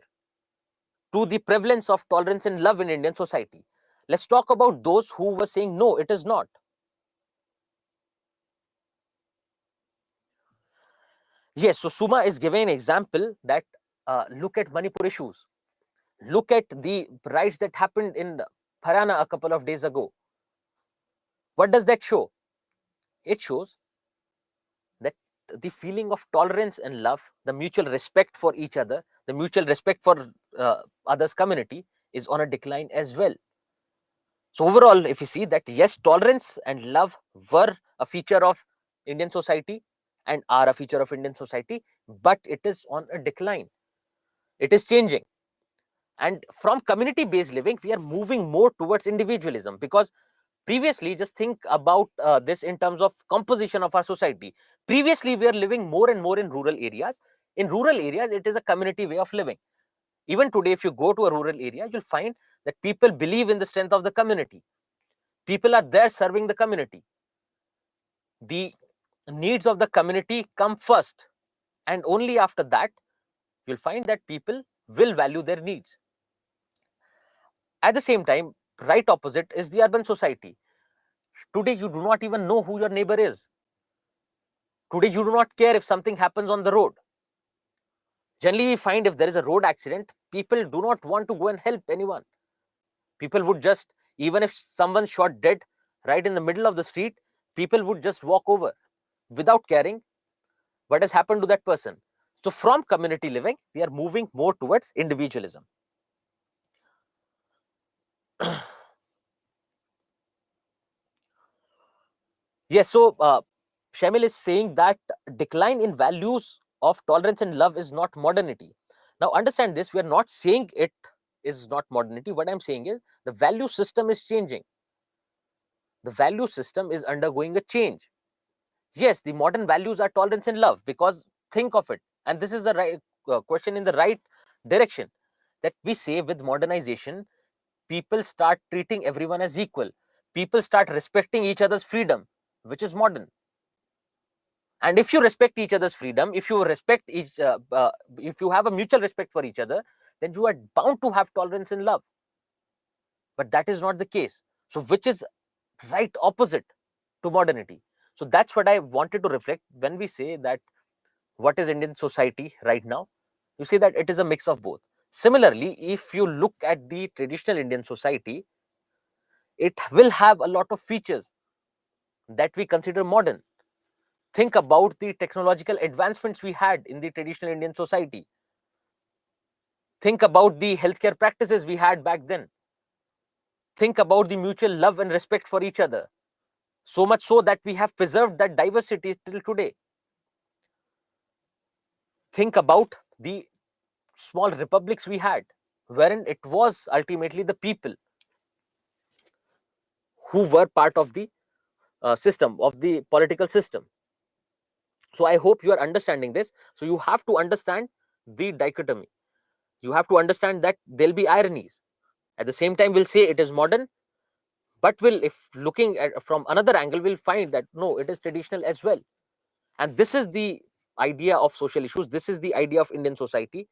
to the prevalence of tolerance and love in Indian society? Let's talk about those who were saying no, it is not. Yes, so Suma is giving an example that look at Manipur issues. Look at the riots that happened in Haryana a couple of days ago. What does that show? It shows that the feeling of tolerance and love, the mutual respect for each other, the mutual respect for others' community is on a decline as well. So overall, if you see that yes, tolerance and love were a feature of Indian society, and are a feature of Indian society, but it is on a decline. It is changing. And from community-based living, we are moving more towards individualism, because previously, just think about this in terms of composition of our society. Previously, we are living more and more in rural areas. In rural areas, it is a community way of living. Even today, if you go to a rural area, you'll find that people believe in the strength of the community. People are there serving the community. The needs of the community come first, and only after that, you'll find that people will value their needs. At the same time, right opposite is the urban society. Today, you do not even know who your neighbor is. Today, you do not care if something happens on the road. Generally, we find if there is a road accident, people do not want to go and help anyone. People would just, even if someone's shot dead right in the middle of the street, people would just walk over without caring what has happened to that person. So from community living, we are moving more towards individualism. Yes, so Shamil is saying that decline in values of tolerance and love is not modernity. Now understand this, we are not saying it is not modernity. What I'm saying is the value system is changing. The value system is undergoing a change. Yes, the modern values are tolerance and love, because think of it, and this is the right question in the right direction, that we say with modernization, people start treating everyone as equal. People start respecting each other's freedom, which is modern. And if you respect each other's freedom, if you respect if you have a mutual respect for each other, then you are bound to have tolerance and love. But that is not the case. So which is right opposite to modernity. So that's what I wanted to reflect when we say that what is Indian society right now. You see that it is a mix of both. Similarly, if you look at the traditional Indian society, it will have a lot of features that we consider modern. Think about the technological advancements we had in the traditional Indian society. Think about the healthcare practices we had back then. Think about the mutual love and respect for each other. So much so that we have preserved that diversity till today. Think about the small republics we had, wherein it was ultimately the people who were part of the system, of the political system. So I hope you are understanding this. So you have to understand the dichotomy. You have to understand that there'll be ironies. At the same time, we'll say it is modern, but if looking at from another angle, we'll find that no, it is traditional as well. And this is the idea of social issues. This is the idea of Indian society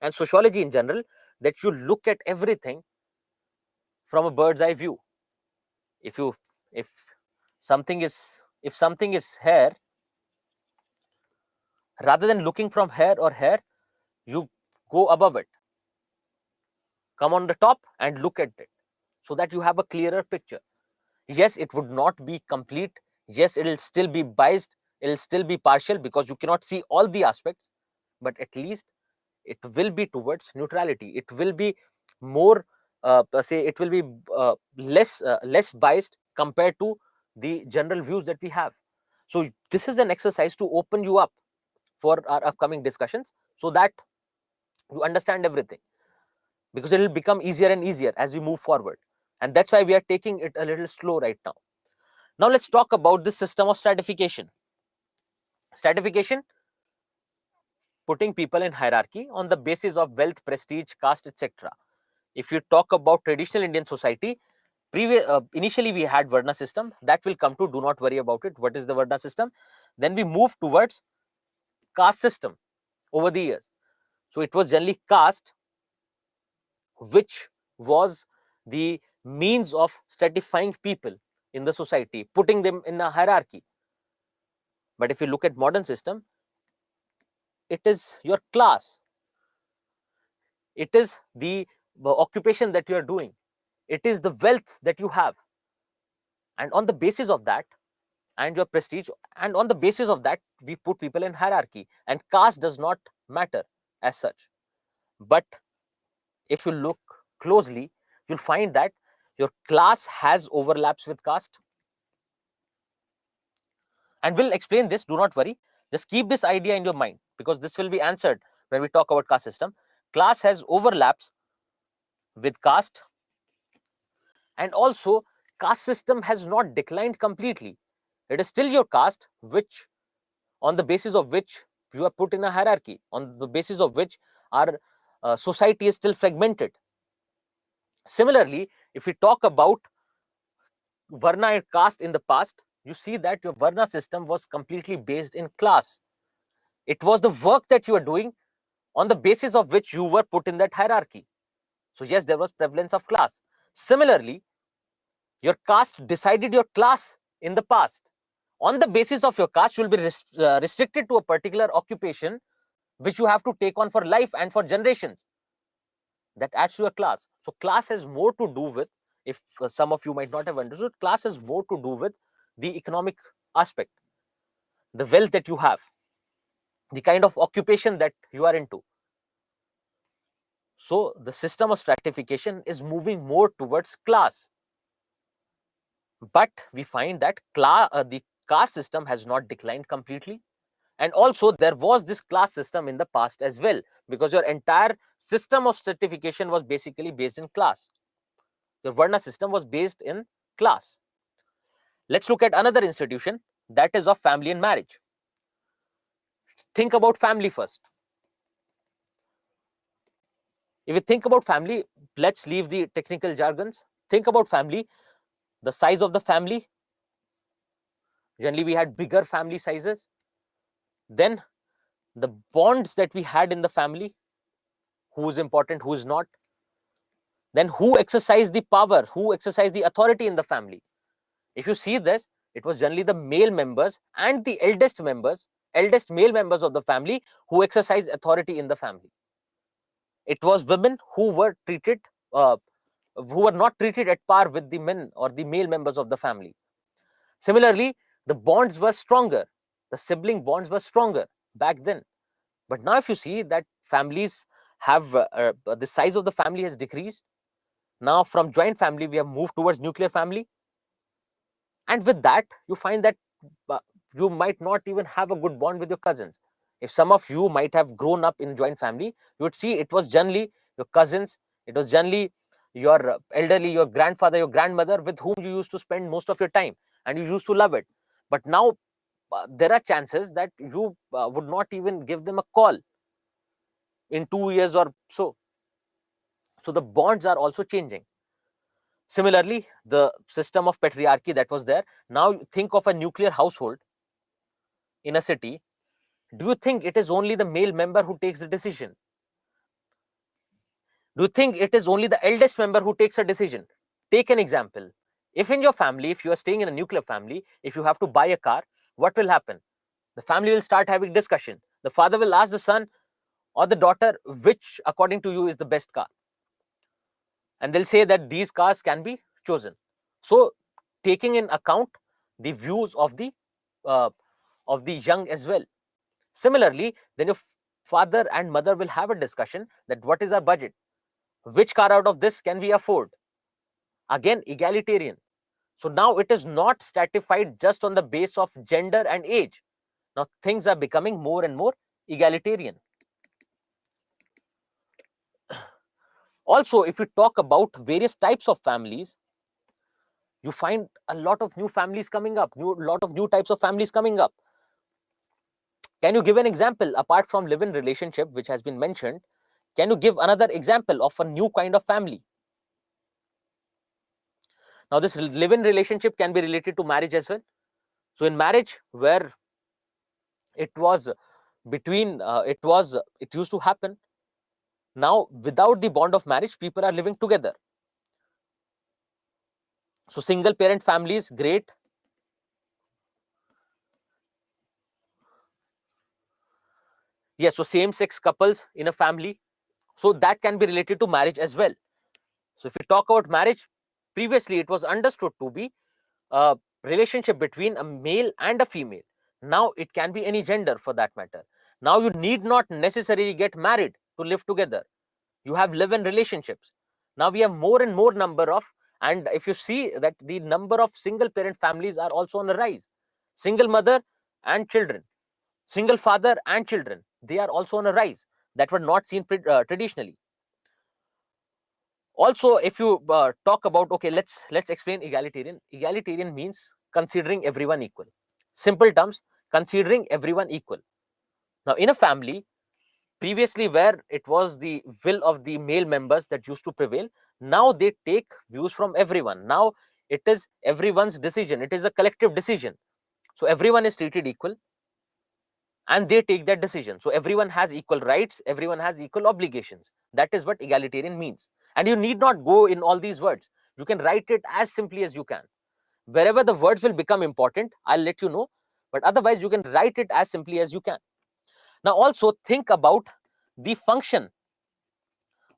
and sociology in general, that you look at everything from a bird's eye view. If you if something is here, rather than looking from here or here, you go above it, come on the top and look at it, so that you have a clearer picture. Yes, it would not be complete. Yes, it'll still be biased, it'll still be partial, because you cannot see all the aspects, but at least it will be towards neutrality. It will be more say it will be less biased compared to the general views that we have. So this is an exercise to open you up for our upcoming discussions, so that you understand everything, because it will become easier and easier as we move forward. And that's why we are taking it a little slow right now. Now let's talk about the system of stratification. Stratification, putting people in hierarchy on the basis of wealth, prestige, caste, etc. If you talk about traditional Indian society, initially we had Varna system. That will come to, do not worry about it. What is the Varna system? Then we moved towards caste system over the years. So it was generally caste, which was the means of stratifying people in the society, putting them in a hierarchy. But if you look at modern system, it is your class. It is the occupation that you are doing. It is the wealth that you have. And on the basis of that, and your prestige, and on the basis of that, we put people in hierarchy. And caste does not matter as such. But if you look closely, you'll find that your class has overlaps with caste. And we'll explain this, do not worry. Just keep this idea in your mind, because this will be answered when we talk about caste system. Class has overlaps with caste, and also caste system has not declined completely. It is still your caste, which on the basis of which you are put in a hierarchy, on the basis of which our society is still fragmented. Similarly, if we talk about Varna and caste in the past, you see that your Varna system was completely based in class. It was the work that you were doing on the basis of which you were put in that hierarchy. So yes, there was prevalence of class. Similarly, your caste decided your class in the past. On the basis of your caste, you will be restricted to a particular occupation which you have to take on for life and for generations. That adds to your class. So class has more to do with, if some of you might not have understood, class has more to do with the economic aspect, the wealth that you have, the kind of occupation that you are into. So the system of stratification is moving more towards class. But we find that the caste system has not declined completely. And also there was this class system in the past as well, because your entire system of stratification was basically based in class. Your Varna system was based in class. Let's look at another institution, that is of family and marriage. Think about family first. If you think about family, let's leave the technical jargons. Think about family, the size of the family. Generally, we had bigger family sizes. Then the bonds that we had in the family, who is important, who is not. Then who exercised the power, who exercised the authority in the family. If you see this, it was generally the male members and the eldest male members of the family who exercised authority in the family. It was women who were treated, who were not treated at par with the men or the male members of the family. Similarly, the bonds were stronger. The sibling bonds were stronger back then. But now if you see that families have, the size of the family has decreased. Now from joint family, we have moved towards nuclear family. And with that, you find that you might not even have a good bond with your cousins. If some of you might have grown up in joint family, you would see it was generally your cousins, it was generally your elderly, your grandfather, your grandmother, with whom you used to spend most of your time, and you used to love it. But now there are chances that you would not even give them a call in 2 years or so. So the bonds are also changing. Similarly, the system of patriarchy that was there, now think of a nuclear household in a city. Do you think it is only the male member who takes the decision? Do you think it is only the eldest member who takes a decision? Take an example. If in your family, if you are staying in a nuclear family, if you have to buy a car, what will happen? The family will start having discussion. The father will ask the son or the daughter, which according to you is the best car? And they'll say that these cars can be chosen. So taking in account the views of the young as well. Similarly, then your father and mother will have a discussion that what is our budget? Which car out of this can we afford? Again, egalitarian. So now it is not stratified just on the base of gender and age. Now things are becoming more and more egalitarian. Also, if you talk about various types of families, you find a lot of new families coming up, lot of new types of families coming up. Can you give an example apart from live-in relationship, which has been mentioned? Can you give another example of a new kind of family? Now, this live-in relationship can be related to marriage as well. So, in marriage, where it was between, it used to happen. Now, without the bond of marriage, people are living together. So, single parent families, great. Yes, so same-sex couples in a family. So, that can be related to marriage as well. So, if we talk about marriage, previously it was understood to be a relationship between a male and a female. Now it can be any gender for that matter. Now you need not necessarily get married to live together. You have live-in relationships. Now we have more and more number of, and if you see that the number of single parent families are also on the rise. Single mother and children. Single father and children, they are also on a rise that were not seen traditionally. Also, if you talk about, okay, let's explain egalitarian. Egalitarian means considering everyone equal. Simple terms, considering everyone equal. Now, in a family, previously where it was the will of the male members that used to prevail, now they take views from everyone. Now it is everyone's decision. It is a collective decision. So everyone is treated equal and they take that decision. So everyone has equal rights, everyone has equal obligations. That is what egalitarian means. And you need not go in all these words. You can write it as simply as you can. Wherever the words will become important, I'll let you know. But otherwise, you can write it as simply as you can. Now, also think about the function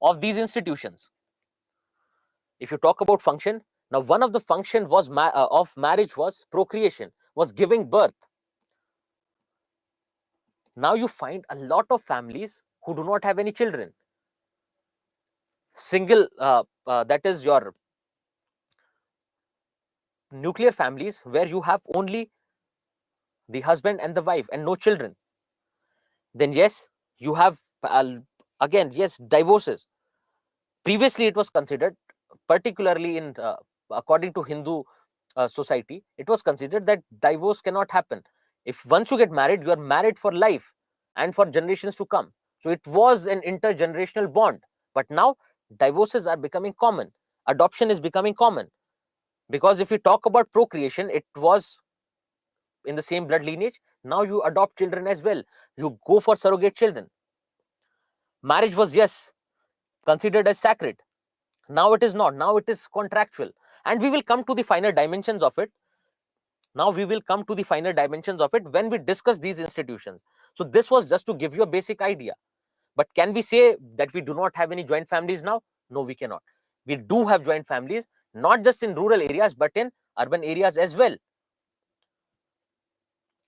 of these institutions. If you talk about function, now one of the function was of marriage was procreation, was giving birth. Now you find a lot of families who do not have any children. Single, that is your nuclear families where you have only the husband and the wife and no children. Then yes, you have again, yes, divorces. Previously, it was considered, particularly in according to Hindu society, it was considered that divorce cannot happen. If once you get married, you are married for life and for generations to come. So it was an intergenerational bond. But now divorces are becoming common. Adoption is becoming common. Because if we talk about procreation, it was in the same blood lineage. Now you adopt children as well. You go for surrogate children. Marriage was, yes, considered as sacred. Now it is not. Now it is contractual. And we will come to the finer dimensions of it. Now we will come to the finer dimensions of it when we discuss these institutions. So this was just to give you a basic idea. But can we say that we do not have any joint families now? No, we cannot. We do have joint families, not just in rural areas, but in urban areas as well.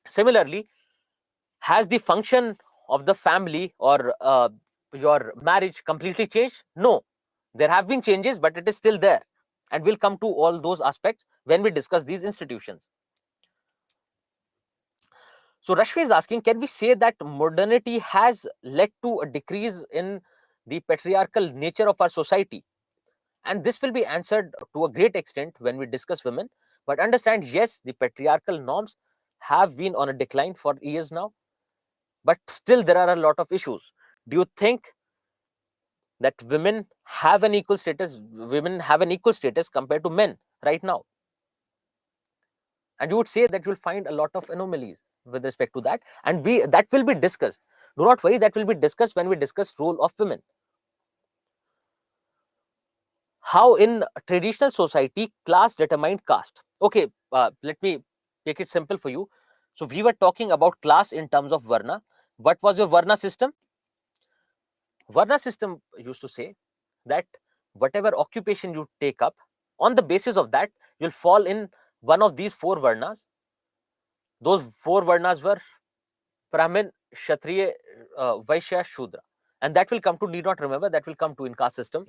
Similarly, has the function of the family or your marriage completely changed? No. There have been changes, but it is still there. And we'll come to all those aspects when we discuss these institutions. So Rashmi is asking, can we say that modernity has led to a decrease in the patriarchal nature of our society? And this will be answered to a great extent when we discuss women. But understand, yes, the patriarchal norms have been on a decline for years now. But still, there are a lot of issues. Do you think that women have an equal status? Women have an equal status compared to men right now? And you would say that you'll find a lot of anomalies with respect to that, and that will be discussed. Do not worry, that will be discussed when we discuss role of women. How in traditional society class determined caste? Okay, let me make it simple for you. So we were talking about class in terms of varna. What was your varna system? Varna system used to say that whatever occupation you take up, on the basis of that, you'll fall in one of these four varnas. Those four varnas were Brahmin, Kshatriya, Vaishya, Shudra. And that will come to, need not remember, that will come to in caste system.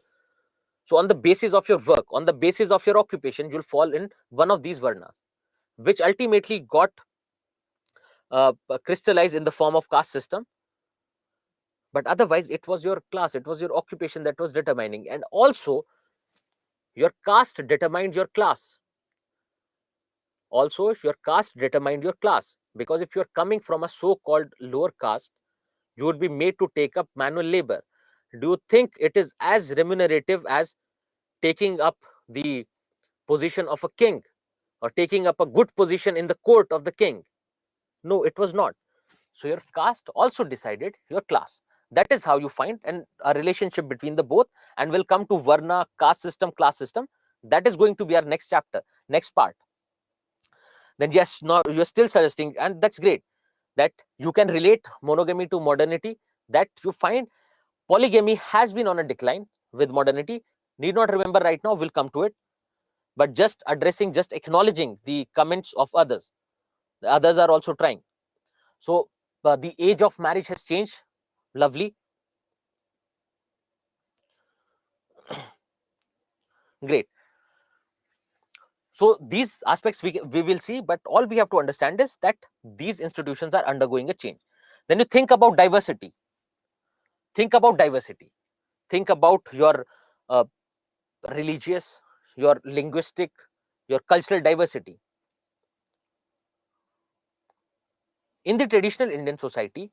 So on the basis of your work, on the basis of your occupation, you'll fall in one of these varnas, which ultimately got crystallized in the form of caste system. But otherwise, it was your class, it was your occupation that was determining. And also, your caste determined your class. Also, your caste determined your class. Because if you're coming from a so-called lower caste, you would be made to take up manual labor. Do you think it is as remunerative as taking up the position of a king or taking up a good position in the court of the king? No, it was not. So your caste also decided your class. That is how you find a relationship between the both, and we'll come to varna, caste system, class system. That is going to be our next chapter, next part. Then yes, no, you're still suggesting, and that's great, that you can relate monogamy to modernity, that you find polygamy has been on a decline with modernity. Need not remember right now, we'll come to it. But just addressing, just acknowledging the comments of others. The others are also trying. So the age of marriage has changed. Lovely. Great. So these aspects we will see, but all we have to understand is that these institutions are undergoing a change. Then you think about diversity. Think about diversity. Think about your uh, religious, your linguistic, your cultural diversity. In the traditional Indian society,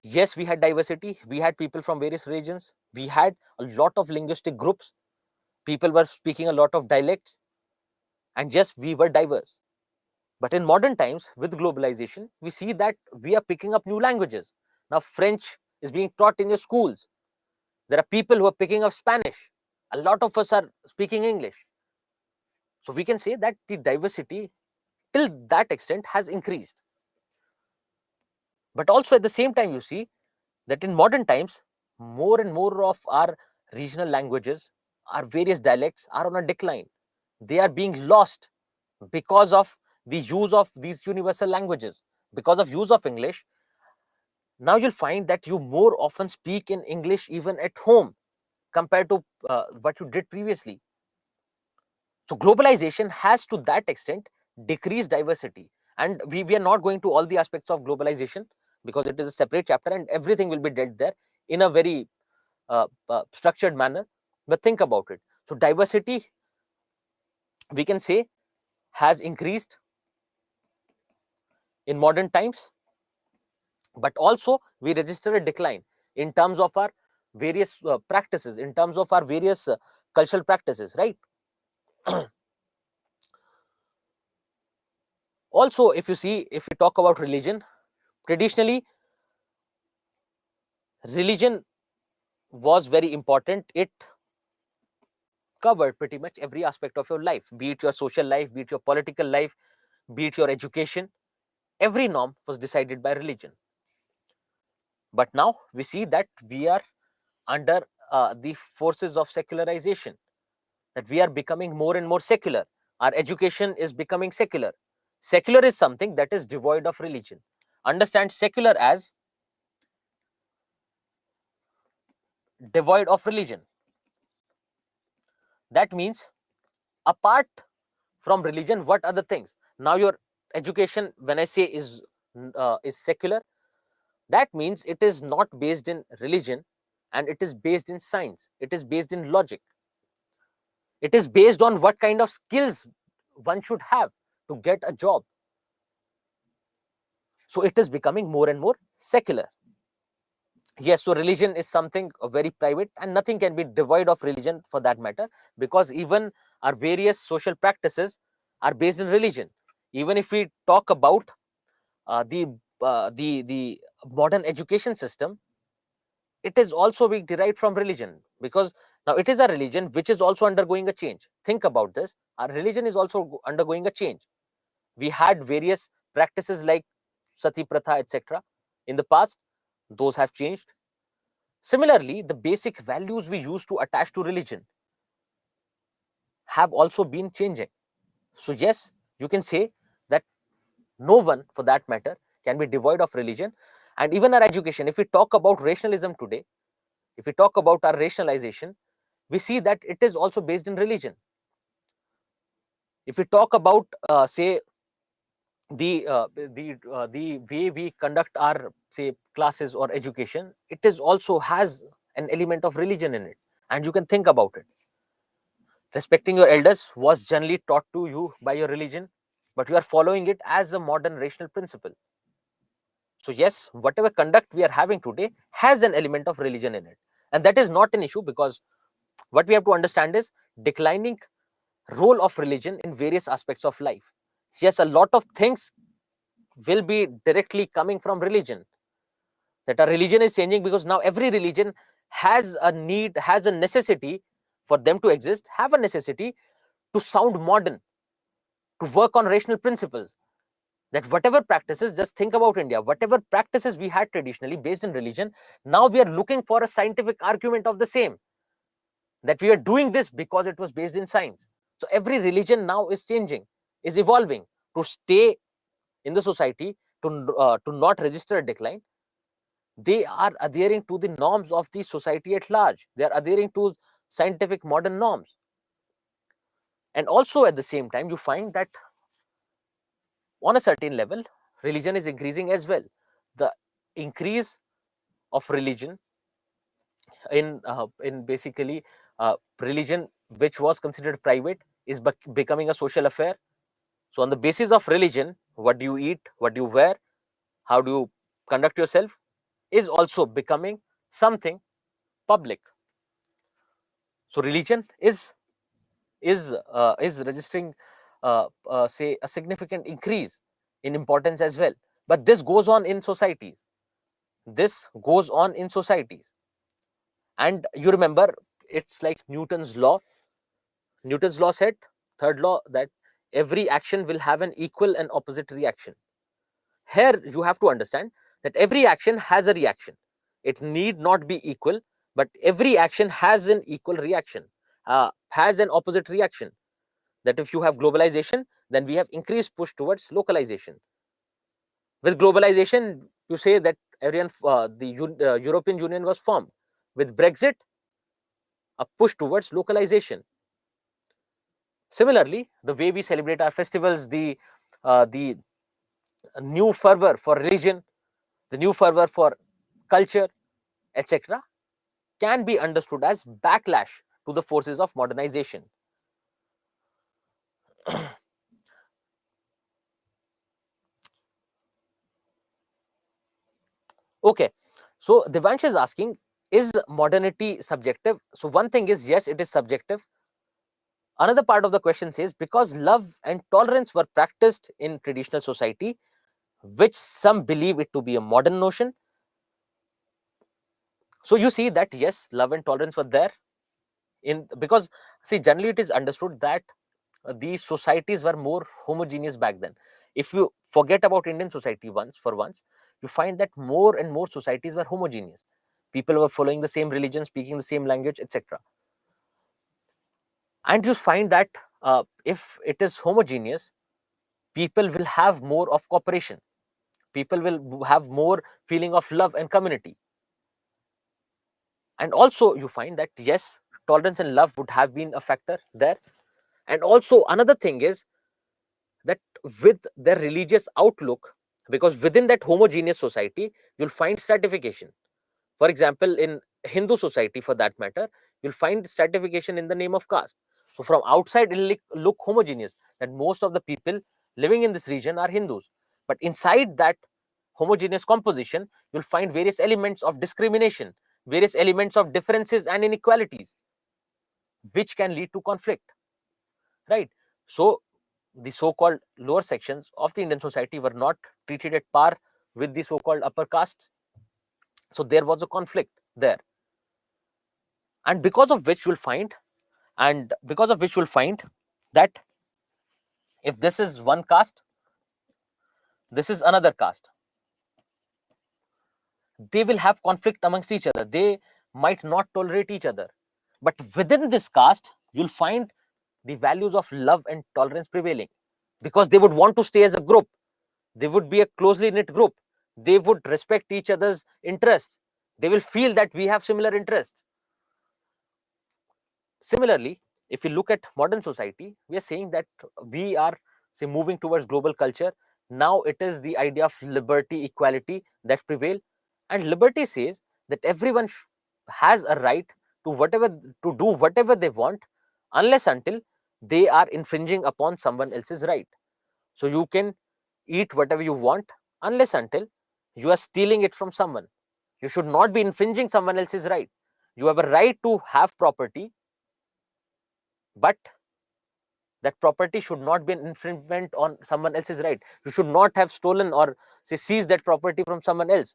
yes, we had diversity. We had people from various regions. We had a lot of linguistic groups. People were speaking a lot of dialects. And yes, we were diverse. But in modern times, with globalization, we see that we are picking up new languages. Now, French is being taught in your schools. There are people who are picking up Spanish. A lot of us are speaking English. So we can say that the diversity till that extent has increased. But also at the same time, you see that in modern times, more and more of our regional languages, our various dialects are on a decline. They are being lost because of the use of these universal languages. Because of use of English, now you'll find that you more often speak in English even at home compared to what you did previously. So globalization has to that extent decreased diversity. And we are not going to all the aspects of globalization because it is a separate chapter and everything will be dealt there in a very structured manner. But think about it. So diversity, we can say, has increased in modern times, but also we register a decline in terms of our various practices, in terms of our various cultural practices, right? Also, if you see, if we talk about religion, traditionally religion was very important. It covered pretty much every aspect of your life, be it your social life, be it your political life, be it your education. Every norm was decided by religion. But now we see that we are under the forces of secularization, that we are becoming more and more secular. Our education is becoming secular. Secular is something that is devoid of religion. Understand secular as devoid of religion. That means apart from religion, what other things? Now your education, when I say is secular, that means it is not based in religion and it is based in science. It is based in logic. It is based on what kind of skills one should have to get a job. So it is becoming more and more secular. Yes, so religion is something very private and nothing can be devoid of religion for that matter, because even our various social practices are based in religion. Even if we talk about the modern education system, it is also being derived from religion, because now it is a religion which is also undergoing a change. Think about this. Our religion is also undergoing a change. We had various practices like sati pratha, etc. in the past. Those have changed. Similarly, the basic values we used to attach to religion have also been changing. So yes, you can say that no one for that matter can be devoid of religion. And even our education, if we talk about rationalism today, if we talk about our rationalization, we see that it is also based in religion. If we talk about say the way we conduct our, say, classes or education, it is also has an element of religion in it. And you can think about it. Respecting your elders was generally taught to you by your religion, but you are following it as a modern rational principle. So yes, whatever conduct we are having today has an element of religion in it. And that is not an issue, because what we have to understand is declining role of religion in various aspects of life. Yes, a lot of things will be directly coming from religion, that our religion is changing because now every religion has a need, has a necessity for them to exist, have a necessity to sound modern, to work on rational principles. That whatever practices, just think about India, whatever practices we had traditionally based in religion, now we are looking for a scientific argument of the same, that we are doing this because it was based in science. So every religion now is changing, is evolving to stay in the society, to not register a decline. They are adhering to the norms of the society at large. They are adhering to scientific modern norms. And also at the same time, you find that on a certain level, religion is increasing as well. The increase of religion in basically religion which was considered private is becoming a social affair. So on the basis of religion, what do you eat, what do you wear, how do you conduct yourself is also becoming something public. So religion is registering say a significant increase in importance as well. But this goes on in societies. This goes on in societies. And you remember, it's like Newton's law. Newton's law said, third law, that every action will have an equal and opposite reaction. Here you have to understand that every action has a reaction. It need not be equal, but every action has an equal reaction, has an opposite reaction. That if you have globalization, then we have increased push towards localization. With globalization, you say that the European Union was formed. With Brexit, a push towards localization. Similarly, the way we celebrate our festivals, the new fervor for religion, the new fervor for culture, etc., can be understood as backlash to the forces of modernization. Okay, so Devansh is asking, is modernity subjective? So one thing is, yes, it is subjective. Another part of the question says, because love and tolerance were practiced in traditional society, which some believe it to be a modern notion. So you see that yes, love and tolerance were there because see, generally it is understood that these societies were more homogeneous back then. If you forget about Indian society once, you find that more and more societies were homogeneous. People were following the same religion, speaking the same language, etc. And you find that if it is homogeneous, people will have more of cooperation. People will have more feeling of love and community. And also you find that yes, tolerance and love would have been a factor there. And also another thing is that with their religious outlook, because within that homogeneous society, you'll find stratification. For example, in Hindu society, for that matter, you'll find stratification in the name of caste. So from outside, it'll look homogeneous, that most of the people living in this region are Hindus. But inside that homogeneous composition, you'll find various elements of discrimination, various elements of differences and inequalities, which can lead to conflict, right? So the so-called lower sections of the Indian society were not treated at par with the so-called upper castes. So there was a conflict there. And because of which you'll find that if this is one caste, this is another caste, they will have conflict amongst each other. They might not tolerate each other. But within this caste, you'll find the values of love and tolerance prevailing, because they would want to stay as a group. They would be a closely knit group. They would respect each other's interests. They will feel that we have similar interests. Similarly, if you look at modern society, we are saying that we are, say, moving towards global culture. Now it is the idea of liberty, equality that prevail. And liberty says that everyone has a right to do whatever they want, unless until they are infringing upon someone else's right. So you can eat whatever you want unless until you are stealing it from someone. You should not be infringing someone else's right. You have a right to have property, but that property should not be an infringement on someone else's right. You should not have stolen or say seized that property from someone else.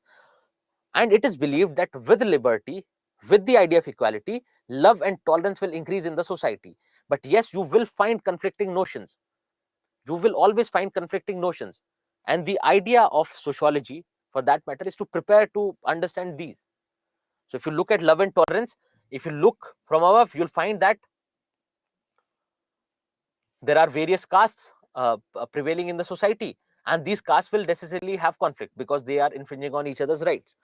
And it is believed that with liberty, with the idea of equality, love and tolerance will increase in the society. But yes, you will find conflicting notions. You will always find conflicting notions. And the idea of sociology, for that matter, is to prepare to understand these. So if you look at love and tolerance, if you look from above, you'll find that there are various castes prevailing in the society, and these castes will necessarily have conflict because they are infringing on each other's rights.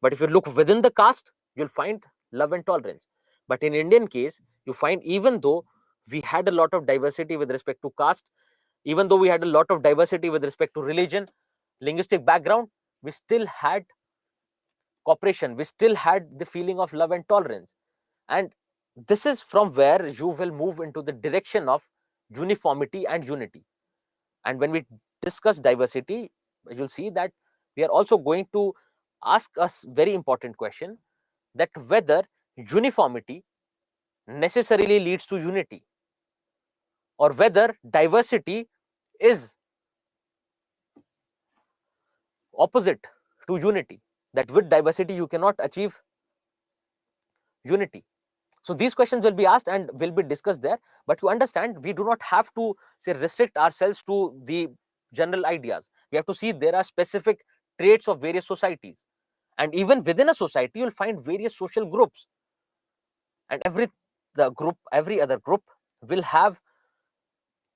But if you look within the caste, you'll find love and tolerance. But in Indian case, you find even though We had a lot of diversity with respect to caste. Even though we had a lot of diversity with respect to religion, linguistic background, we still had cooperation. We still had the feeling of love and tolerance. And this is from where you will move into the direction of uniformity and unity. And when we discuss diversity, you'll see that we are also going to ask us very important question, that whether uniformity necessarily leads to unity, or whether diversity is opposite to unity, that with diversity you cannot achieve unity. So these questions will be asked and will be discussed there. But you understand, we do not have to say restrict ourselves to the general ideas. We have to see there are specific traits of various societies, and even within a society you'll find various social groups, and every other group will have,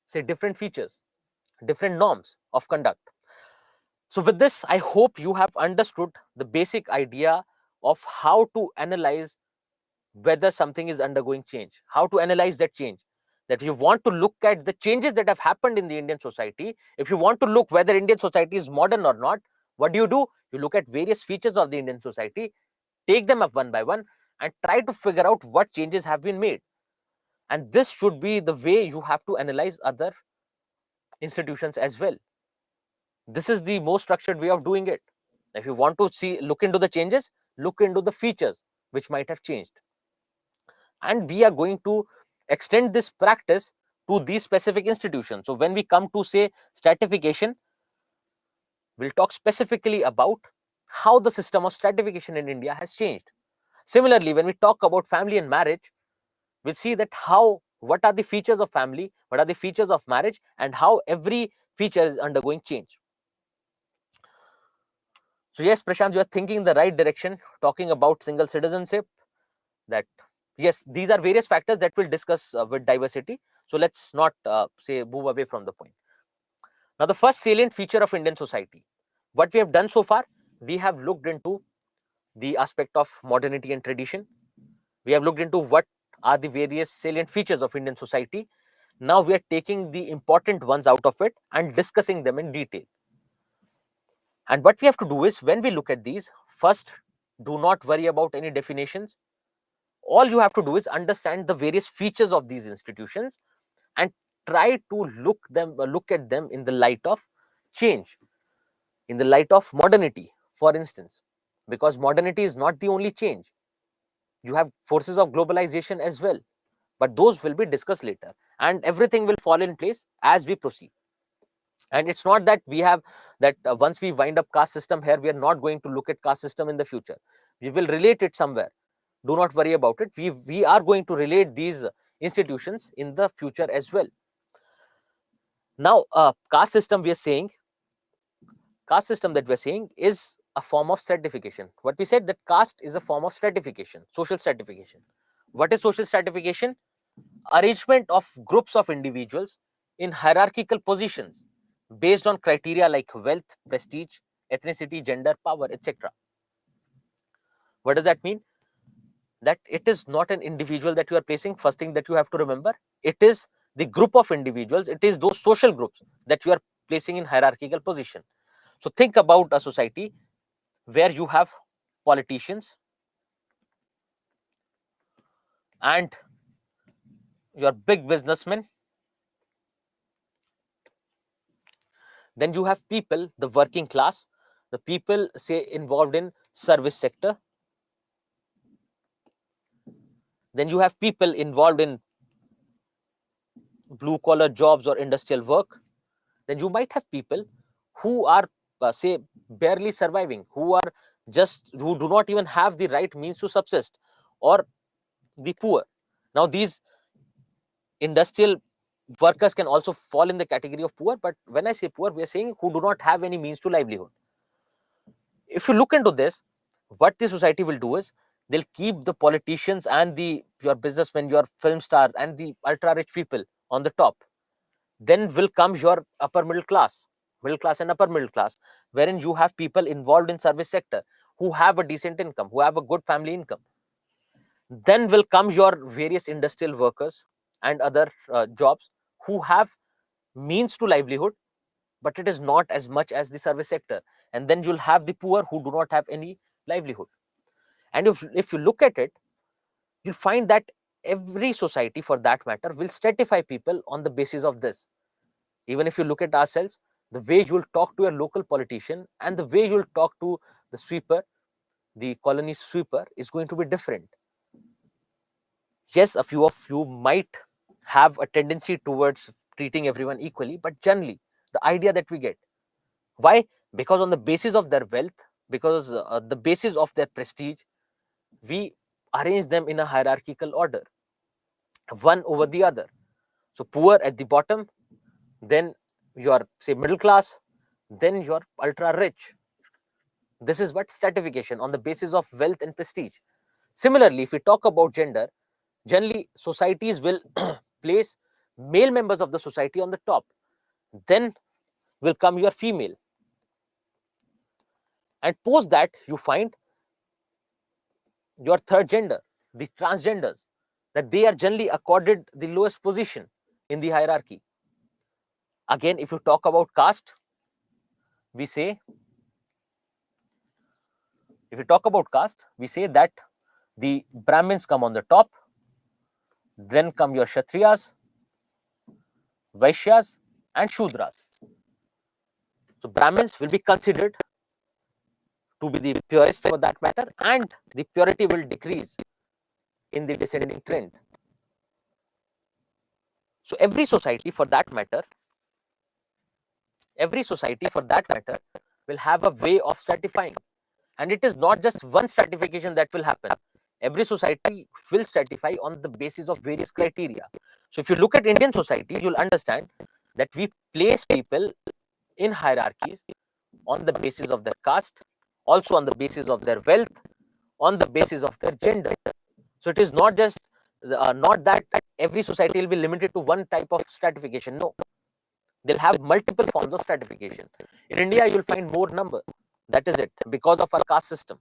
say, different features, different norms of conduct. So with this, I hope you have understood the basic idea of how to analyze whether something is undergoing change, how to analyze that change. That if you want to look at the changes that have happened in the Indian society, if you want to look whether Indian society is modern or not, what do? You look at various features of the Indian society, take them up one by one, and try to figure out what changes have been made. And this should be the way you have to analyze other institutions as well. This is the most structured way of doing it. If you want to look into the changes, look into the features which might have changed. And we are going to extend this practice to these specific institutions. So when we come to, say, stratification, we'll talk specifically about how the system of stratification in India has changed. Similarly, when we talk about family and marriage, we'll see that what are the features of family, what are the features of marriage, and how every feature is undergoing change. So yes, Prashant, you are thinking in the right direction, talking about single citizenship, that yes, these are various factors that we'll discuss with diversity. So let's not say move away from the point. Now, the first salient feature of Indian society, what we have done so far, we have looked into the aspect of modernity and tradition. We have looked into what are the various salient features of Indian society. Now we are taking the important ones out of it and discussing them in detail. And what we have to do is, when we look at these, first, do not worry about any definitions. All you have to do is understand the various features of these institutions and try to look at them in the light of change, in the light of modernity, for instance, because modernity is not the only change. You have forces of globalization as well, but those will be discussed later, and everything will fall in place as we proceed. And it's not that we have that once we wind up caste system here, we are not going to look at caste system in the future. We will relate it somewhere. Do not worry about it. We are going to relate these institutions in the future as well. Now, caste system that we're saying is a form of stratification. What we said, that caste is a form of stratification, social stratification. What is social stratification? Arrangement of groups of individuals in hierarchical positions based on criteria like wealth, prestige, ethnicity, gender, power, etc. What does that mean? That it is not an individual that you are placing. First thing that you have to remember, it is the group of individuals, it is those social groups that you are placing in hierarchical position. So think about a society where you have politicians and your big businessmen. Then you have people, the working class, the people, say, involved in service sector. Then you have people involved in blue collar jobs or industrial work. Then you might have people who are, say, barely surviving, who do not even have the right means to subsist, or the poor. Now, these industrial workers can also fall in the category of poor, but when I say poor, we are saying who do not have any means to livelihood. If you look into this, what the society will do is, they'll keep the politicians and your businessmen, your film star, and the ultra rich people on the top. Then will come your middle class and upper middle class, wherein you have people involved in service sector who have a decent income, who have a good family income. Then will come your various industrial workers and other jobs who have means to livelihood, but it is not as much as the service sector. And then you'll have the poor who do not have any livelihood. And if you look at it, you'll find that every society for that matter will stratify people on the basis of this. Even if you look at ourselves, the way you'll talk to your local politician and the way you'll talk to the sweeper, the colony sweeper, is going to be different. Yes, a few of you might have a tendency towards treating everyone equally, but generally, the idea that we get. Why? Because on the basis of their wealth, because the basis of their prestige, we arrange them in a hierarchical order, one over the other. So poor at the bottom, then your say middle class, then your ultra rich. This is what stratification on the basis of wealth and prestige. Similarly, if we talk about gender, generally societies will place male members of the society on the top. Then will come your female. And post that, you find your third gender, the transgenders, that they are generally accorded the lowest position in the hierarchy. Again, if you talk about caste, we say, if you talk about caste, we say that the Brahmins come on the top, then come your Kshatriyas, Vaishyas, and Shudras. So Brahmins will be considered to be the purest for that matter, and the purity will decrease in the descending trend. So every society for that matter will have a way of stratifying. And it is not just one stratification that will happen. Every society will stratify on the basis of various criteria. So if you look at Indian society, you'll understand that we place people in hierarchies on the basis of their caste, also on the basis of their wealth, on the basis of their gender. So it is not just not that every society will be limited to one type of stratification. No, they'll have multiple forms of stratification. In India, you'll find more number. That is it, because of our caste system.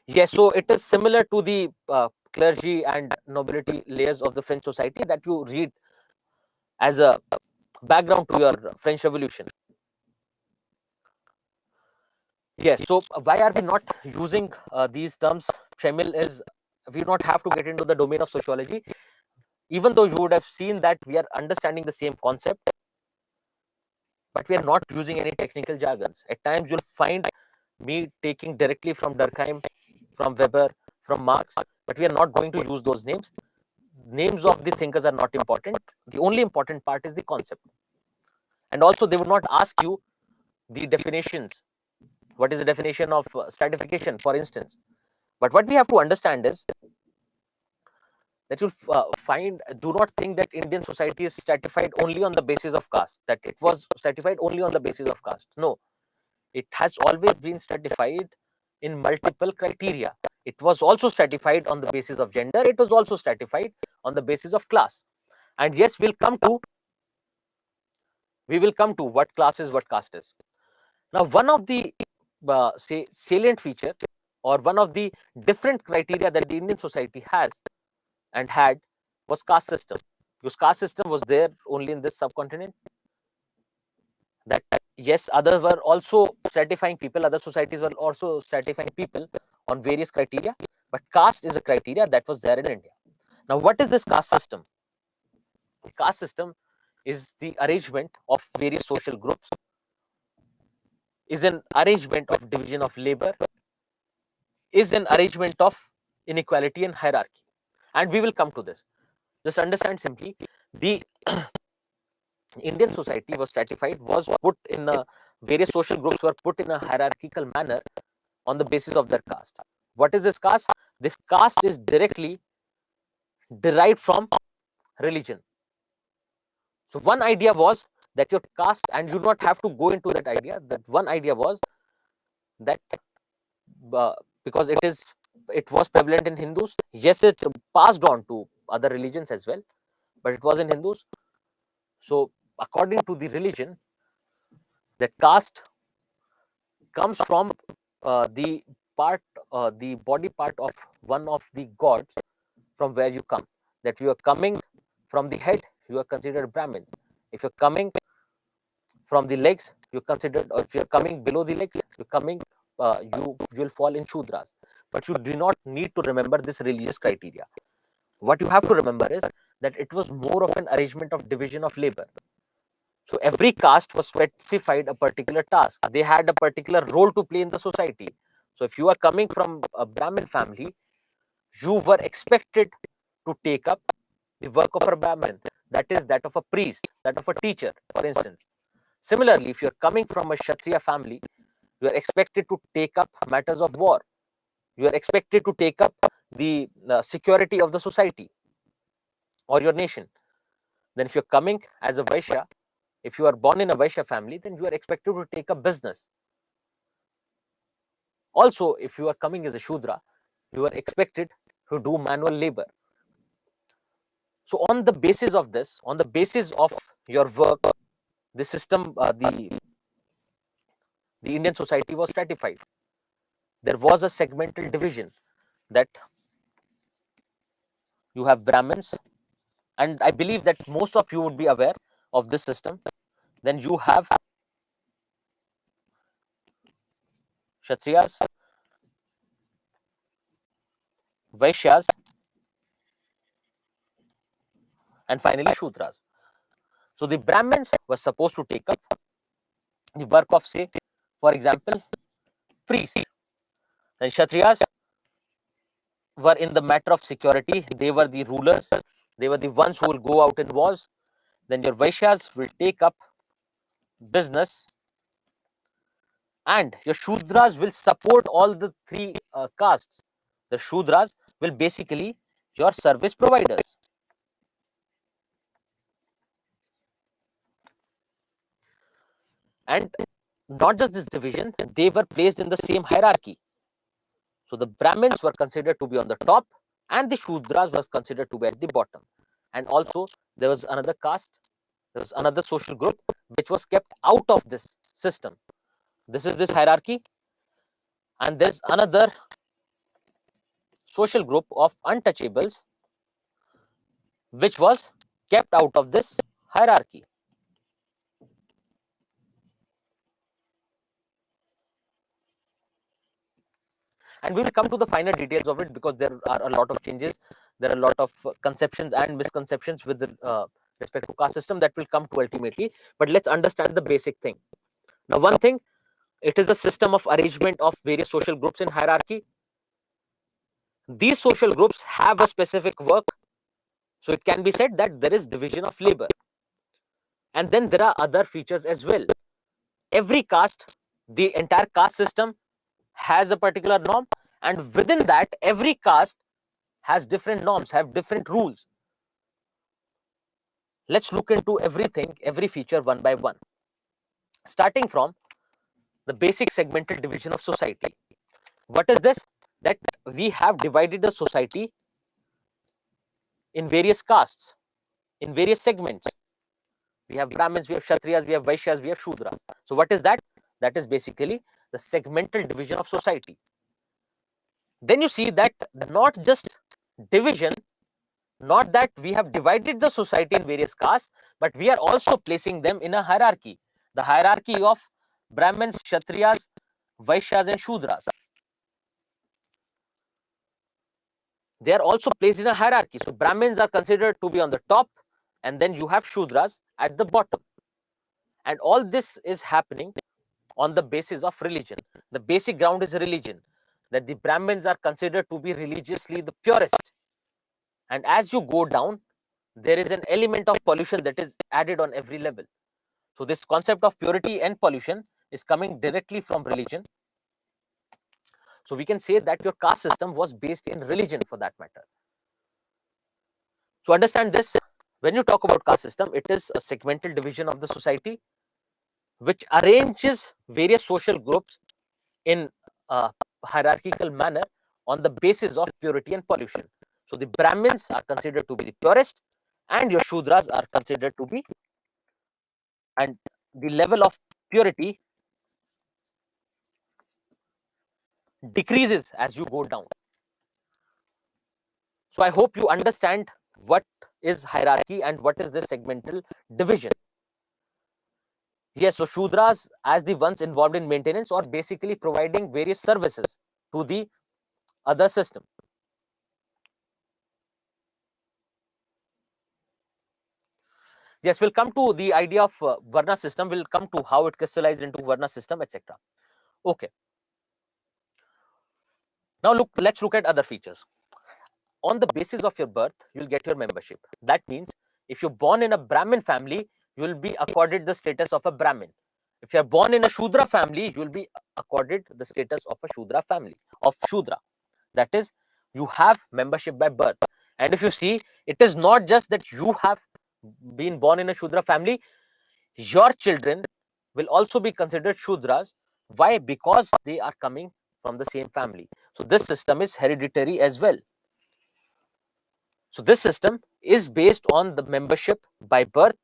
Yes, so it is similar to the clergy and nobility layers of the French society that you read as a background to your French Revolution. Yes, so why are we not using these terms? Shamil, is we do not have to get into the domain of sociology, even though you would have seen that we are understanding the same concept, but we are not using any technical jargons. At times, you'll find me taking directly from Durkheim, from Weber, from Marx, but we are not going to use those names. Names of the thinkers are not important. The only important part is the concept. And also, they would not ask you the definitions. What is the definition of stratification, for instance? But what we have to understand is that you'll find, do not think that Indian society is stratified only on the basis of caste, that it was stratified only on the basis of caste. No, it has always been stratified in multiple criteria. It was also stratified on the basis of gender. It was also stratified on the basis of class. And yes, we will come to what class is, what caste is. Now, one of the say salient feature, or one of the different criteria that the Indian society has and had, was caste system. Because caste system was there only in this subcontinent. That yes, others were also stratifying people, other societies were also stratifying people on various criteria, but caste is a criteria that was there in India. Now, what is this caste system? The caste system is the arrangement of various social groups, is an arrangement of division of labor, is an arrangement of inequality and hierarchy. And we will come to this. Just understand simply, the Indian society was stratified, was put in various social groups were put in a hierarchical manner on the basis of their caste. What is this caste? This caste is directly derived from religion. So one idea was that your caste, and you do not have to go into that idea, that one idea was that because it was prevalent in Hindus. Yes, it passed on to other religions as well, but it was in Hindus. So according to the religion, that caste comes from the part, the body part of one of the gods from where you come. that you are coming from the head, you are considered Brahmin. If you're coming from the legs, you're considered, or if you're coming below the legs, you're coming, you'll fall in Shudras. But you do not need to remember this religious criteria. What you have to remember is that it was more of an arrangement of division of labor. So every caste was specified a particular task. They had a particular role to play in the society. So if you are coming from a Brahmin family, you were expected to take up the work of a Brahmin, that is that of a priest, that of a teacher, for instance. Similarly, if you're coming from a Kshatriya family, you are expected to take up matters of war. You are expected to take up the security of the society or your nation. Then if you're coming as a Vaishya, if you are born in a Vaishya family, then you are expected to take up business. Also, if you are coming as a Shudra, you are expected to do manual labor. So on the basis of this, on the basis of your work, the system, the Indian society was stratified. There was a segmental division that you have Brahmins, and I believe that most of you would be aware of this system. Then you have Kshatriyas, Vaishyas, and finally Shudras. So the Brahmins were supposed to take up the work of, say, for example, priest. And Kshatriyas were in the matter of security. They were the rulers. They were the ones who will go out in wars. Then your Vaishyas will take up business, and your Shudras will support all the three castes. The Shudras will basically your service providers. And not just this division, they were placed in the same hierarchy. So the Brahmins were considered to be on the top, and the Shudras was considered to be at the bottom. And also, there was another caste, there was another social group which was kept out of this system. This is this hierarchy, and there's another social group of untouchables which was kept out of this hierarchy. And we will come to the finer details of it, because there are a lot of changes, there are a lot of conceptions and misconceptions with respect to caste system that will come to ultimately. But let's understand the basic thing. Now, one thing, it is a system of arrangement of various social groups in hierarchy. These social groups have a specific work, so it can be said that there is division of labor. And then there are other features as well. Every caste, the entire caste system has a particular norm, and within that, every caste has different norms, have different rules. Let's look into everything, every feature one by one. Starting from the basic segmental division of society. What is this? That we have divided the society in various castes, in various segments. We have Brahmins, we have Kshatriyas, we have Vaishyas, we have Shudras. So what is that? That is basically the segmental division of society. Then you see that not just division, not that we have divided the society in various castes, but we are also placing them in a hierarchy. The hierarchy of Brahmins, Kshatriyas, Vaishyas, and Shudras. They are also placed in a hierarchy. So Brahmins are considered to be on the top, and then you have Shudras at the bottom. And all this is happening on the basis of religion. The basic ground is religion, that the Brahmins are considered to be religiously the purest. And as you go down, there is an element of pollution that is added on every level. So this concept of purity and pollution is coming directly from religion. So we can say that your caste system was based in religion, for that matter. So understand this, when you talk about caste system, it is a segmental division of the society which arranges various social groups in a hierarchical manner on the basis of purity and pollution. So the Brahmins are considered to be the purest, and your Shudras are considered to be, and the level of purity decreases as you go down. So I hope you understand what is hierarchy and what is the segmental division. Yes, so Shudras as the ones involved in maintenance or basically providing various services to the other system. Yes, we'll come to the idea of Varna system, we'll come to how it crystallized into Varna system, etc. Okay. Now let's look at other features. On the basis of your birth, you'll get your membership. That means if you're born in a Brahmin family, you'll be accorded the status of a Brahmin. If you're born in a Shudra family, you'll be accorded the status of a Shudra family, of Shudra. That is, you have membership by birth. And if you see, it is not just that you have been born in a Shudra family, your children will also be considered Shudras. Why? Because they are coming from the same family. So this system is hereditary as well. So this system is based on the membership by birth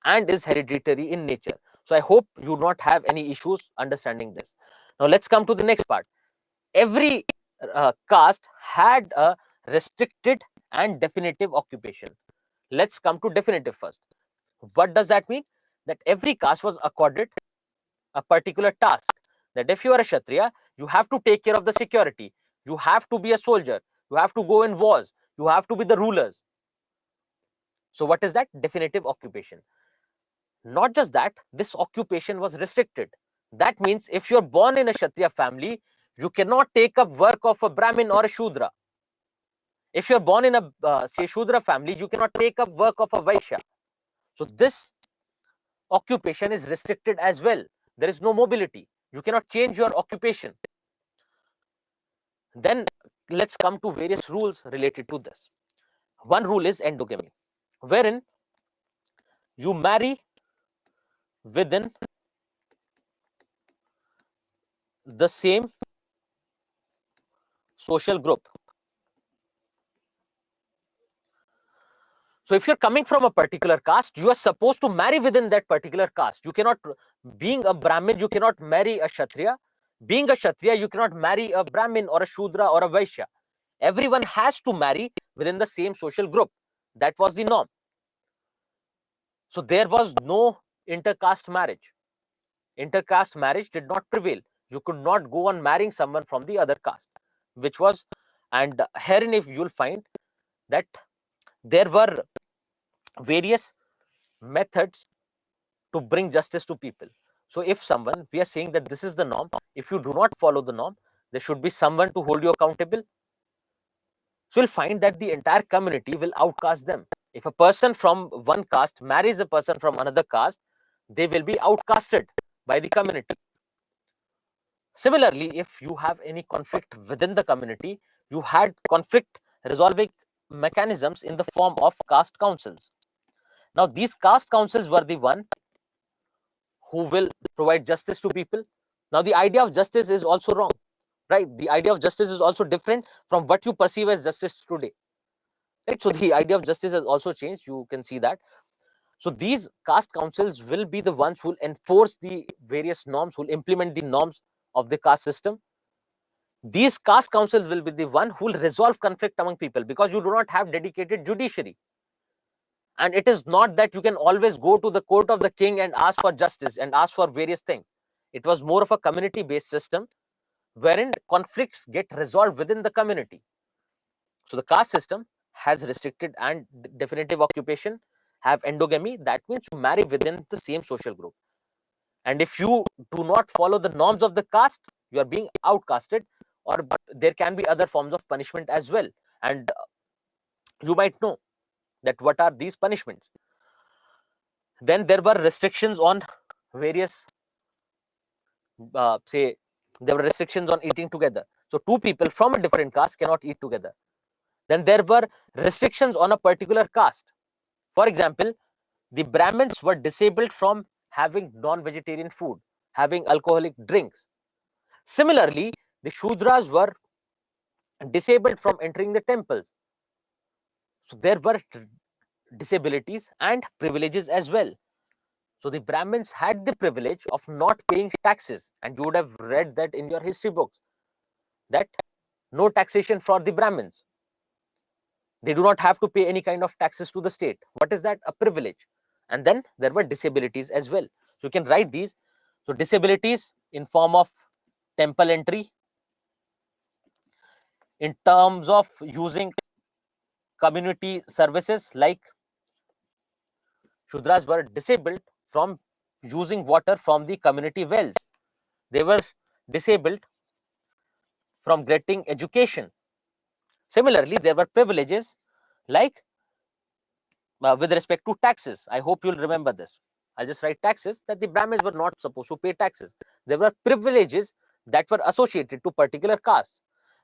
and is hereditary in nature. So I hope you do not have any issues understanding this. Now let's come to the next part. Every caste had a restricted and definitive occupation. Let's come to definitive first. What does that mean? That every caste was accorded a particular task. That if you are a Kshatriya, you have to take care of the security. You have to be a soldier. You have to go in wars. You have to be the rulers. So what is that? Definitive occupation. Not just that, this occupation was restricted. That means if you're born in a Kshatriya family, you cannot take up work of a Brahmin or a Shudra. If you're born in a say Shudra family, you cannot take up work of a Vaishya. So this occupation is restricted as well. There is no mobility. You cannot change your occupation. Then let's come to various rules related to this. One rule is endogamy, wherein you marry within the same social group. So if you're coming from a particular caste, you are supposed to marry within that particular caste. You cannot, being a Brahmin, you cannot marry a Kshatriya. Being a Kshatriya, you cannot marry a Brahmin or a Shudra or a Vaishya. Everyone has to marry within the same social group. That was the norm. So there was no intercaste marriage. Intercaste marriage did not prevail. You could not go on marrying someone from the other caste, which was, and herein if you'll find that there were various methods to bring justice to people. So if someone, we are saying that this is the norm, if you do not follow the norm, there should be someone to hold you accountable. So you'll find that the entire community will outcast them. If a person from one caste marries a person from another caste, they will be outcasted by the community. Similarly, if you have any conflict within the community, you had conflict resolving mechanisms in the form of caste councils. Now, these caste councils were the one who will provide justice to people. Now, the idea of justice is also wrong, right? The idea of justice is also different from what you perceive as justice today, right? So, the idea of justice has also changed. You can see that. So, these caste councils will be the ones who will enforce the various norms, who will implement the norms of the caste system. These caste councils will be the one who will resolve conflict among people, because you do not have dedicated judiciary. And it is not that you can always go to the court of the king and ask for justice and ask for various things. It was more of a community based system wherein conflicts get resolved within the community. So the caste system has restricted and definitive occupation, have endogamy. That means you marry within the same social group. And if you do not follow the norms of the caste, you are being outcasted, or there can be other forms of punishment as well. And you might know that what are these punishments. Then there were restrictions on various, say, there were restrictions on eating together. So two people from a different caste cannot eat together. Then there were restrictions on a particular caste. For example, the Brahmins were disabled from having non-vegetarian food, having alcoholic drinks. Similarly, the Shudras were disabled from entering the temples. So there were disabilities and privileges as well. So the Brahmins had the privilege of not paying taxes, and you would have read that in your history books, that no taxation for the Brahmins. They do not have to pay any kind of taxes to the state. What is that? A privilege. And then there were disabilities as well. So you can write these. So disabilities in form of temple entry, in terms of using community services, like Shudras were disabled from using water from the community wells. They were disabled from getting education. Similarly, there were privileges like with respect to taxes. I hope you'll remember this. I'll just write taxes, that the Brahmins were not supposed to pay taxes. There were privileges that were associated to particular castes.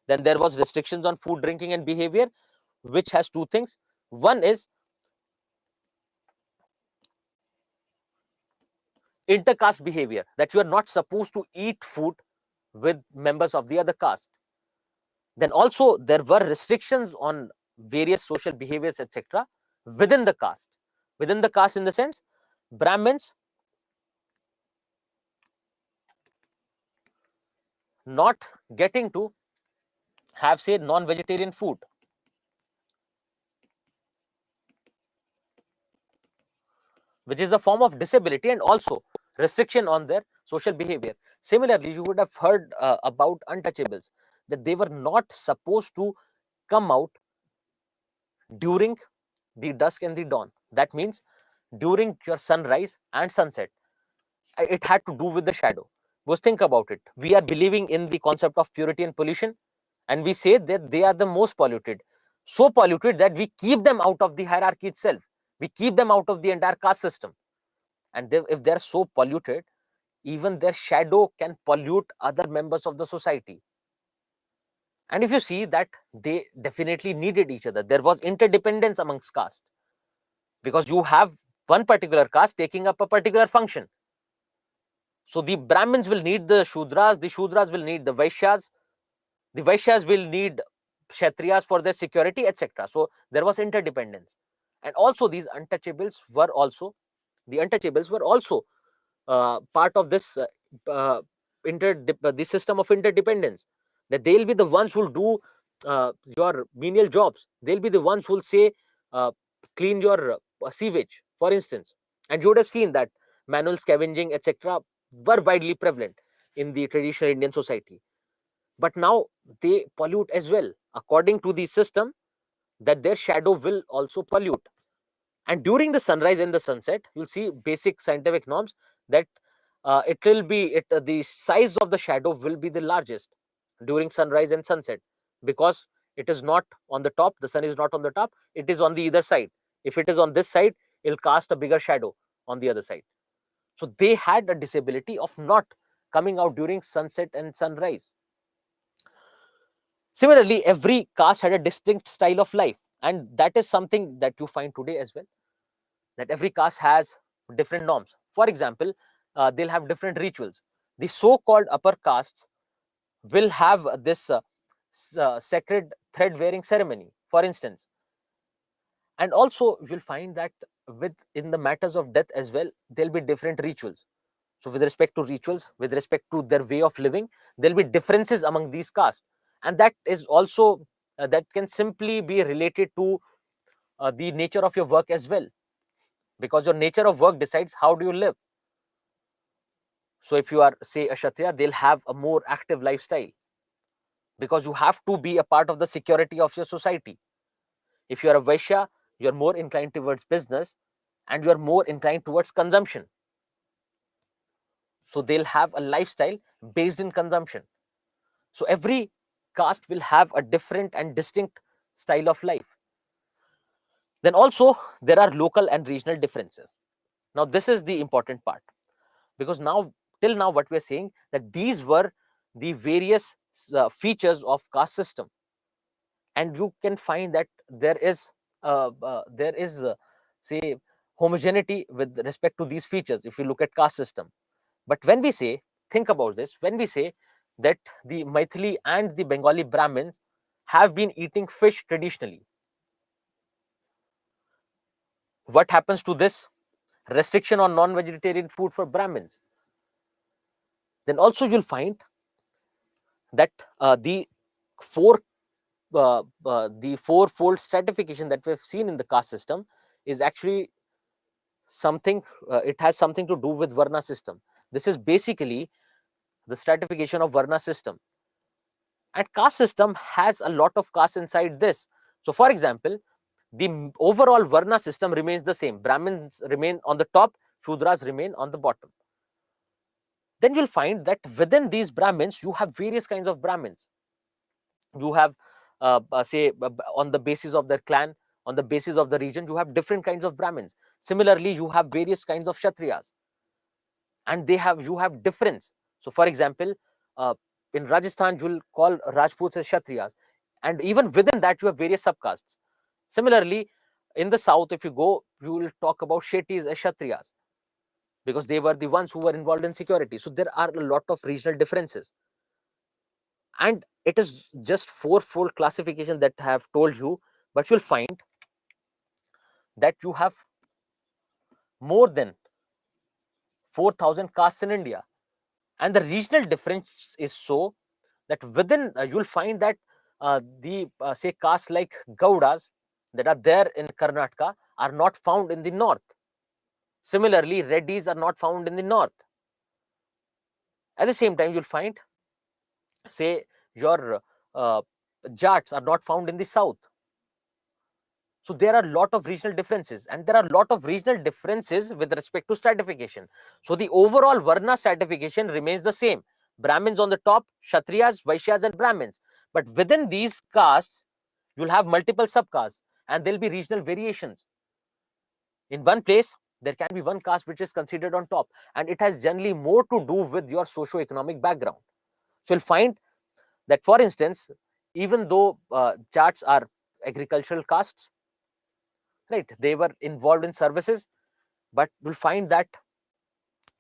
Then there was restrictions on food, drinking, and behavior, which has two things. One is intercaste behavior, that you are not supposed to eat food with members of the other caste. Then also there were restrictions on various social behaviors, etc., within the caste. Within the caste, in the sense, Brahmins not getting to have, say, non-vegetarian food, which is a form of disability and also restriction on their social behavior. Similarly, you would have heard about untouchables, that they were not supposed to come out during the dusk and the dawn. That means during your sunrise and sunset. It had to do with the shadow. Because think about it. We are believing in the concept of purity and pollution, and we say that they are the most polluted. So polluted that we keep them out of the hierarchy itself. We keep them out of the entire caste system. And if they're so polluted, even their shadow can pollute other members of the society. And if you see that, they definitely needed each other. There was interdependence amongst caste, because you have one particular caste taking up a particular function. So the Brahmins will need the Shudras will need the Vaishyas will need Kshatriyas for their security, etc. So there was interdependence. And also these untouchables were also, part of this the system of interdependence, that they'll be the ones who'll do your menial jobs. They'll be the ones who'll say, clean your sewage, for instance. And you would have seen that manual scavenging, etc., were widely prevalent in the traditional Indian society. But now they pollute as well, according to the system, that their shadow will also pollute. And during the sunrise and the sunset, you'll see basic scientific norms, that the size of the shadow will be the largest during sunrise and sunset, because it is not on the top, the sun is not on the top, it is on the either side. If it is on this side, it'll cast a bigger shadow on the other side. So they had a disability of not coming out during sunset and sunrise. Similarly, every caste had a distinct style of life, and that is something that you find today as well, that every caste has different norms. For example, they'll have different rituals. The so-called upper castes will have this sacred thread wearing ceremony, for instance. And also you'll find that in the matters of death as well, there'll be different rituals. So with respect to rituals, with respect to their way of living, there'll be differences among these castes. And that is also that can simply be related to the nature of your work as well, because your nature of work decides how do you live. So if you are, say, a Kshatriya, they'll have a more active lifestyle, because you have to be a part of the security of your society. If you are a Vaishya, you're more inclined towards business, and you're more inclined towards consumption. So they'll have a lifestyle based in consumption. So every caste will have a different and distinct style of life. Then also there are local and regional differences. Now this is the important part, because now, till now, what we are saying, that these were the various features of caste system, and you can find that there is say, homogeneity with respect to these features if you look at caste system. But when we say, think about this, when we say that the Maithili and the Bengali Brahmins have been eating fish traditionally, what happens to this restriction on non-vegetarian food for Brahmins? Then also you'll find that the four the fourfold stratification that we've seen in the caste system is actually something, it has something to do with Varna system. This is basically the stratification of Varna system. And caste system has a lot of castes inside this. So, for example, the overall Varna system remains the same. Brahmins remain on the top, Shudras remain on the bottom. Then you'll find that within these Brahmins, you have various kinds of Brahmins. You have, say, on the basis of their clan, on the basis of the region, you have different kinds of Brahmins. Similarly, you have various kinds of Kshatriyas, and you have difference. So, for example, in Rajasthan, you will call Rajputs as Kshatriyas, and even within that, you have various subcastes. Similarly, in the south, if you go, you will talk about Shettis as Kshatriyas, because they were the ones who were involved in security. So there are a lot of regional differences, and it is just fourfold classification that I have told you, but you'll find that you have more than 4,000 castes in India, and the regional difference is so that within you'll find that the say castes like Gaudas that are there in Karnataka are not found in the north. Similarly, Reddis are not found in the north. At the same time, you'll find, say, your Jats are not found in the south. So there are a lot of regional differences, and there are a lot of regional differences with respect to stratification. So the overall Varna stratification remains the same. Brahmins on the top, Kshatriyas, Vaishyas, and Brahmins. But within these castes, you'll have multiple subcastes, and there'll be regional variations. In one place, there can be one caste which is considered on top, and it has generally more to do with your socio-economic background. So you'll find that, for instance, even though Jats are agricultural castes, right, they were involved in services, but you'll find that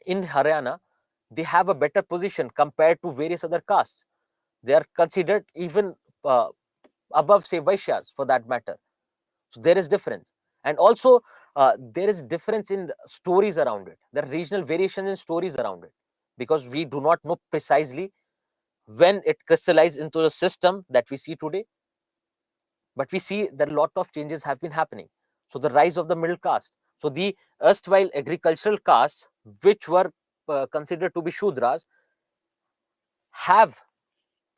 in Haryana, they have a better position compared to various other castes. They are considered even above, say, Vaishyas for that matter. So there is difference. And also, there is difference in stories around it. There are regional variations in stories around it, because we do not know precisely when it crystallized into the system that we see today. But we see that a lot of changes have been happening. So the rise of the middle caste. So the erstwhile agricultural castes, which were considered to be Shudras, have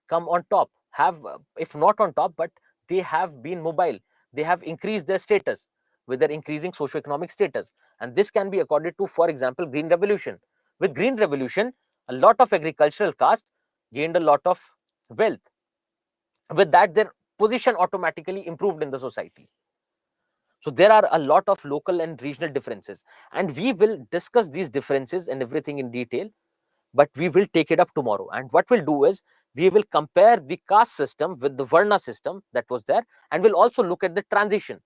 come on top, have, if not on top, but they have been mobile. They have increased their status with their increasing socioeconomic status. And this can be accorded to, for example, Green Revolution. With Green Revolution, a lot of agricultural castes gained a lot of wealth. With that, their position automatically improved in the society. So there are a lot of local and regional differences, and we will discuss these differences and everything in detail, but we will take it up tomorrow. And what we'll do is, we will compare the caste system with the Varna system that was there, and we'll also look at the transition,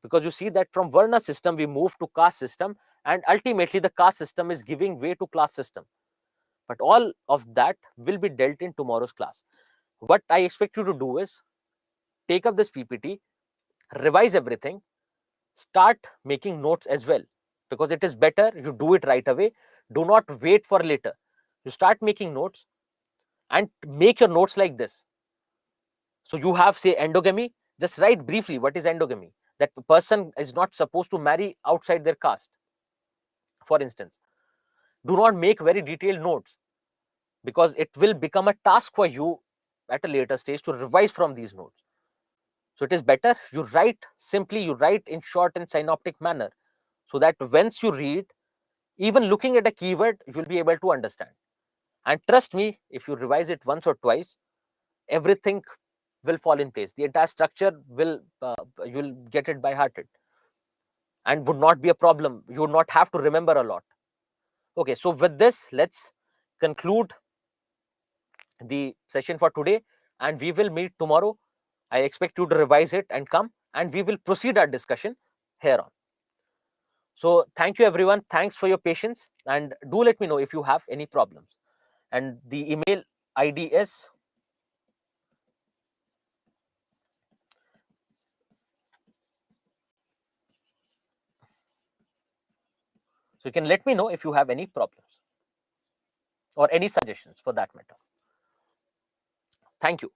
because you see that from Varna system we move to caste system, and ultimately the caste system is giving way to class system. But all of that will be dealt in tomorrow's class. What I expect you to do is, take up this PPT, revise everything, start making notes as well, because it is better you do it right away. Do not wait for later. You start making notes, and make your notes like this. So you have, say, endogamy. Just write briefly what is endogamy. That the person is not supposed to marry outside their caste, for instance. Do not make very detailed notes, because it will become a task for you at a later stage to revise from these notes. So it is better you write simply, you write in short and synoptic manner, so that once you read, even looking at a keyword, you'll be able to understand. And trust me, if you revise it once or twice, everything will fall in place. The entire structure will, you'll get it by hearted, and would not be a problem. You would not have to remember a lot. Okay, so with this, let's conclude the session for today, and we will meet tomorrow. I expect you to revise it and come, and we will proceed our discussion here on. So thank you, everyone. Thanks for your patience, and do let me know if you have any problems. And the email ID is, so you can let me know if you have any problems or any suggestions for that matter. Thank you.